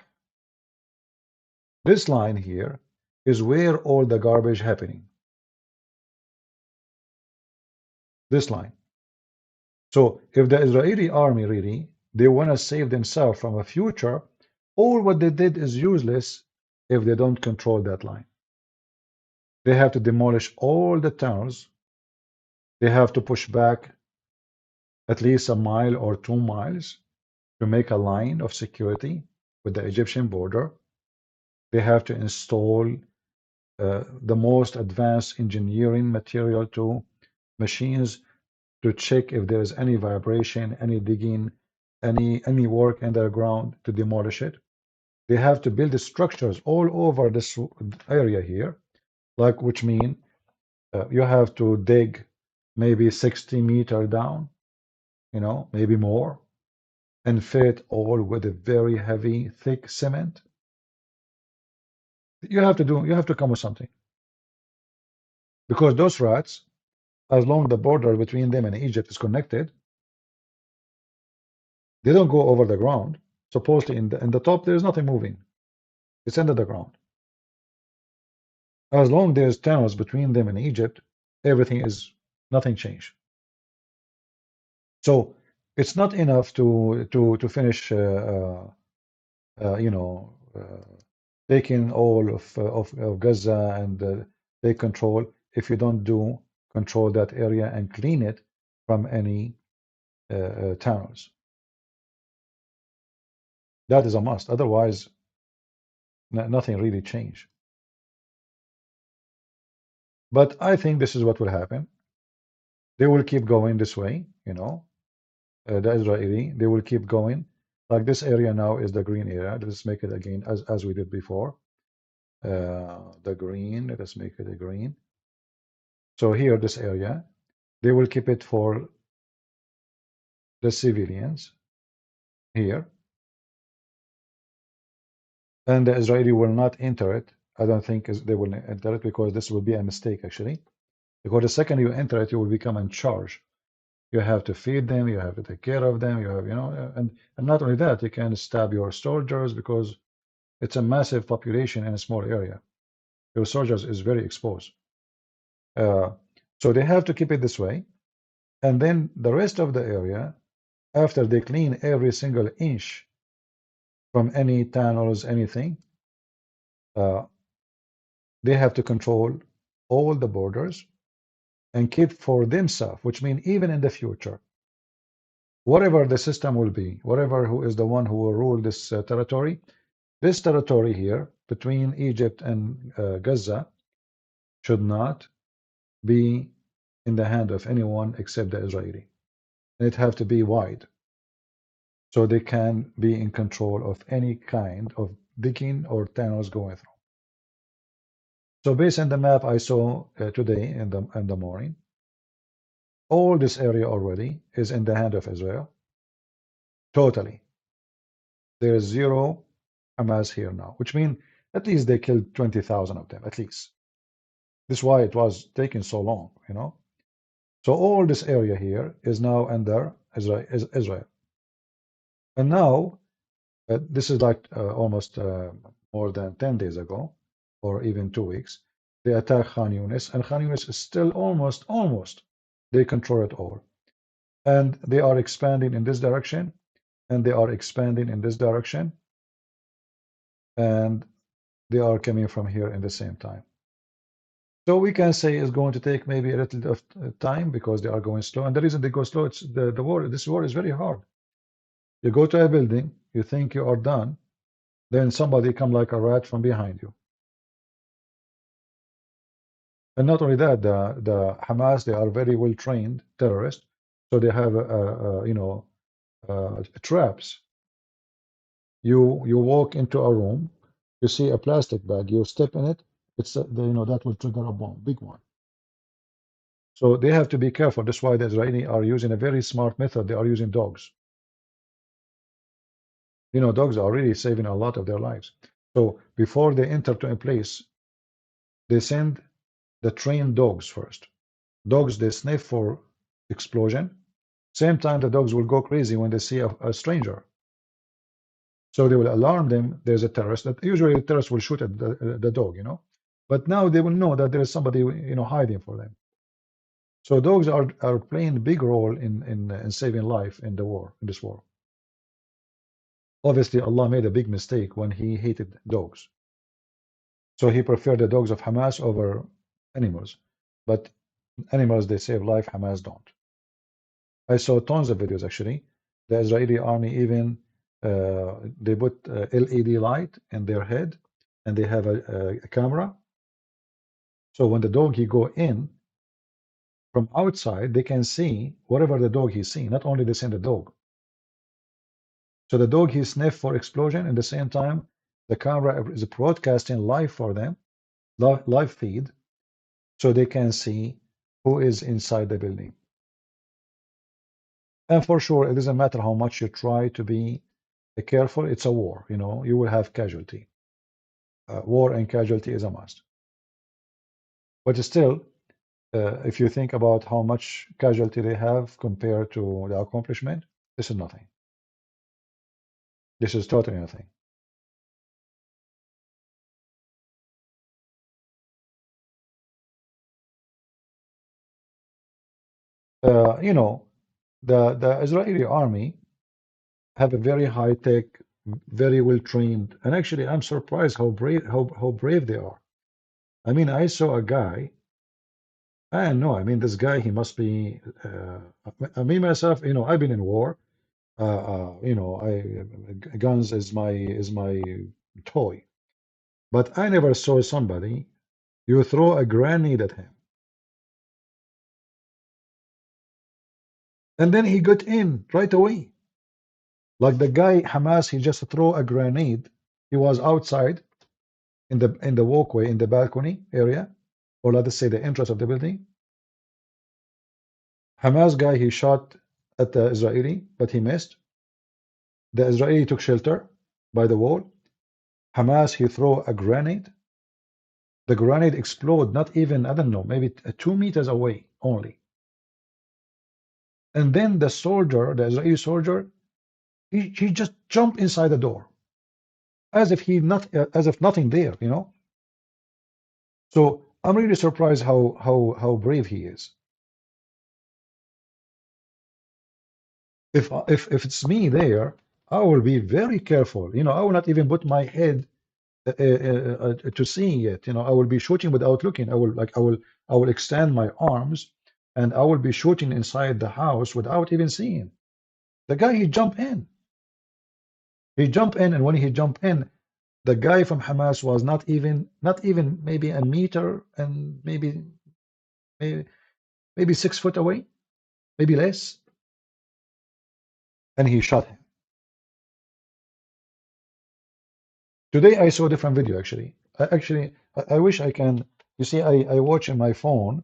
This line here is where all the garbage happening. This line. So if the Israeli army really, they want to save themselves from a future, all what they did is useless if they don't control that line. They have to demolish all the tunnels. They have to push back at least a mile or 2 miles to make a line of security with the Egyptian border. They have to install the most advanced engineering material to machines to check if there is any vibration, any digging, any work underground to demolish it. They have to build the structures all over this area here, like which mean you have to dig maybe 60 meters down, you know, maybe more, and fill it all with a very heavy, thick cement. You have to come with something. Because those rats, as long as the border between them and Egypt is connected, they don't go over the ground. Supposedly in the top there is nothing moving. It's under the ground. As long as there's tunnels between them and Egypt, nothing changed. So it's not enough to finish taking all of Gaza and take control if you don't control that area and clean it from any tunnels. That is a must. Otherwise, nothing really changed. But I think this is what will happen. They will keep going this way, you know. The Israeli, they will keep going. Like this area now is the green area. Let's make it again as we did before. The green, let us make it a green. So here, this area, they will keep it for the civilians here. And the Israeli will not enter it. I don't think they will enter it because this will be a mistake actually. Because the second you enter it, you will become in charge. You have to feed them, you have to take care of them, you have, and not only that, you can stab your soldiers because it's a massive population in a small area. Your soldiers is very exposed. So they have to keep it this way. And then the rest of the area, after they clean every single inch from any tunnels, anything, they have to control all the borders and keep for themselves, which means even in the future, whatever the system will be, whatever who is the one who will rule this territory, this territory here between Egypt and Gaza should not be in the hand of anyone except the Israeli. And it have to be wide, so they can be in control of any kind of digging or tunnels going through. So based on the map I saw today in the morning, all this area already is in the hand of Israel. Totally. There is zero Hamas here now, which means at least they killed 20,000 of them, at least. This is why it was taking so long, you know. So all this area here is now under Israel. And now, this is like almost more than 10 days ago, or even 2 weeks, they attacked Khan Yunis, and Khan Yunis is still almost, they control it all. And they are expanding in this direction. and they are expanding in this direction, and they are coming from here in the same time. So we can say it's going to take maybe a little of time because they are going slow. And the reason they go slow, it's the war. This war is very hard. You go to a building, you think you are done, then somebody come like a rat from behind you. And not only that, the Hamas, they are very well trained terrorists, so they have traps. You walk into a room, you see a plastic bag, you step in it, it's that will trigger a bomb, big one. So they have to be careful. That's why the Israeli are using a very smart method. They are using dogs. Dogs are really saving a lot of their lives. So before they enter to a place, they send the trained dogs first. Dogs, they sniff for explosion. Same time, the dogs will go crazy when they see a stranger. So they will alarm them. There's a terrorist. That usually the terrorist will shoot at the dog, But now they will know that there is somebody, hiding for them. So dogs are playing a big role in saving life in this war. Obviously, Allah made a big mistake when He hated dogs. So He preferred the dogs of Hamas over animals. But animals, they save life. Hamas don't. I saw tons of videos actually. The Israeli army even they put LED light in their head, and they have a camera. So when the dog he go in from outside, they can see whatever the dog he's seeing. Not only they send the dog. So the dog he sniff for explosion. At the same time, the camera is broadcasting live for them, live feed, so they can see who is inside the building. And for sure, it doesn't matter how much you try to be careful. It's a war. You will have casualty. War and casualty is a must. But still, if you think about how much casualty they have compared to the accomplishment, this is nothing. This is totally nothing. The Israeli army have a very high tech, very well trained, and actually I'm surprised how brave they are. I mean, I saw a guy. I don't know. I mean, this guy, he must be. Me myself, I've been in war. Guns is my toy, but I never saw somebody you throw a grenade at him, and then he got in right away. Like the guy Hamas, he just throw a grenade. He was outside in the walkway in the balcony area, or let us say the entrance of the building. Hamas guy, he shot at the Israeli, but he missed. The Israeli took shelter by the wall. Hamas, he throw a grenade. The grenade explode, not even, I don't know, maybe 2 meters away only. And then the Israeli soldier, he just jumped inside the door, as if nothing there, So I'm really surprised how brave he is. If it's me there, I will be very careful. I will not even put my head to seeing it. I will be shooting without looking. I will extend my arms, and I will be shooting inside the house without even seeing. The guy, he jumped in. And when he jumped in, the guy from Hamas was not even maybe a meter and maybe 6 foot away, maybe less, and he shot him. Today I saw a different video actually. I wish I can. You see, I watch in my phone.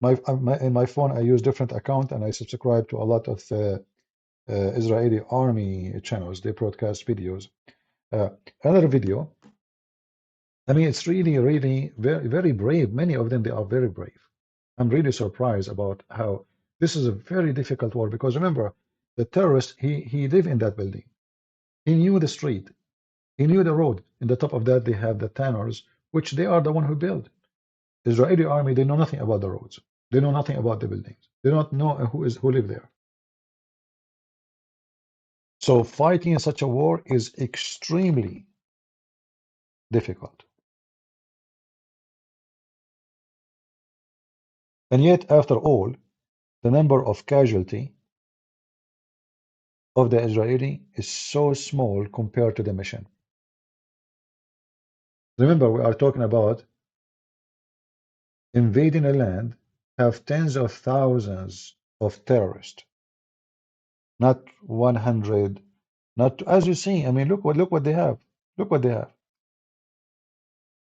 In my phone I use different account, and I subscribe to a lot of Israeli army channels. They broadcast videos. Another video. I mean, it's really very, very brave. Many of them, they are very brave. I'm really surprised about how this is a very difficult war, because remember, the terrorist, he lived in that building. He knew the street. He knew the road. In the top of that, they have the tanners, which they are the one who built. The Israeli army, they know nothing about the roads. They know nothing about the buildings. They don't know who live there. So fighting in such a war is extremely difficult. And yet, after all, the number of casualty of the Israeli is so small compared to the mission. Remember, we are talking about invading a land, have tens of thousands of terrorists, not 100, not as you see. I mean, look what they have. Look what they have.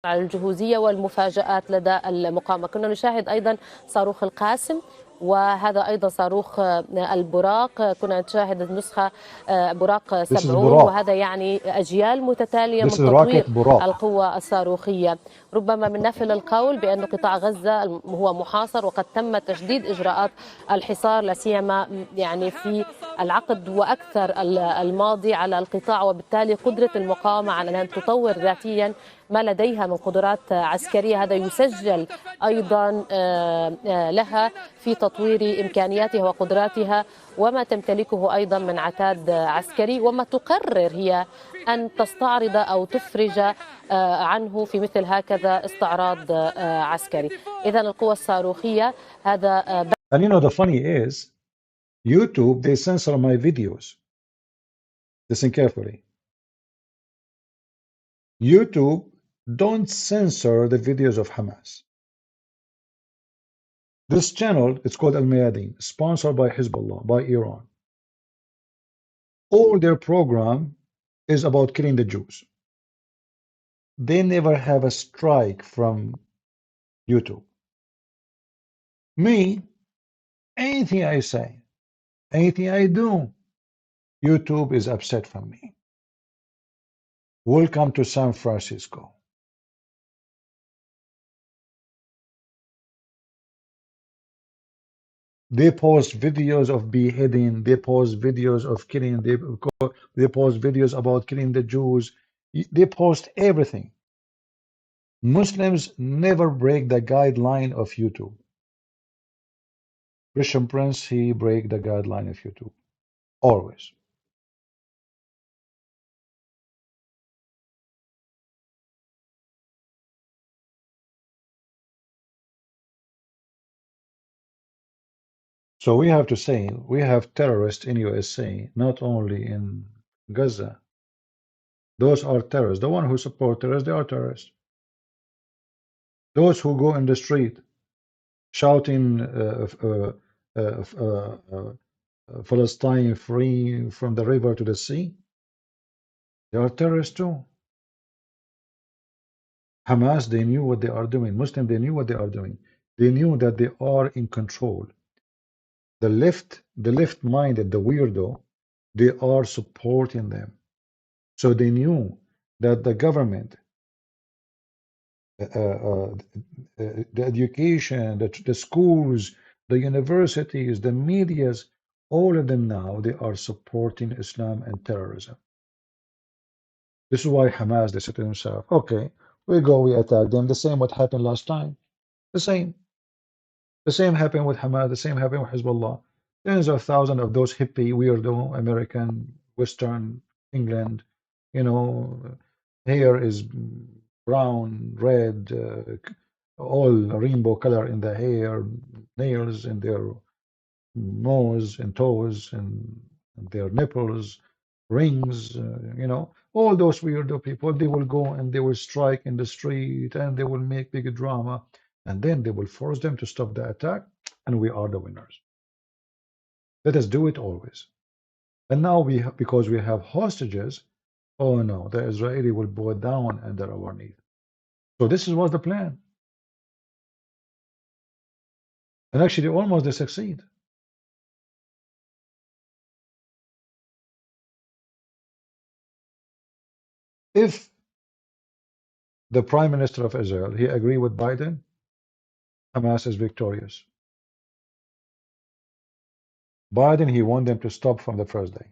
الجهوزية والمفاجآت لدى المقاومة. كنا نشاهد أيضا صاروخ القاسم، وهذا أيضا صاروخ البراق. كنا نشاهد النسخة براق 70، وهذا يعني أجيال متتالية من تطوير القوة الصاروخية. ربما من نفل القول بأن قطاع غزة هو محاصر، وقد تم تشديد إجراءات الحصار لا سيما يعني في العقد وأكثر الماضي على القطاع، وبالتالي قدرة المقاومة على أن تطور ذاتيا ما لديها من قدرات عسكرية هذا يسجل أيضا لها في تطوير إمكانياتها وقدراتها وما تمتلكه أيضا من عتاد عسكري، وما تقرر هي أن تستعرض أو تفرج عنه في مثل هكذا استعراض عسكري. إذن القوة الصاروخية هذا.
And you know the funny is YouTube, they censor my videos. Listen carefully. YouTube don't censor the videos of Hamas. This channel, it's called Al Mayadeen, sponsored by Hezbollah, by Iran. All their program is about killing the Jews. They never have a strike from YouTube. Me, anything I say, anything I do, YouTube is upset from me. Welcome to San Francisco. They post videos of beheading, they post videos of killing, they post videos about killing the Jews, they post everything. Muslims never break the guideline of YouTube. Christian Prince, he break the guideline of YouTube. Always. So we have to say, we have terrorists in USA, not only in Gaza. Those are terrorists. The one who support terrorists, they are terrorists. Those who go in the street shouting Palestine free from the river to the sea, they are terrorists too. Hamas, they knew what they are doing. Muslims, they knew what they are doing. They knew that they are in control. The left-minded, the weirdo, they are supporting them. So they knew that the government, the education, the schools, the universities, the medias, all of them now, they are supporting Islam and terrorism. This is why Hamas, they said to themselves, okay, we attack them. The same what happened last time. The same. The same happened with Hamas. The same happened with Hezbollah. Tens of thousands of those hippie, weirdo, American, Western, England, you know, hair is brown, red, all rainbow color in the hair, nails in their nose and toes and their nipples, rings, you know, all those weirdo people, they will go and they will strike in the street and they will make big drama and then they will force them to stop the attack and we are the winners. Let us do it always. And now because we have hostages, oh no, the Israeli will bow down under our knee. So this was the plan. And actually almost they succeed. If the Prime Minister of Israel, he agreed with Biden, Hamas is victorious. Biden, he wanted them to stop from the first day.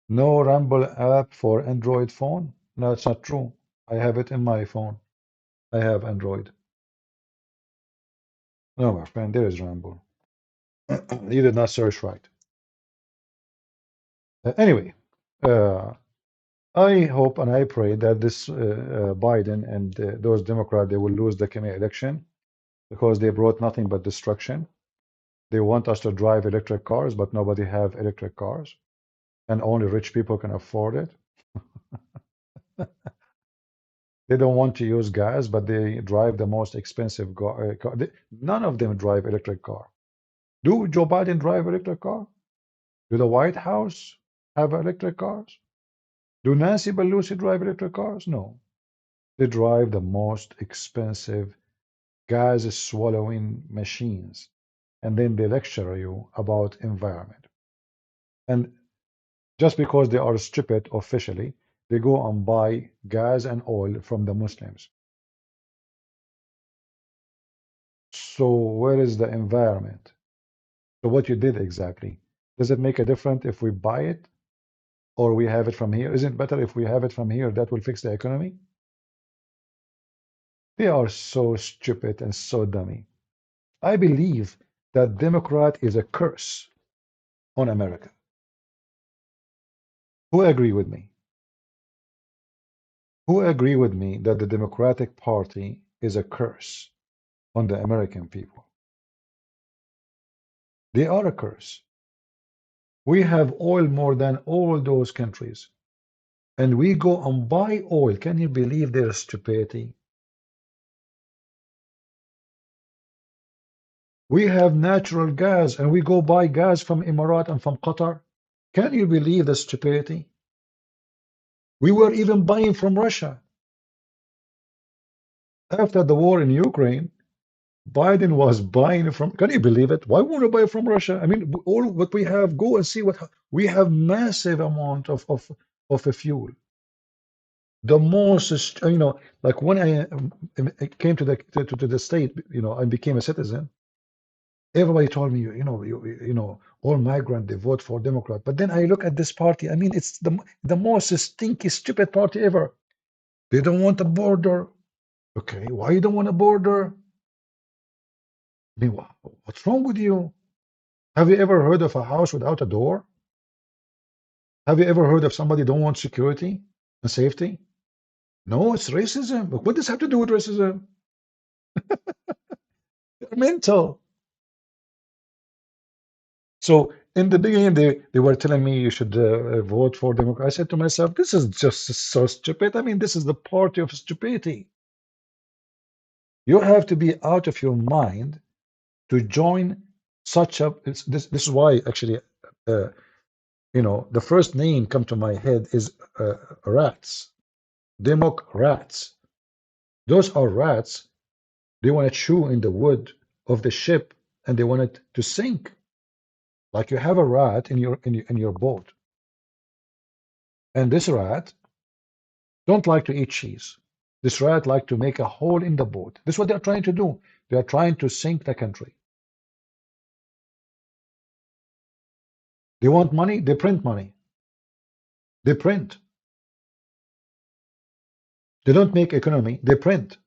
No Rumble app for Android phone? No, it's not true. I have it in my phone. I have Android. No, my friend, there is Rambo. You did not search right. Anyway, I hope and I pray that this Biden and those Democrats, they will lose the coming election because they brought nothing but destruction. They want us to drive electric cars, but nobody have electric cars, and only rich people can afford it. They don't want to use gas, but they drive the most expensive car. None of them drive electric car. Do Joe Biden drive electric car? Do the White House have electric cars? Do Nancy Pelosi drive electric cars? No. They drive the most expensive gas-swallowing machines, and then they lecture you about environment. And just because they are stupid officially, they go and buy gas and oil from the Muslims. So where is the environment? So what you did exactly? Does it make a difference if we buy it or we have it from here? Isn't it better if we have it from here? That will fix the economy? They are so stupid and so dummy. I believe that Democrat is a curse on America. Who agree with me? Who agree with me that the Democratic Party is a curse on the American people? They are a curse. We have oil more than all those countries, and we go and buy oil. Can you believe their stupidity? We have natural gas, and we go buy gas from Emirates and from Qatar. Can you believe the stupidity? We were even buying from Russia. After the war in Ukraine, Biden was buying from, can you believe it? Why won't we buy from Russia? I mean, all what we have, go and see what we have massive amount of a fuel. The most, like when I came to the state, I became a citizen. Everybody told me, all migrant, they vote for Democrat. But then I look at this party. I mean, it's the most stinky, stupid party ever. They don't want a border. Okay, why you don't want a border? I mean, what's wrong with you? Have you ever heard of a house without a door? Have you ever heard of somebody don't want security and safety? No, it's racism. But what does have to do with racism? They're mental. So in the beginning, they were telling me you should vote for Democrat. I said to myself, this is just so stupid. I mean, this is the party of stupidity. You have to be out of your mind to join such a. This is why actually, the first name come to my head is rats, Democrats. Those are rats. They want to chew in the wood of the ship, and they want it to sink. Like you have a rat in your boat, and this rat don't like to eat cheese. This rat like to make a hole in the boat. This is what they're trying to do. They are trying to sink the country. They want money. They print money. They print. They don't make economy. They print.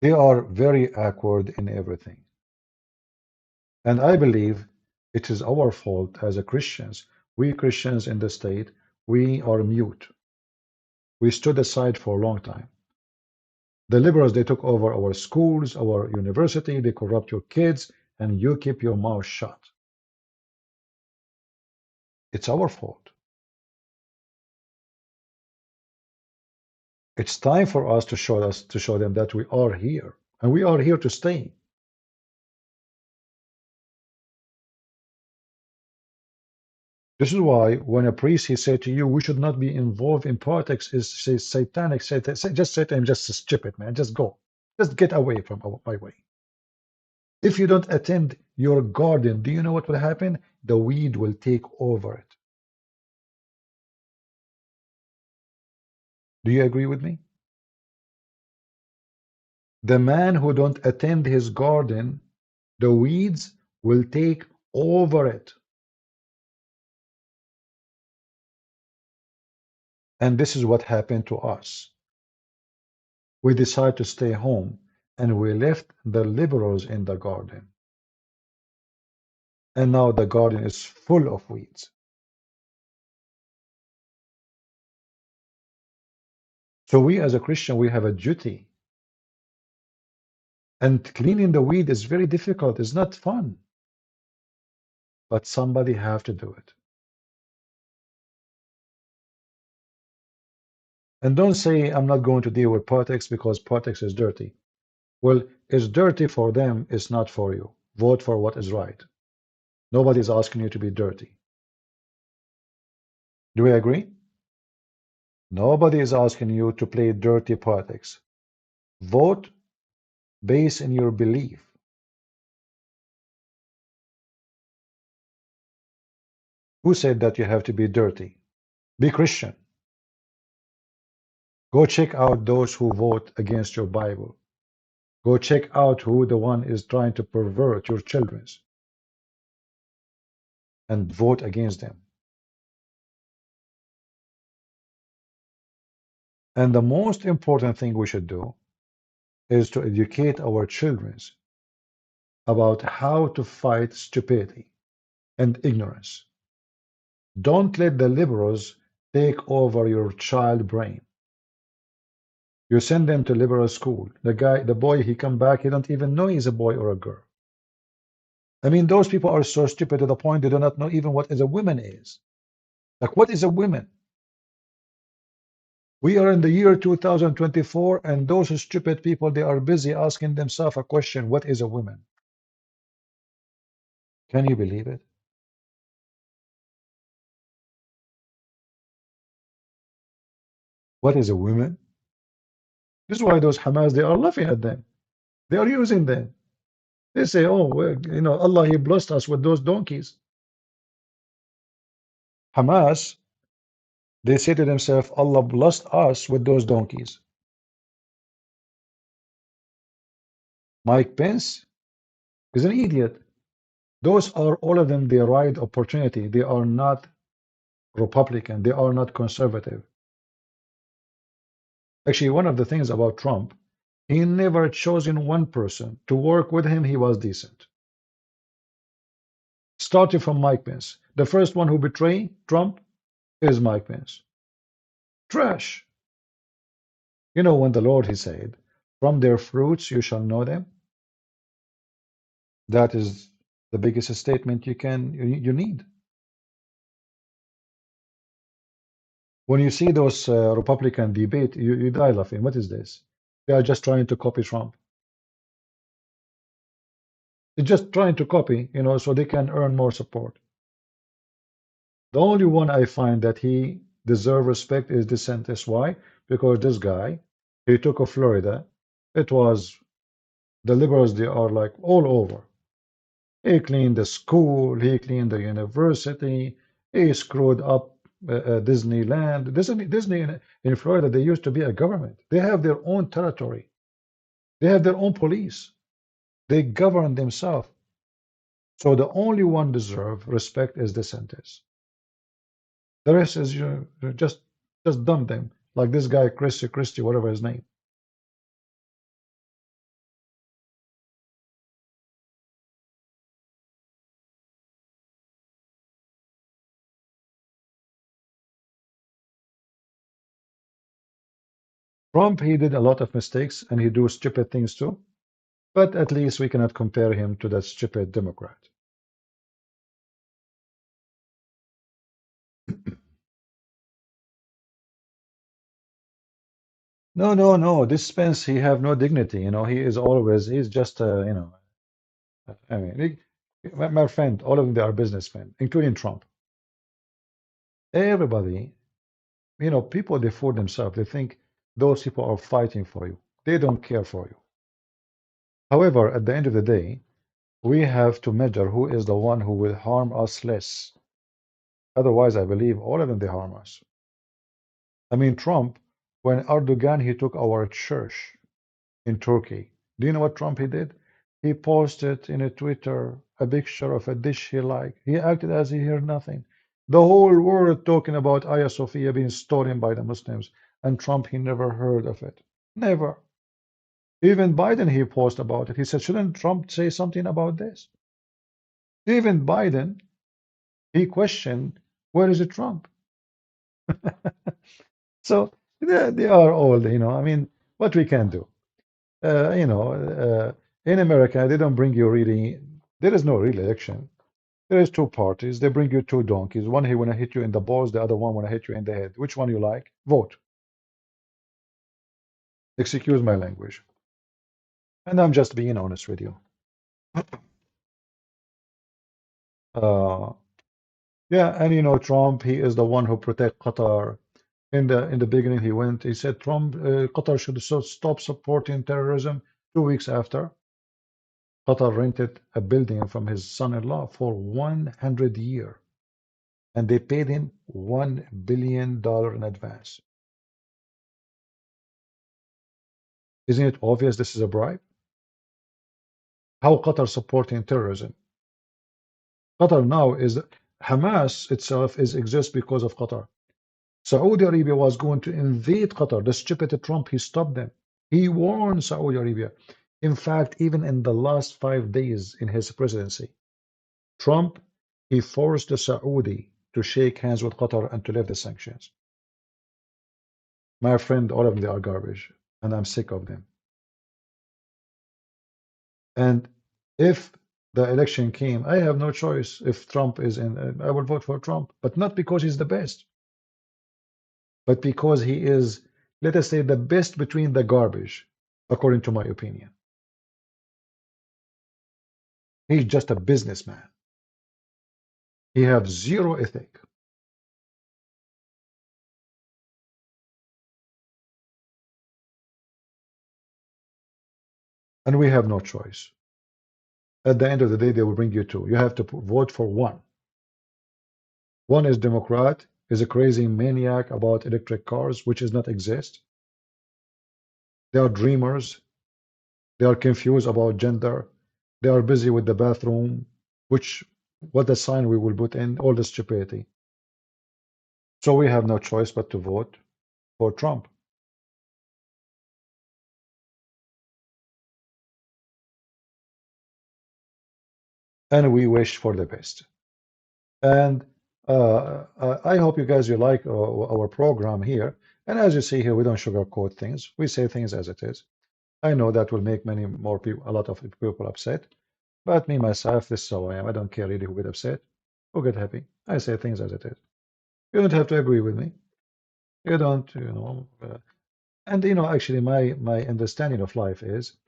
They are very awkward in everything. And I believe it is our fault as a Christians. We Christians in the state, we are mute. We stood aside for a long time. The liberals, they took over our schools, our university, they corrupt your kids, and you keep your mouth shut. It's our fault. It's time for us to show them that we are here, and we are here to stay. This is why when a priest he said to you, we should not be involved in politics, is satanic. Just say to him, just stupid, man. Just go. Just get away from my way. If you don't attend your garden, do you know what will happen? The weed will take over it. Do you agree with me? The man who don't attend his garden, the weeds will take over it. And this is what happened to us. We decided to stay home and we left the liberals in the garden. And now the garden is full of weeds. So we as a Christian, we have a duty. And cleaning the weed is very difficult. It's not fun. But somebody have to do it. And don't say, I'm not going to deal with politics because politics is dirty. Well, it's dirty for them, it's not for you. Vote for what is right. Nobody's asking you to be dirty. Do we agree? Nobody is asking you to play dirty politics. Vote based in your belief. Who said that you have to be dirty? Be Christian. Go check out those who vote against your Bible. Go check out who the one is trying to pervert your children's and vote against them. And the most important thing we should do is to educate our children about how to fight stupidity and ignorance. Don't let the liberals take over your child brain. You send them to liberal school. The boy, he come back, he don't even know he's a boy or a girl. I mean, those people are so stupid to the point they do not know even what is a woman is. Like, what is a woman? We are in the year 2024, and those stupid people, they are busy asking themselves a question, what is a woman? Can you believe it? What is a woman? This is why those Hamas, they are laughing at them. They are using them. They say, oh, well, you know, Allah, He blessed us with those donkeys. Hamas, they say to themselves, Allah blessed us with those donkeys. Mike Pence is an idiot. Those are all of them, they ride opportunity. They are not Republican. They are not conservative. Actually, one of the things about Trump, he never chosen one person to work with him. He was decent. Starting from Mike Pence. The first one who betrayed Trump is Mike Pence. Trash. You know, when the Lord, He said, from their fruits you shall know them. That is the biggest statement you need. When you see those Republican debate, you die laughing. What is this? They are just trying to copy Trump. They're just trying to copy, you know, so they can earn more support. The only one I find that he deserves respect is DeSantis. Why? Because this guy, he took Florida. It was the liberals, they are like all over. He cleaned the school, he cleaned the university, he screwed up Disneyland. Disney in Florida, they used to be a government. They have their own territory. They have their own police. They govern themselves. So the only one deserve respect is DeSantis. The rest is just dump them. Like this guy, Christie, whatever his name. Trump, he did a lot of mistakes and he do stupid things too. But at least we cannot compare him to that stupid Democrat. No. This Pence, he have no dignity. You know, he's just, you know, I mean, my friend, all of them, they are businessmen, including Trump. Everybody, you know, people, they fool themselves. They think those people are fighting for you. They don't care for you. However, at the end of the day, we have to measure who is the one who will harm us less. Otherwise, I believe all of them, they harm us. I mean, Trump, when Erdogan, he took our church in Turkey, do you know what Trump he did? He posted in a Twitter a picture of a dish he liked. He acted as he heard nothing. The whole world talking about SOFYA being stolen by the Muslims, and Trump, he never heard of it. Never. Even Biden, he posted about it. He said, shouldn't Trump say something about this? Even Biden, he questioned, where is it Trump? So they are old, I mean, what we can do. In America, they don't bring you really, there is no real election. There is two parties. They bring you two donkeys. One he want to hit you in the balls, the other one want to hit you in the head. Which one you like? Vote. Excuse my language. And I'm just being honest with you. Yeah, and Trump, he is the one who protect Qatar. In the beginning, he said Trump, Qatar should stop supporting terrorism. 2 weeks after, Qatar rented a building from his son-in-law for 100 years, and they paid him $1 billion in advance. Isn't it obvious this is a bribe? How Qatar supporting terrorism? Qatar now is Hamas itself exists because of Qatar. Saudi Arabia was going to invade Qatar. The stupid Trump, he stopped them. He warned Saudi Arabia. In fact, even in the last 5 days in his presidency, Trump, he forced the Saudi to shake hands with Qatar and to lift the sanctions. My friend, all of them, they are garbage, and I'm sick of them. And if the election came, I have no choice. If Trump is in, I will vote for Trump, but not because he's the best, but because he is, let us say, the best between the garbage, according to my opinion. He's just a businessman. He has zero ethic. And we have no choice. At the end of the day, they will bring you two. You have to vote for one. One is Democrat, is a crazy maniac about electric cars, which does not exist. They are dreamers. They are confused about gender. They are busy with the bathroom, what the sign we will put in, all the stupidity. So we have no choice but to vote for Trump. And we wish for the best. And I hope you guys, you like our program here. And as you see here, we don't sugarcoat things. We say things as it is. I know that will make many more people, a lot of people upset. But me, myself, this is how I am. I don't care really who get upset, who get happy. I say things as it is. You don't have to agree with me. You don't, and actually my understanding of life is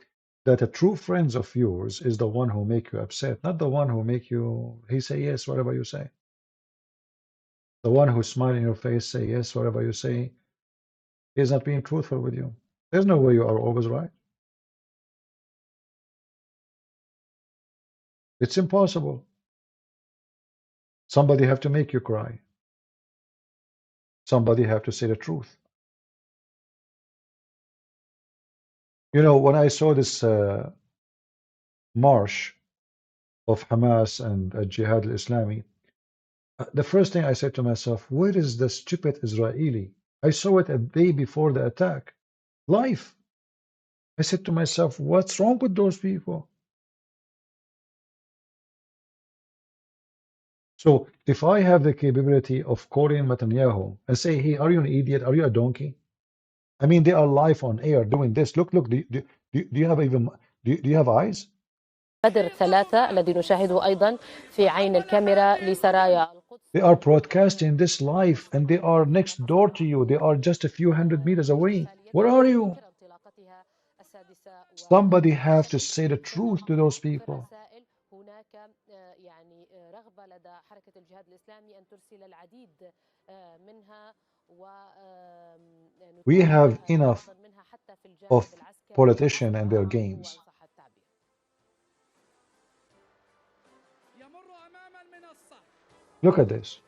that a true friend of yours is the one who make you upset, not the one who make you, he say yes, whatever you say. The one who smile in your face, say yes, whatever you say, is not being truthful with you. There's no way you are always right. It's impossible. Somebody have to make you cry. Somebody have to say the truth. When I saw this march of Hamas and Jihad al-Islami, the first thing I said to myself, where is the stupid Israeli? I saw it a day before the attack, live. I said to myself, what's wrong with those people? So if I have the capability of calling Netanyahu and say, hey, are you an idiot? Are you a donkey? I mean, they are live on air doing this. Look, do you have even, do you have eyes?
بدر 3 الذي نشاهده أيضا في عين الكاميرا لسرايا القدس.
They are broadcasting this live and they are next door to you. They are just a few hundred meters away. Where are you? Somebody have to say the truth to those people. We have enough of politicians and their games. Look at this.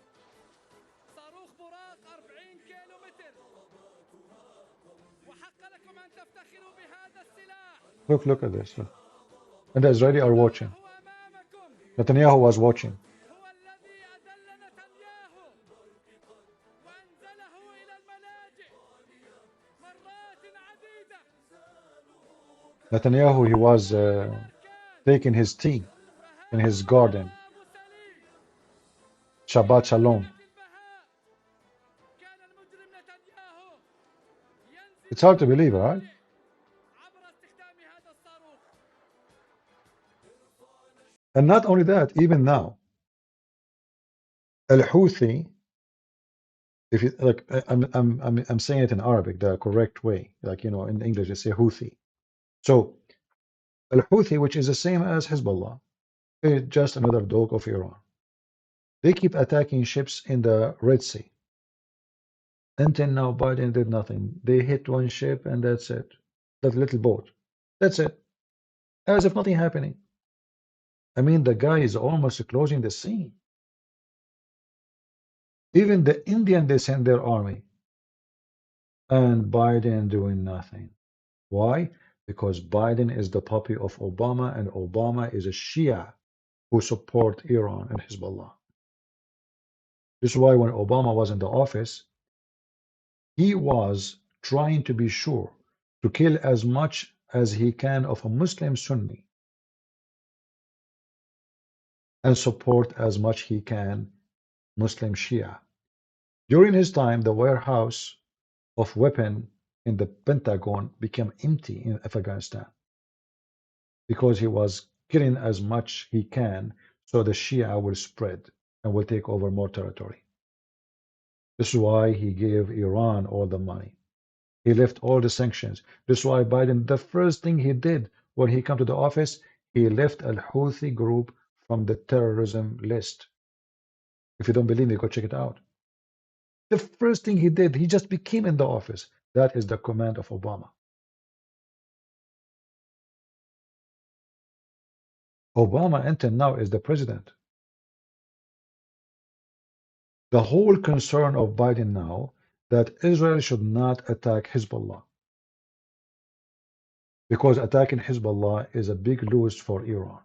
Look at this. Look. And the Israelis are watching. Netanyahu was watching. Netanyahu, he was taking his tea in his garden. Shabbat Shalom. It's hard to believe, right? And not only that, even now, Al-Houthi, if you like, I'm saying it in Arabic, the correct way. Like, you know, in English, you say Houthi. So Al-Houthi, which is the same as Hezbollah, is just another dog of Iran. They keep attacking ships in the Red Sea. Until now, Biden did nothing. They hit one ship and that's it. That little boat. That's it. As if nothing happening. I mean, the guy is almost closing the sea. Even the Indian, they send their army. And Biden doing nothing. Why? Because Biden is the puppy of Obama, and Obama is a Shia who support Iran and Hezbollah. This is why when Obama was in the office, he was trying to be sure to kill as much as he can of a Muslim Sunni and support as much he can Muslim Shia. During his time, the warehouse of weapons in the Pentagon became empty in Afghanistan because he was killing as much he can so the Shia will spread and will take over more territory. This is why he gave Iran all the money. He left all the sanctions. This is why Biden, the first thing he did when he came to the office, he left Al-Houthi group from the terrorism list. If you don't believe me, go check it out. The first thing he did, he just became in the office. That is the command of Obama. Obama until now is the president. The whole concern of Biden now that Israel should not attack Hezbollah, because attacking Hezbollah is a big lose for Iran.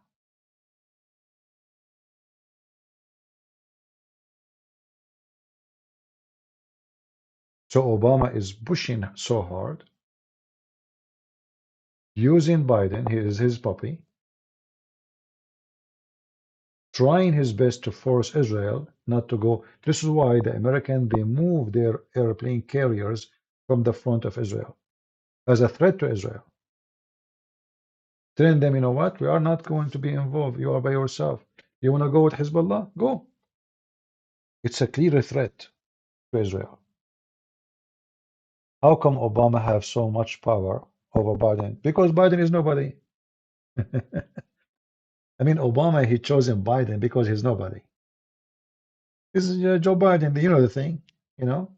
So Obama is pushing so hard, using Biden, he is his puppy, trying his best to force Israel not to go. This is why the Americans, they move their airplane carriers from the front of Israel as a threat to Israel. Telling them, you know what, we are not going to be involved. You are by yourself. You want to go with Hezbollah? Go. It's a clear threat to Israel. How come Obama have so much power over Biden? Because Biden is nobody. I mean, Obama, he chosen Biden because he's nobody. This is Joe Biden, you know the thing, you know?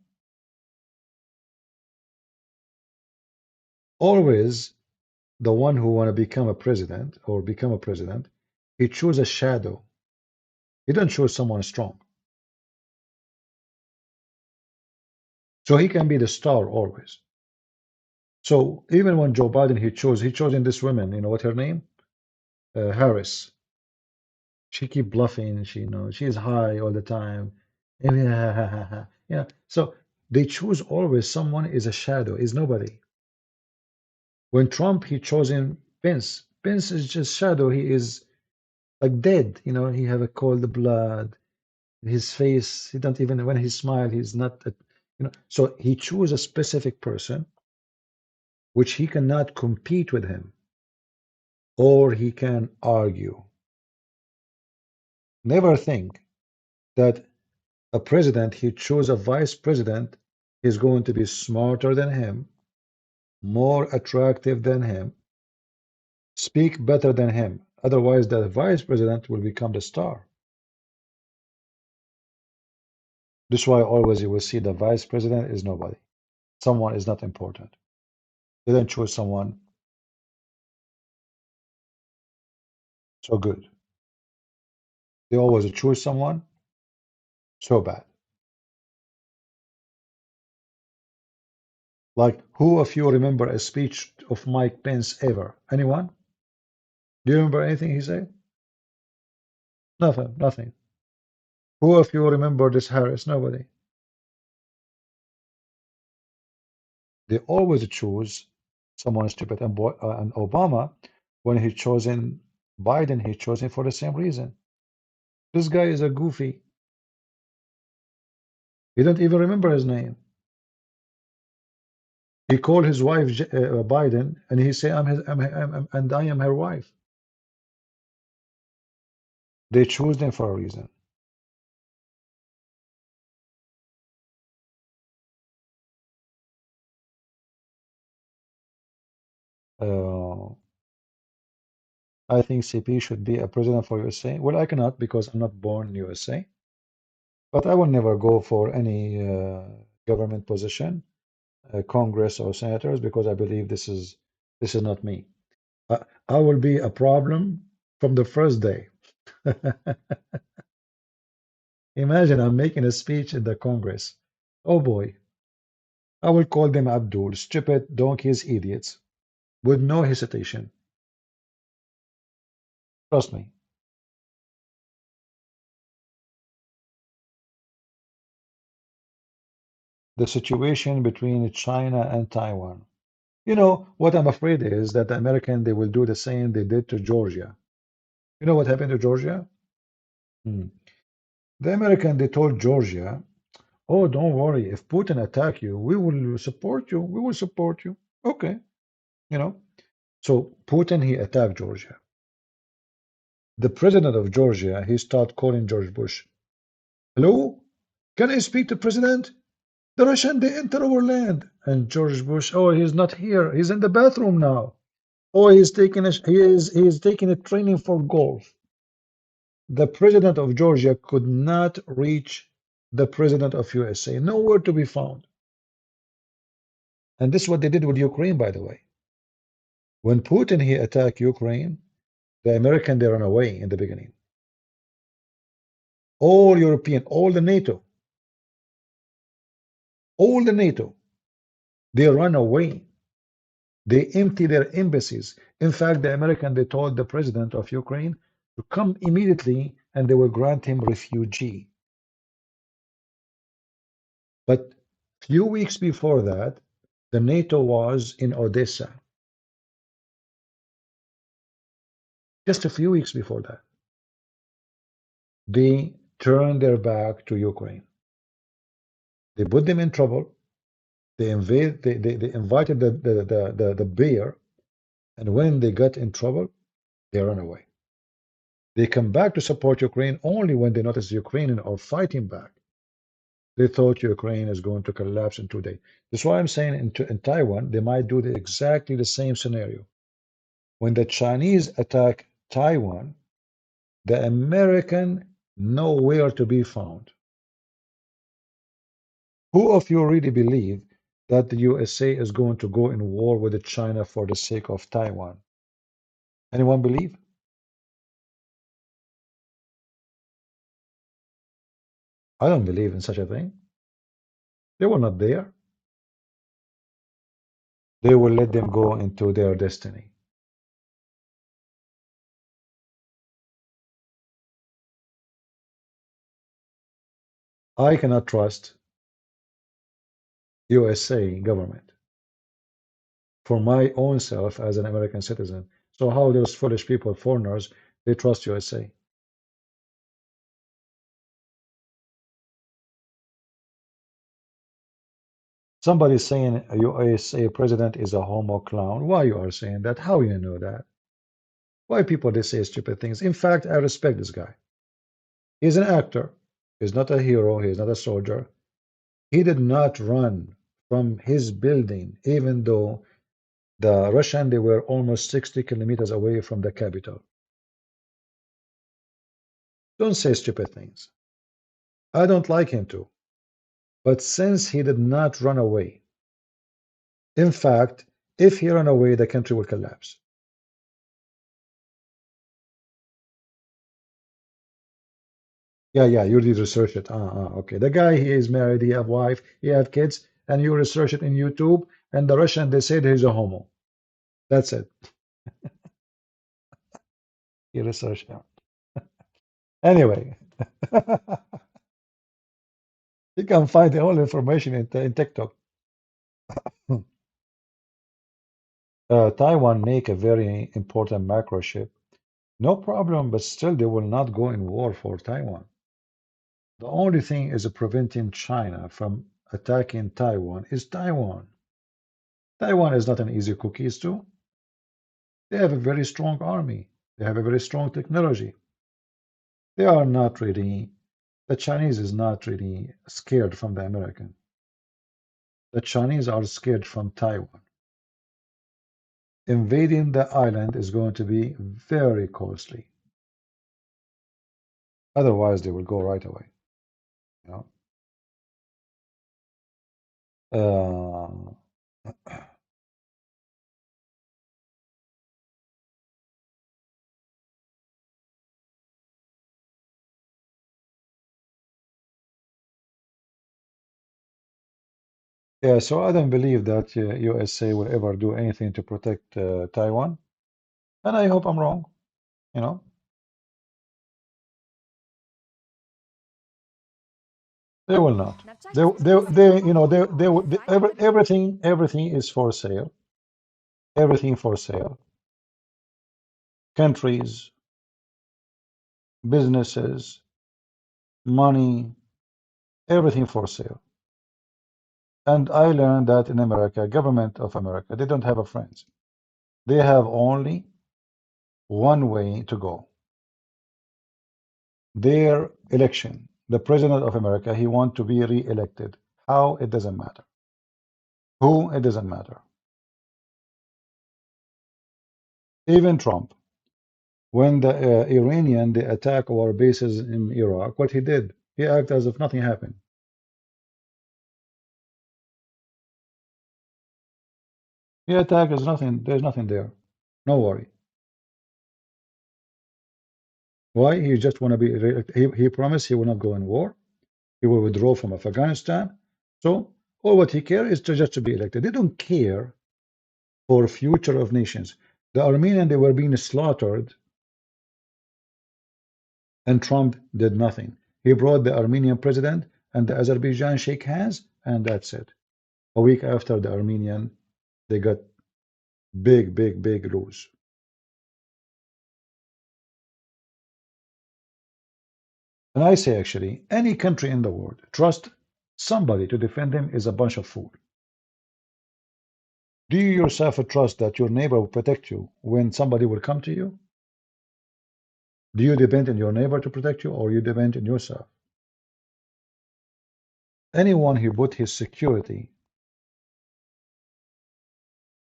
Always the one who want to become a president or become a president, he choose a shadow. He don't choose someone strong. So he can be the star always. So even when Joe Biden, he chosen this woman, you know what her name? Harris. She keep bluffing, she, you know, she's high all the time. Yeah. So they choose always someone is a shadow, is nobody. When Trump, he chosen Pence. Pence is just shadow. He is like dead. You know, he have a cold blood. His face, he don't even, when he smile, he's not, you know. So he choose a specific person which he cannot compete with him or he can argue. Never think that a president, he choose a vice president, is going to be smarter than him, more attractive than him, speak better than him. Otherwise, the vice president will become the star. This is why always you will see the vice president is nobody. Someone is not important. They don't choose someone so good. They always choose someone so bad. Like, who of you remember a speech of Mike Pence ever? Anyone? Do you remember anything he said? Nothing, nothing. Who of you remember this Harris? Nobody. They always choose someone stupid. And Obama, when he chosen Biden, he chose him for the same reason. This guy is a goofy. He don't even remember his name. He called his wife Biden, and he said, and I am her wife." They choose them for a reason. Uh, I think CP should be a president for USA. Well, I cannot because I'm not born in USA. But I will never go for any government position, Congress or senators, because I believe this is not me. I will be a problem from the first day. Imagine I'm making a speech in the Congress. Oh boy. I will call them Abdul, stupid donkeys, idiots, with no hesitation. Trust me. The situation between China and Taiwan. You know, what I'm afraid is that the American, they will do the same they did to Georgia. You know what happened to Georgia? The American, they told Georgia, "Oh, don't worry. If Putin attack you, we will support you. We will support you." Okay, you know. So Putin, he attacked Georgia. The president of Georgia, he started calling George Bush. "Hello, can I speak to president? The Russian, they enter our land." And George Bush, "Oh, he's not here. He's in the bathroom now. Oh, he's taking he is taking a training for golf." The president of Georgia could not reach the president of USA. Nowhere to be found. And this is what they did with Ukraine, by the way. When Putin he attacked Ukraine, the American, they ran away in the beginning. All European, all the NATO, they run away. They empty their embassies. In fact, the American, they told the president of Ukraine to come immediately and they will grant him refugee. But few weeks before that, the NATO was in Odessa. Just a few weeks before that, they turned their back to Ukraine. They put them in trouble. They invited the bear, and when they got in trouble, they ran away. They come back to support Ukraine only when they notice the Ukrainians are fighting back. They thought Ukraine is going to collapse in 2 days. That's why I'm saying in Taiwan, they might do exactly the same scenario. When the Chinese attack Taiwan, the American nowhere to be found. Who of you really believe that the USA is going to go in war with China for the sake of Taiwan? Anyone believe? I don't believe in such a thing. They were not there. They will let them go into their destiny. I cannot trust USA government for my own self as an American citizen. So how those foolish people, foreigners, they trust USA? Somebody's saying a USA president is a homo clown. Why you are saying that? How you know that? Why people they say stupid things? In fact, I respect this guy. He's an actor. He's not a hero. He's not a soldier. He did not run from his building, even though the Russian, they were almost 60 kilometers away from the capital. Don't say stupid things. I don't like him too. But since he did not run away, in fact, if he ran away, the country will collapse. Yeah, you did research it. Okay. The guy, he is married, he have wife, he have kids, and you research it in YouTube, and the Russian, they said he's a homo. That's it. You research him. Anyway, you can find the whole information in TikTok. Taiwan make a very important microchip. No problem, but still they will not go in war for Taiwan. The only thing is preventing China from attacking Taiwan is Taiwan. Taiwan is not an easy cookies too. They have a very strong army. They have a very strong technology. They are not really, the Chinese is not really scared from the American. The Chinese are scared from Taiwan. Invading the island is going to be very costly. Otherwise, they will go right away. You know? Yeah, so I don't believe that USA will ever do anything to protect Taiwan, and I hope I'm wrong. You know, they will not. You know, everything is for sale. Everything for sale. Countries, businesses, money, everything for sale. And I learned that in America, government of America, they don't have a friends. They have only one way to go. Their election. The president of America, he want to be re-elected. How? It doesn't matter. Who? It doesn't matter. Even Trump, when the Iranian they attack our bases in Iraq, what he did, he acted as if nothing happened. He attacked as nothing. There's nothing there. No worry. Why? He just want to be. He promised he will not go in war. He will withdraw from Afghanistan. So all what he cares is just to be elected. They don't care for future of nations. The Armenian they were being slaughtered, and Trump did nothing. He brought the Armenian president and the Azerbaijan shake hands, and that's it. A week after the Armenian, they got big lose. And I say actually, any country in the world, trust somebody to defend them is a bunch of fool. Do you yourself trust that your neighbor will protect you when somebody will come to you? Do you depend on your neighbor to protect you, or you depend on yourself? Anyone who put his security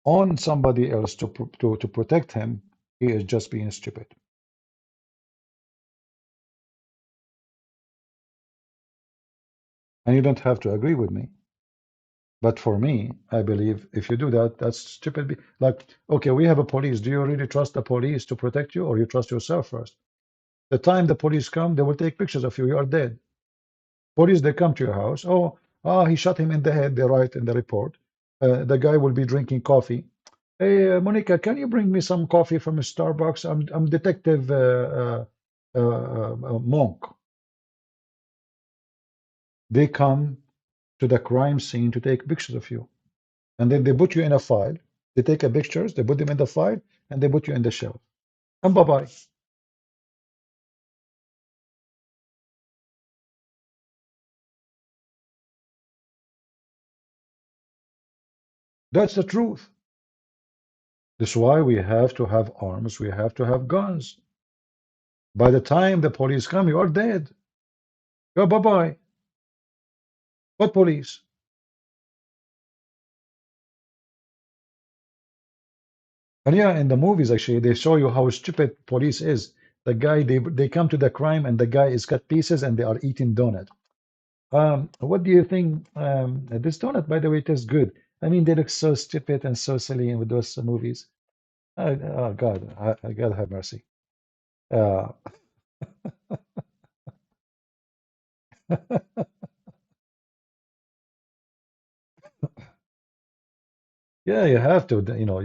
on somebody else to protect him, he is just being stupid. And you don't have to agree with me. But for me, I believe if you do that, that's stupid. Like, okay, we have a police. Do you really trust the police to protect you, or you trust yourself first? The time the police come, they will take pictures of you. You are dead. Police, they come to your house. Oh, he shot him in the head. They write in the report. The guy will be drinking coffee. Hey, Monica, can you bring me some coffee from Starbucks? I'm Detective Monk. They come to the crime scene to take pictures of you. And then they put you in a file. They take a pictures, they put them in the file, and they put you in the shelf. And bye-bye. That's the truth. That's why we have to have arms, we have to have guns. By the time the police come, you are dead. Go bye-bye. What police? And yeah, in the movies, actually, they show you how stupid police is. The guy, they come to the crime, and the guy is cut pieces, and they are eating donut. What do you think? This donut, by the way, tastes good. I mean, they look so stupid and so silly with those movies. Oh God, God have mercy. Yeah, you have to. You know,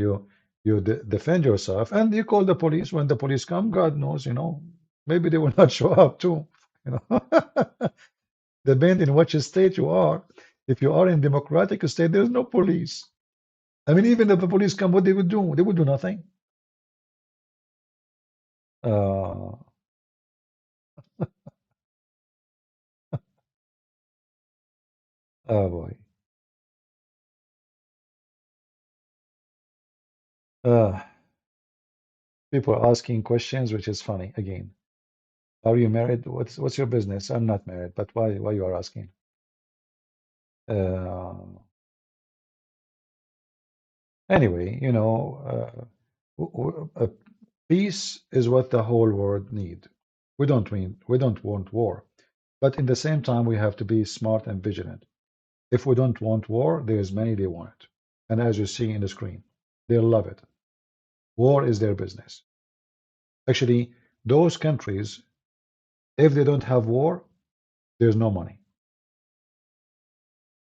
you defend yourself, and you call the police when the police come. God knows, you know, maybe they will not show up too. You know, depend in which state you are. If you are in democratic state, there's no police. I mean, even if the police come, what they would do? They would do nothing. Oh boy. People are asking questions, which is funny. Again, are you married? What's your business? I'm not married, but why you are asking? Anyway, you know, peace is what the whole world need. We don't want war, but in the same time, we have to be smart and vigilant. If we don't want war, there's many they want it, and as you see in the screen, they love it. War is their business. Actually, those countries, if they don't have war, there's no money.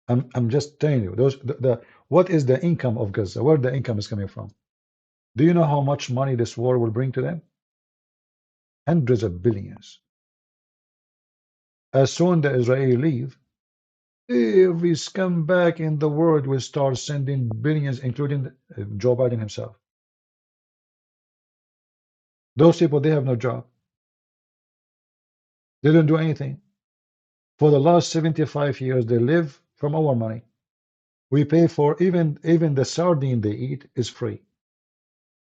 I'm just telling you, what is the income of Gaza? Where the income is coming from? Do you know how much money this war will bring to them? Hundreds of billions. As soon as the Israeli leave, every scumbag in the world will start sending billions, including Joe Biden himself. Those people, they have no job. They don't do anything. For the last 75 years, they live from our money. We pay for even the sardine they eat is free.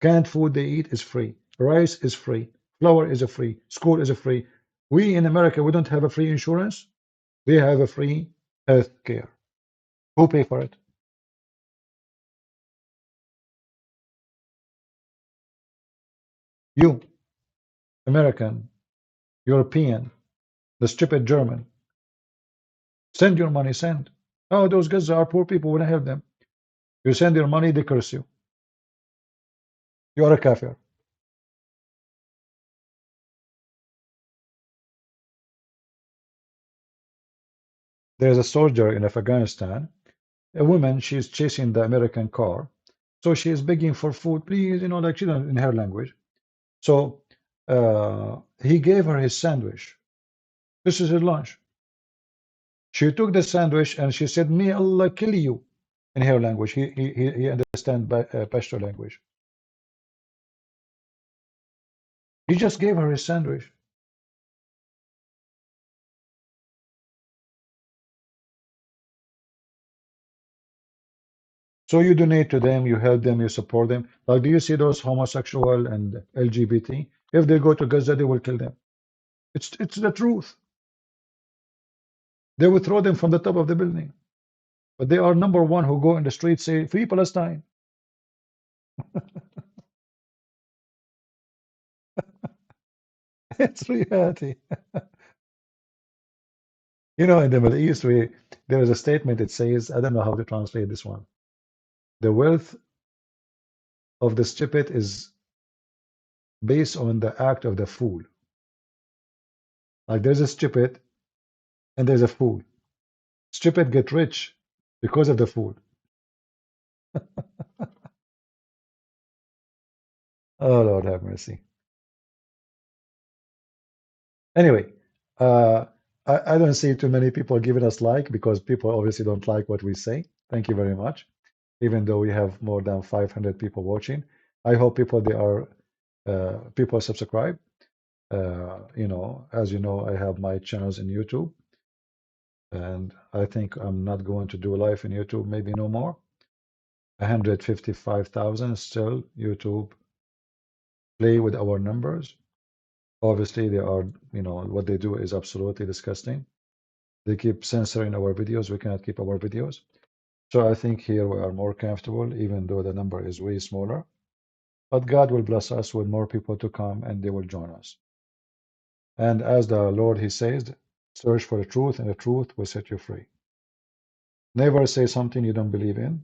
Canned food they eat is free. Rice is free. Flour is a free. School is a free. We in America, we don't have a free insurance. They have a free health care. Who pay for it? You, American, European, the stupid German. Send your money, send. Oh, those guys are poor people, we don't help them. You send your money, they curse you. You are a kafir. There's a soldier in Afghanistan. A woman, she's chasing the American car. So she is begging for food, please, you know, like she don't in her language. So he gave her his sandwich. This is her lunch. She took the sandwich and she said, "May Allah kill you," in her language. He understands Pashto language. He just gave her his sandwich. So you donate to them, you help them, you support them. Like, do you see those homosexual and LGBT? If they go to Gaza, they will kill them. It's the truth. They will throw them from the top of the building. But they are number one who go in the streets say, "Free Palestine." It's reality. You know, in the Middle East, there is a statement that says, I don't know how to translate this one. The wealth of the stupid is based on the act of the fool. Like there's a stupid and there's a fool. Stupid get rich because of the fool. Oh, Lord have mercy. Anyway, I don't see too many people giving us like because people obviously don't like what we say. Thank you very much. Even though we have more than 500 people watching, I hope people subscribe. You know, as you know, I have my channels in YouTube, and I think I'm not going to do live in YouTube, maybe no more. 155,000 still. YouTube play with our numbers. Obviously, they are, you know, what they do is absolutely disgusting. They keep censoring our videos. We cannot keep our videos. So I think here we are more comfortable, even though the number is way smaller. But God will bless us with more people to come and they will join us. And as the Lord, He says, search for the truth and the truth will set you free. Never say something you don't believe in.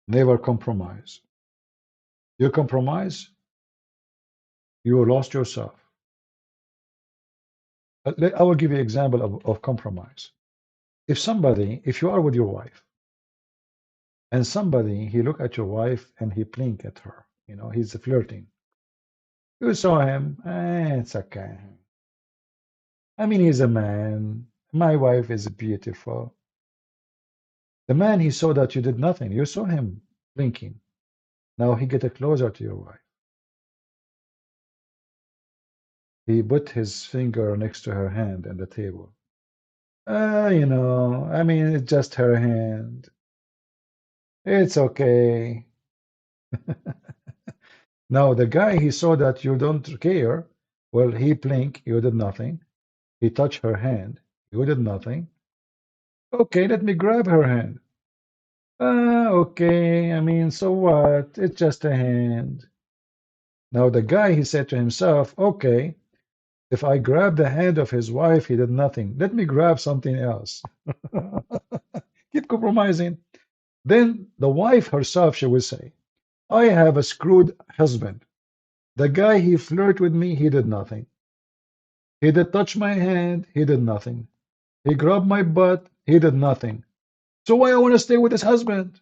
Never compromise. You compromise, you lost yourself. I will give you an example of compromise. If you are with your wife, and somebody, he look at your wife and he blink at her, you know, he's flirting. You saw him, it's okay. I mean, he's a man. My wife is beautiful. The man, he saw that you did nothing. You saw him blinking. Now he get closer to your wife. He put his finger next to her hand on the table. You know, I mean, it's just her hand. It's okay. Now the guy, he saw that you don't care. Well, he blink, you did nothing. He touched her hand, you did nothing. Okay, let me grab her hand. Okay, I mean, so what? It's just a hand. Now the guy, he said to himself, okay, if I grab the hand of his wife, he did nothing. Let me grab something else. Keep compromising. Then the wife herself, she will say, I have a screwed husband. The guy, he flirted with me, he did nothing. He did touch my hand, he did nothing. He grabbed my butt, he did nothing. So why I want to stay with his husband?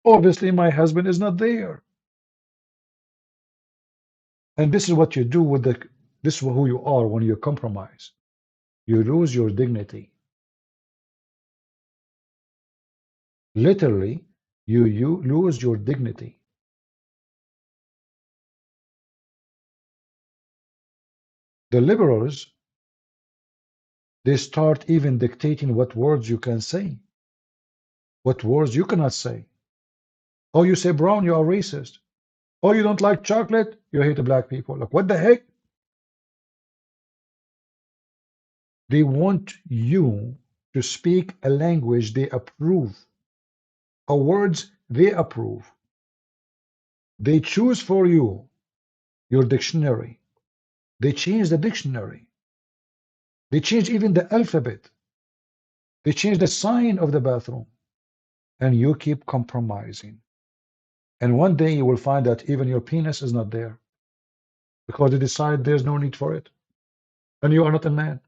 Obviously, my husband is not there. And this is what you do with this is who you are when you compromise. You lose your dignity. Literally, you lose your dignity. The liberals, they start even dictating what words you can say, what words you cannot say. Oh, you say brown, you are racist. Oh, you don't like chocolate, you hate the black people. Like, what the heck? They want you to speak a language they approve, or words they approve. They choose for you your dictionary. They change the dictionary. They change even the alphabet. They change the sign of the bathroom. And you keep compromising. And one day you will find that even your penis is not there because they decide there's no need for it. And you are not a man.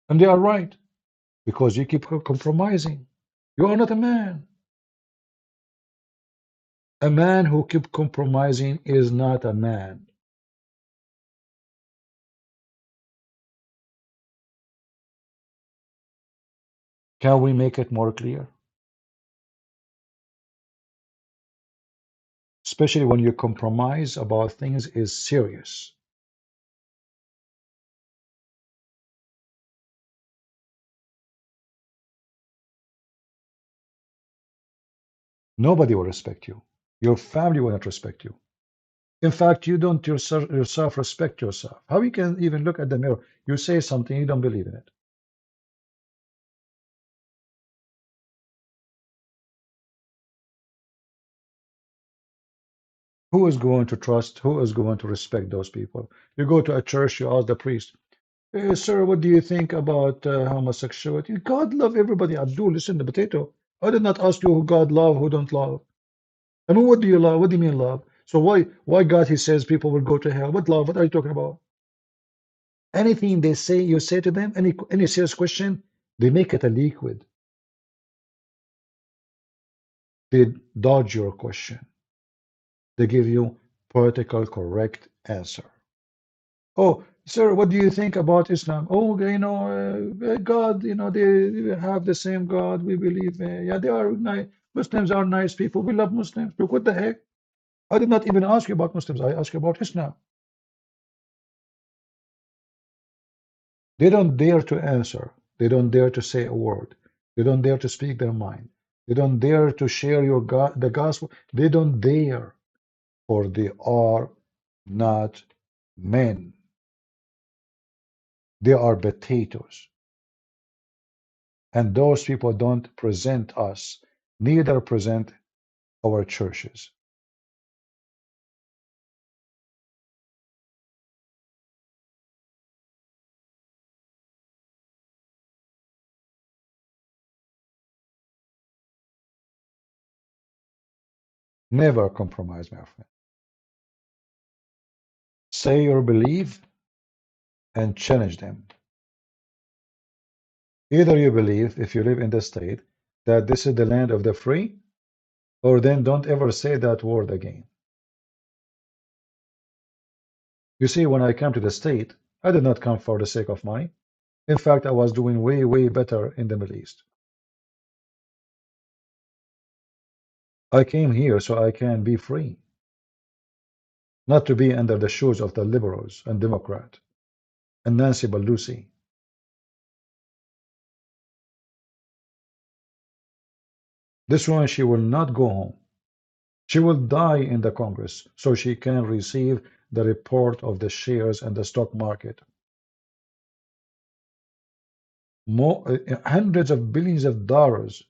And they are right because you keep compromising. You are not a man. A man who keeps compromising is not a man. Can we make it more clear? Especially when you compromise about things is serious. Nobody will respect you. Your family will not respect you. In fact, you don't yourself respect yourself. How you can even look at the mirror? You say something, you don't believe in it. Who is going to trust? Who is going to respect those people? You go to a church, you ask the priest, sir, what do you think about homosexuality? God love everybody. Abdul, listen, the potato. I did not ask you who God love, who don't love. I mean, what do you love? What do you mean love? So why God, he says people will go to hell? What love? What are you talking about? Anything they say, you say to them, any serious question, they make it a liquid. They dodge your question. They give you political correct answer. Oh, sir, what do you think about Islam? Oh, you know, God, you know, they have the same God. We believe, yeah, they are nice. Muslims are nice people. We love Muslims. Look, what the heck? I did not even ask you about Muslims. I asked you about Islam. They don't dare to answer. They don't dare to say a word. They don't dare to speak their mind. They don't dare to share the gospel. They don't dare, for they are not men. They are potatoes. And those people don't present us, neither present our churches. Never compromise, my friend. Say your belief and challenge them. Either you believe, if you live in the state, that this is the land of the free, or then don't ever say that word again. You see, when I came to the state, I did not come for the sake of money. In fact, I was doing way, way better in the Middle East. I came here so I can be free, not to be under the shoes of the liberals and Democrat and Nancy Pelosi. This woman, she will not go home. She will die in the Congress so she can receive the report of the shares and the stock market. Hundreds of billions of dollars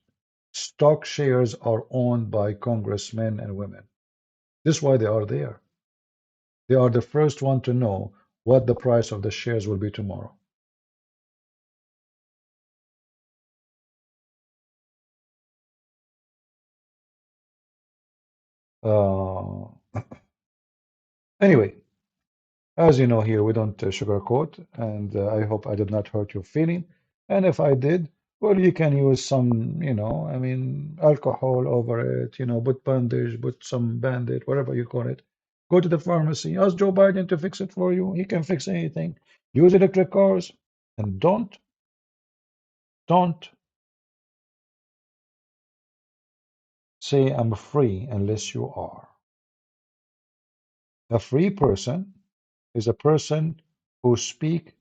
stock shares are owned by congressmen and women. This is why they are there. They are the first one to know what the price of the shares will be tomorrow. Anyway, as you know here, we don't sugarcoat, and I hope I did not hurt your feeling. And if I did, well, you can use some, I mean, alcohol over it, put bandage, put some band-aid, whatever you call it. Go to the pharmacy, ask Joe Biden to fix it for you. He can fix anything. Use electric cars, and don't say I'm free unless you are. A free person is a person who speaks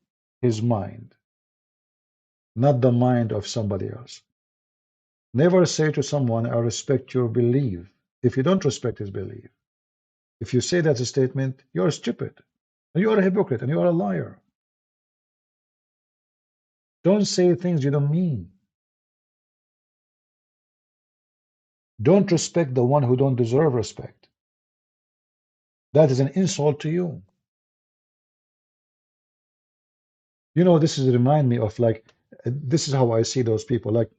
his mind, not the mind of somebody else. Never say to someone, I respect your belief, if you don't respect his belief. If you say that's a statement, you're stupid, and you are a hypocrite, and you are a liar. Don't say things you don't mean. Don't respect the one who don't deserve respect. That is an insult to you. This is remind me of this is how I see those people. Like,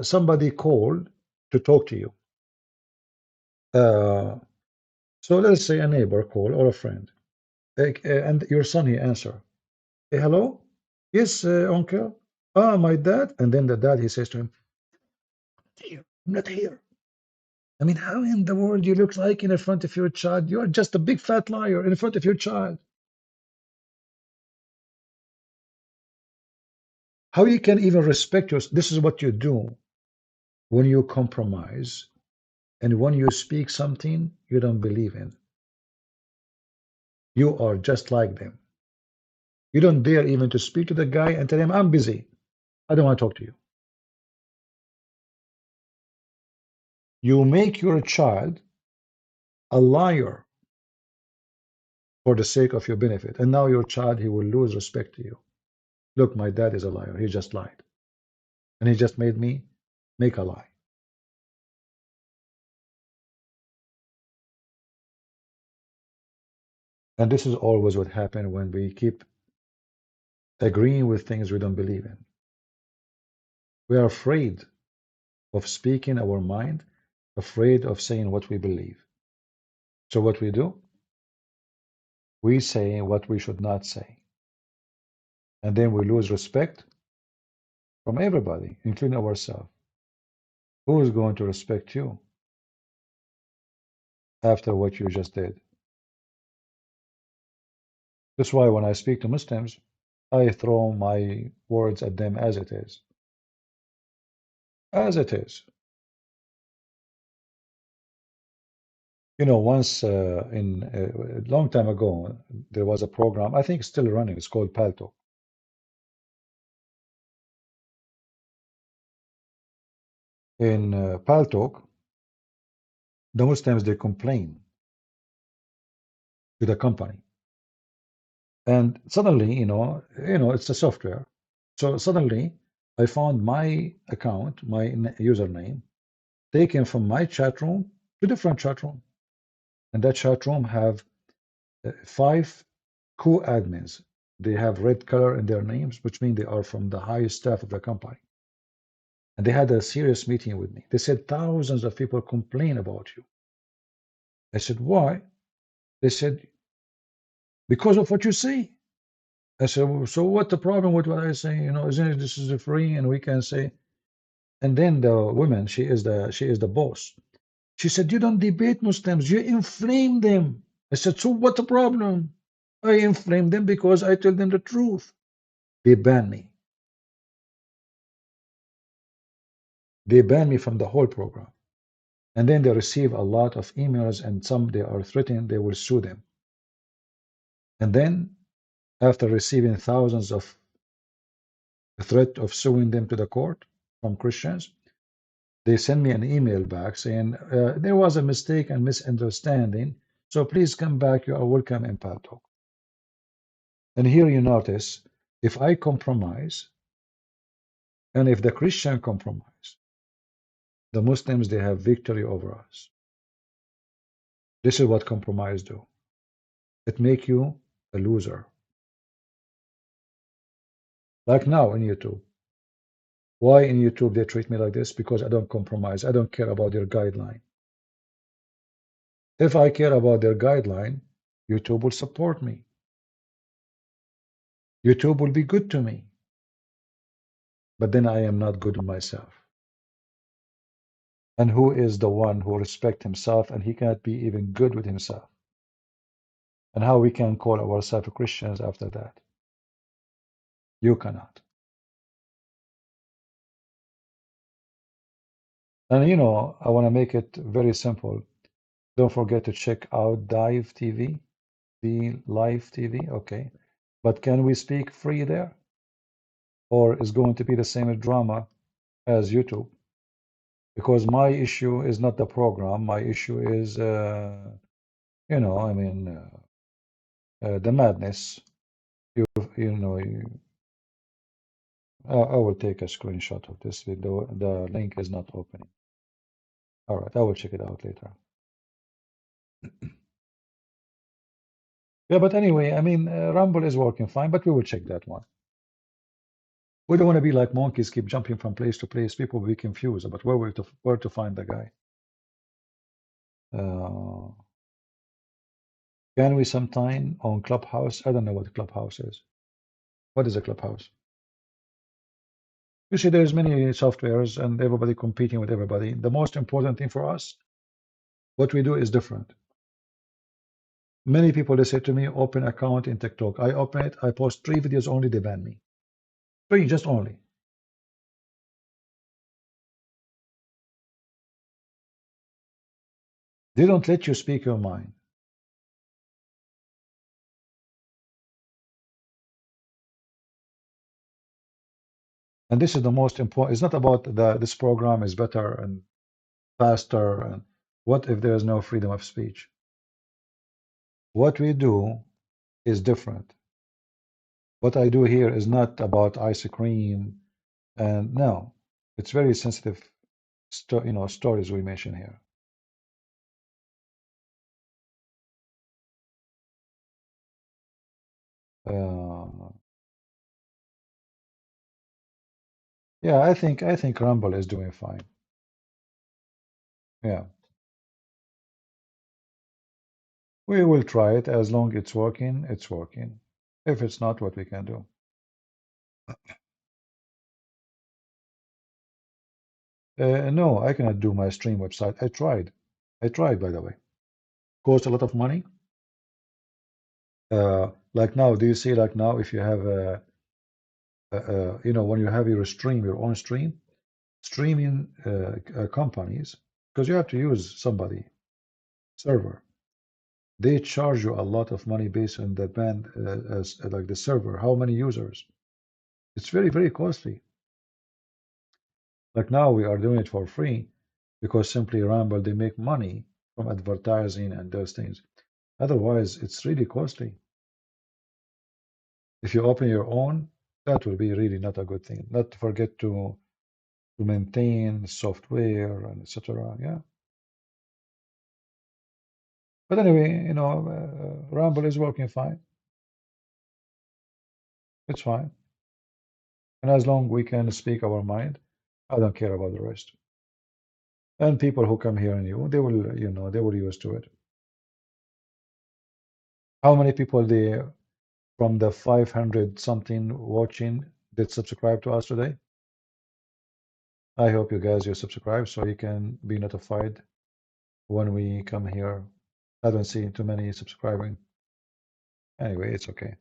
somebody called to talk to you. So let's say a neighbor call or a friend, and your son, he answer, hey, hello? Yes, uncle. Ah, my dad. And then the dad, he says to him, I'm not here. I mean, how in the world you look like in front of your child? You're just a big fat liar in front of your child. How you can even respect yours? This is what you do when you compromise and when you speak something you don't believe in. You are just like them. You don't dare even to speak to the guy and tell him, I'm busy. I don't want to talk to you. You make your child a liar for the sake of your benefit. And now your child, he will lose respect to you. Look, my dad is a liar. He just lied. And he just made me make a lie. And this is always what happens when we keep agreeing with things we don't believe in. We are afraid of speaking our mind, afraid of saying what we believe. So what we do? We say what we should not say. And then we lose respect from everybody, including ourselves. Who is going to respect you after what you just did? That's why when I speak to Muslims, I throw my words at them as it is. As it is. Once a long time ago, there was a program, I think it's still running, it's called Palto. In Paltalk, the Muslims, they complain to the company. And suddenly, it's a software. So suddenly, I found my account, my username, taken from my chat room to different chat room. And that chat room have 5 co-admins. They have red color in their names, which means they are from the highest staff of the company. And they had a serious meeting with me. They said thousands of people complain about you. I said, why? They said, because of what you say. I said, well, so what the problem with what I say? Isn't it this is free and we can say? And then the woman, she is the boss. She said, you don't debate Muslims, you inflame them. I said, so what the problem? I inflame them because I tell them the truth. They ban me. They ban me from the whole program. And then they receive a lot of emails, and some they are threatened they will sue them. And then, after receiving thousands of threat of suing them to the court from Christians, they send me an email back saying there was a mistake and misunderstanding, so please come back. You are welcome in Paltalk. And here you notice, if I compromise, and if the Christian compromise, the Muslims, they have victory over us. This is what compromise do. It make you a loser. Like now in YouTube. Why in YouTube they treat me like this? Because I don't compromise. I don't care about their guideline. If I care about their guideline, YouTube will support me. YouTube will be good to me. But then I am not good to myself. And who is the one who respects himself and he cannot be even good with himself? And how we can call ourselves Christians after that? You cannot. And you know, I want to make it very simple. Don't forget to check out Dive TV, the live TV, okay. But can we speak free there? Or is going to be the same drama as YouTube? Because my issue is not the program. My issue is, you know, I mean, the madness. You know, I will take a screenshot of this video. The link is not opening. All right, I will check it out later. Yeah, but anyway, I mean, Rumble is working fine, but we will check that one. We don't want to be like monkeys, keep jumping from place to place. People will be confused about where to find the guy. Can we sometime on Clubhouse? I don't know what Clubhouse is. What is a Clubhouse? You see, there's many softwares and everybody competing with everybody. The most important thing for us, what we do is different. Many people, they say to me, open account in TikTok. I open it, I post 3 videos only, they ban me. 3, just only. They don't let you speak your mind. And this is the most important. It's not about this program is better and faster. And what if there is no freedom of speech? What we do is different. What I do here is not about ice cream. And no, it's very sensitive, stories we mention here. Yeah, I think Rumble is doing fine. Yeah. We will try it as long it's working, it's working. If it's not, what we can do. No, I cannot do my stream website. I tried, by the way. Cost a lot of money. Like now, do you see like now if you have when you have your own stream, streaming companies, because you have to use somebody server. They charge you a lot of money based on the band as like the server, how many users. It's very, very costly. Like now we are doing it for free because simply Rumble, they make money from advertising and those things. Otherwise, it's really costly. If you open your own, that will be really not a good thing. Not to forget to maintain software and etc. Yeah. But anyway, Rumble is working fine. It's fine. And as long we can speak our mind, I don't care about the rest. And people who come here and they will, they will use to it. How many people from the 500 something watching did subscribe to us today? I hope you guys subscribe so you can be notified when we come here. I don't see too many subscribing. Anyway, it's okay.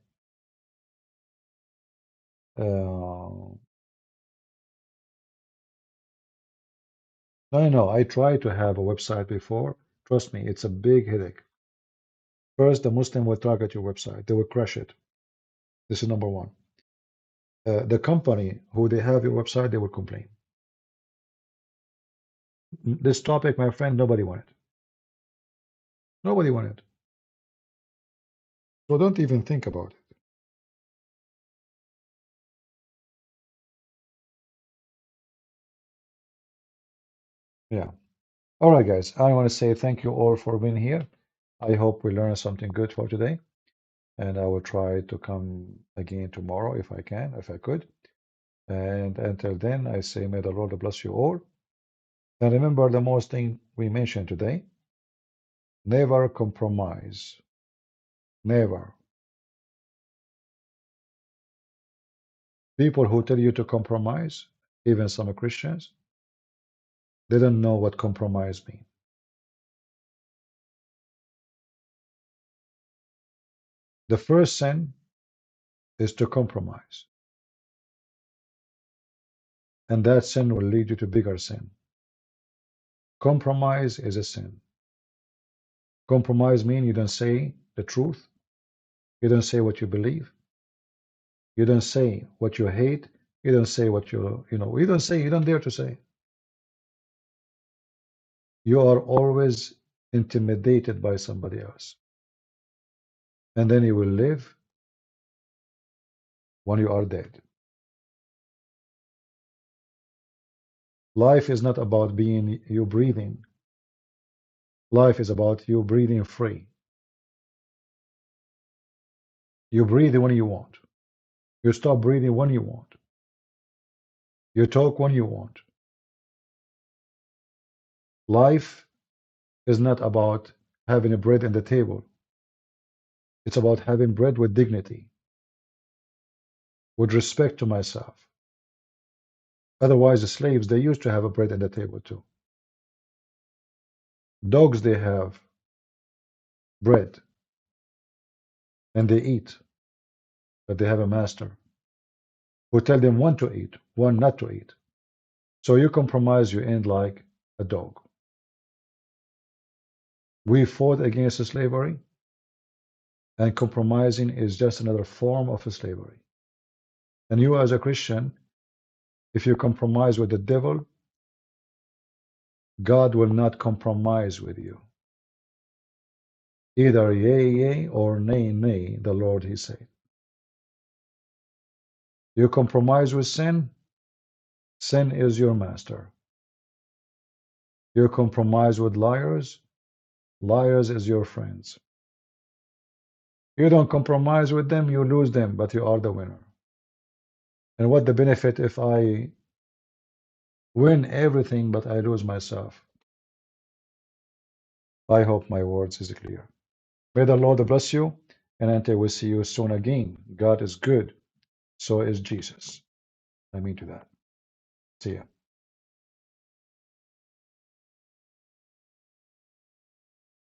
No, I tried to have a website before. Trust me, it's a big headache. First, the Muslim will target your website. They will crash it. This is number one. The company who they have your website, they will complain. This topic, my friend, nobody wanted. Nobody wanted. So don't even think about it. Yeah. All right, guys. I want to say thank you all for being here. I hope we learned something good for today. And I will try to come again tomorrow if I can, if I could. And until then, I say, may the Lord bless you all. And remember the most thing we mentioned today. Never compromise. Never. People who tell you to compromise, even some Christians, they don't know what compromise means. The first sin is to compromise. And that sin will lead you to bigger sin. Compromise is a sin. Compromise means you don't say the truth. You don't say what you believe. You don't say what you hate. You don't say what you don't say, you don't dare to say. You are always intimidated by somebody else. And then you will live when you are dead. Life is not about being you breathing. Life is about you breathing free. You breathe when you want. You stop breathing when you want. You talk when you want. Life is not about having a bread on the table. It's about having bread with dignity, with respect to myself. Otherwise, the slaves, they used to have a bread on the table too. Dogs, they have bread and they eat, but they have a master who tell them when to eat, when not to eat. So you compromise, you end like a dog. We fought against slavery, and compromising is just another form of slavery. And you, as a Christian, if you compromise with the devil, God will not compromise with you. Either yea, yea, or nay, nay, the Lord, he said. You compromise with sin, sin is your master. You compromise with liars, liars is your friends. You don't compromise with them, you lose them, but you are the winner. And what the benefit if I win everything, but I lose myself? I hope my words is clear. May the Lord bless you, and until we see you soon again. God is good, so is Jesus. I mean to that. See ya.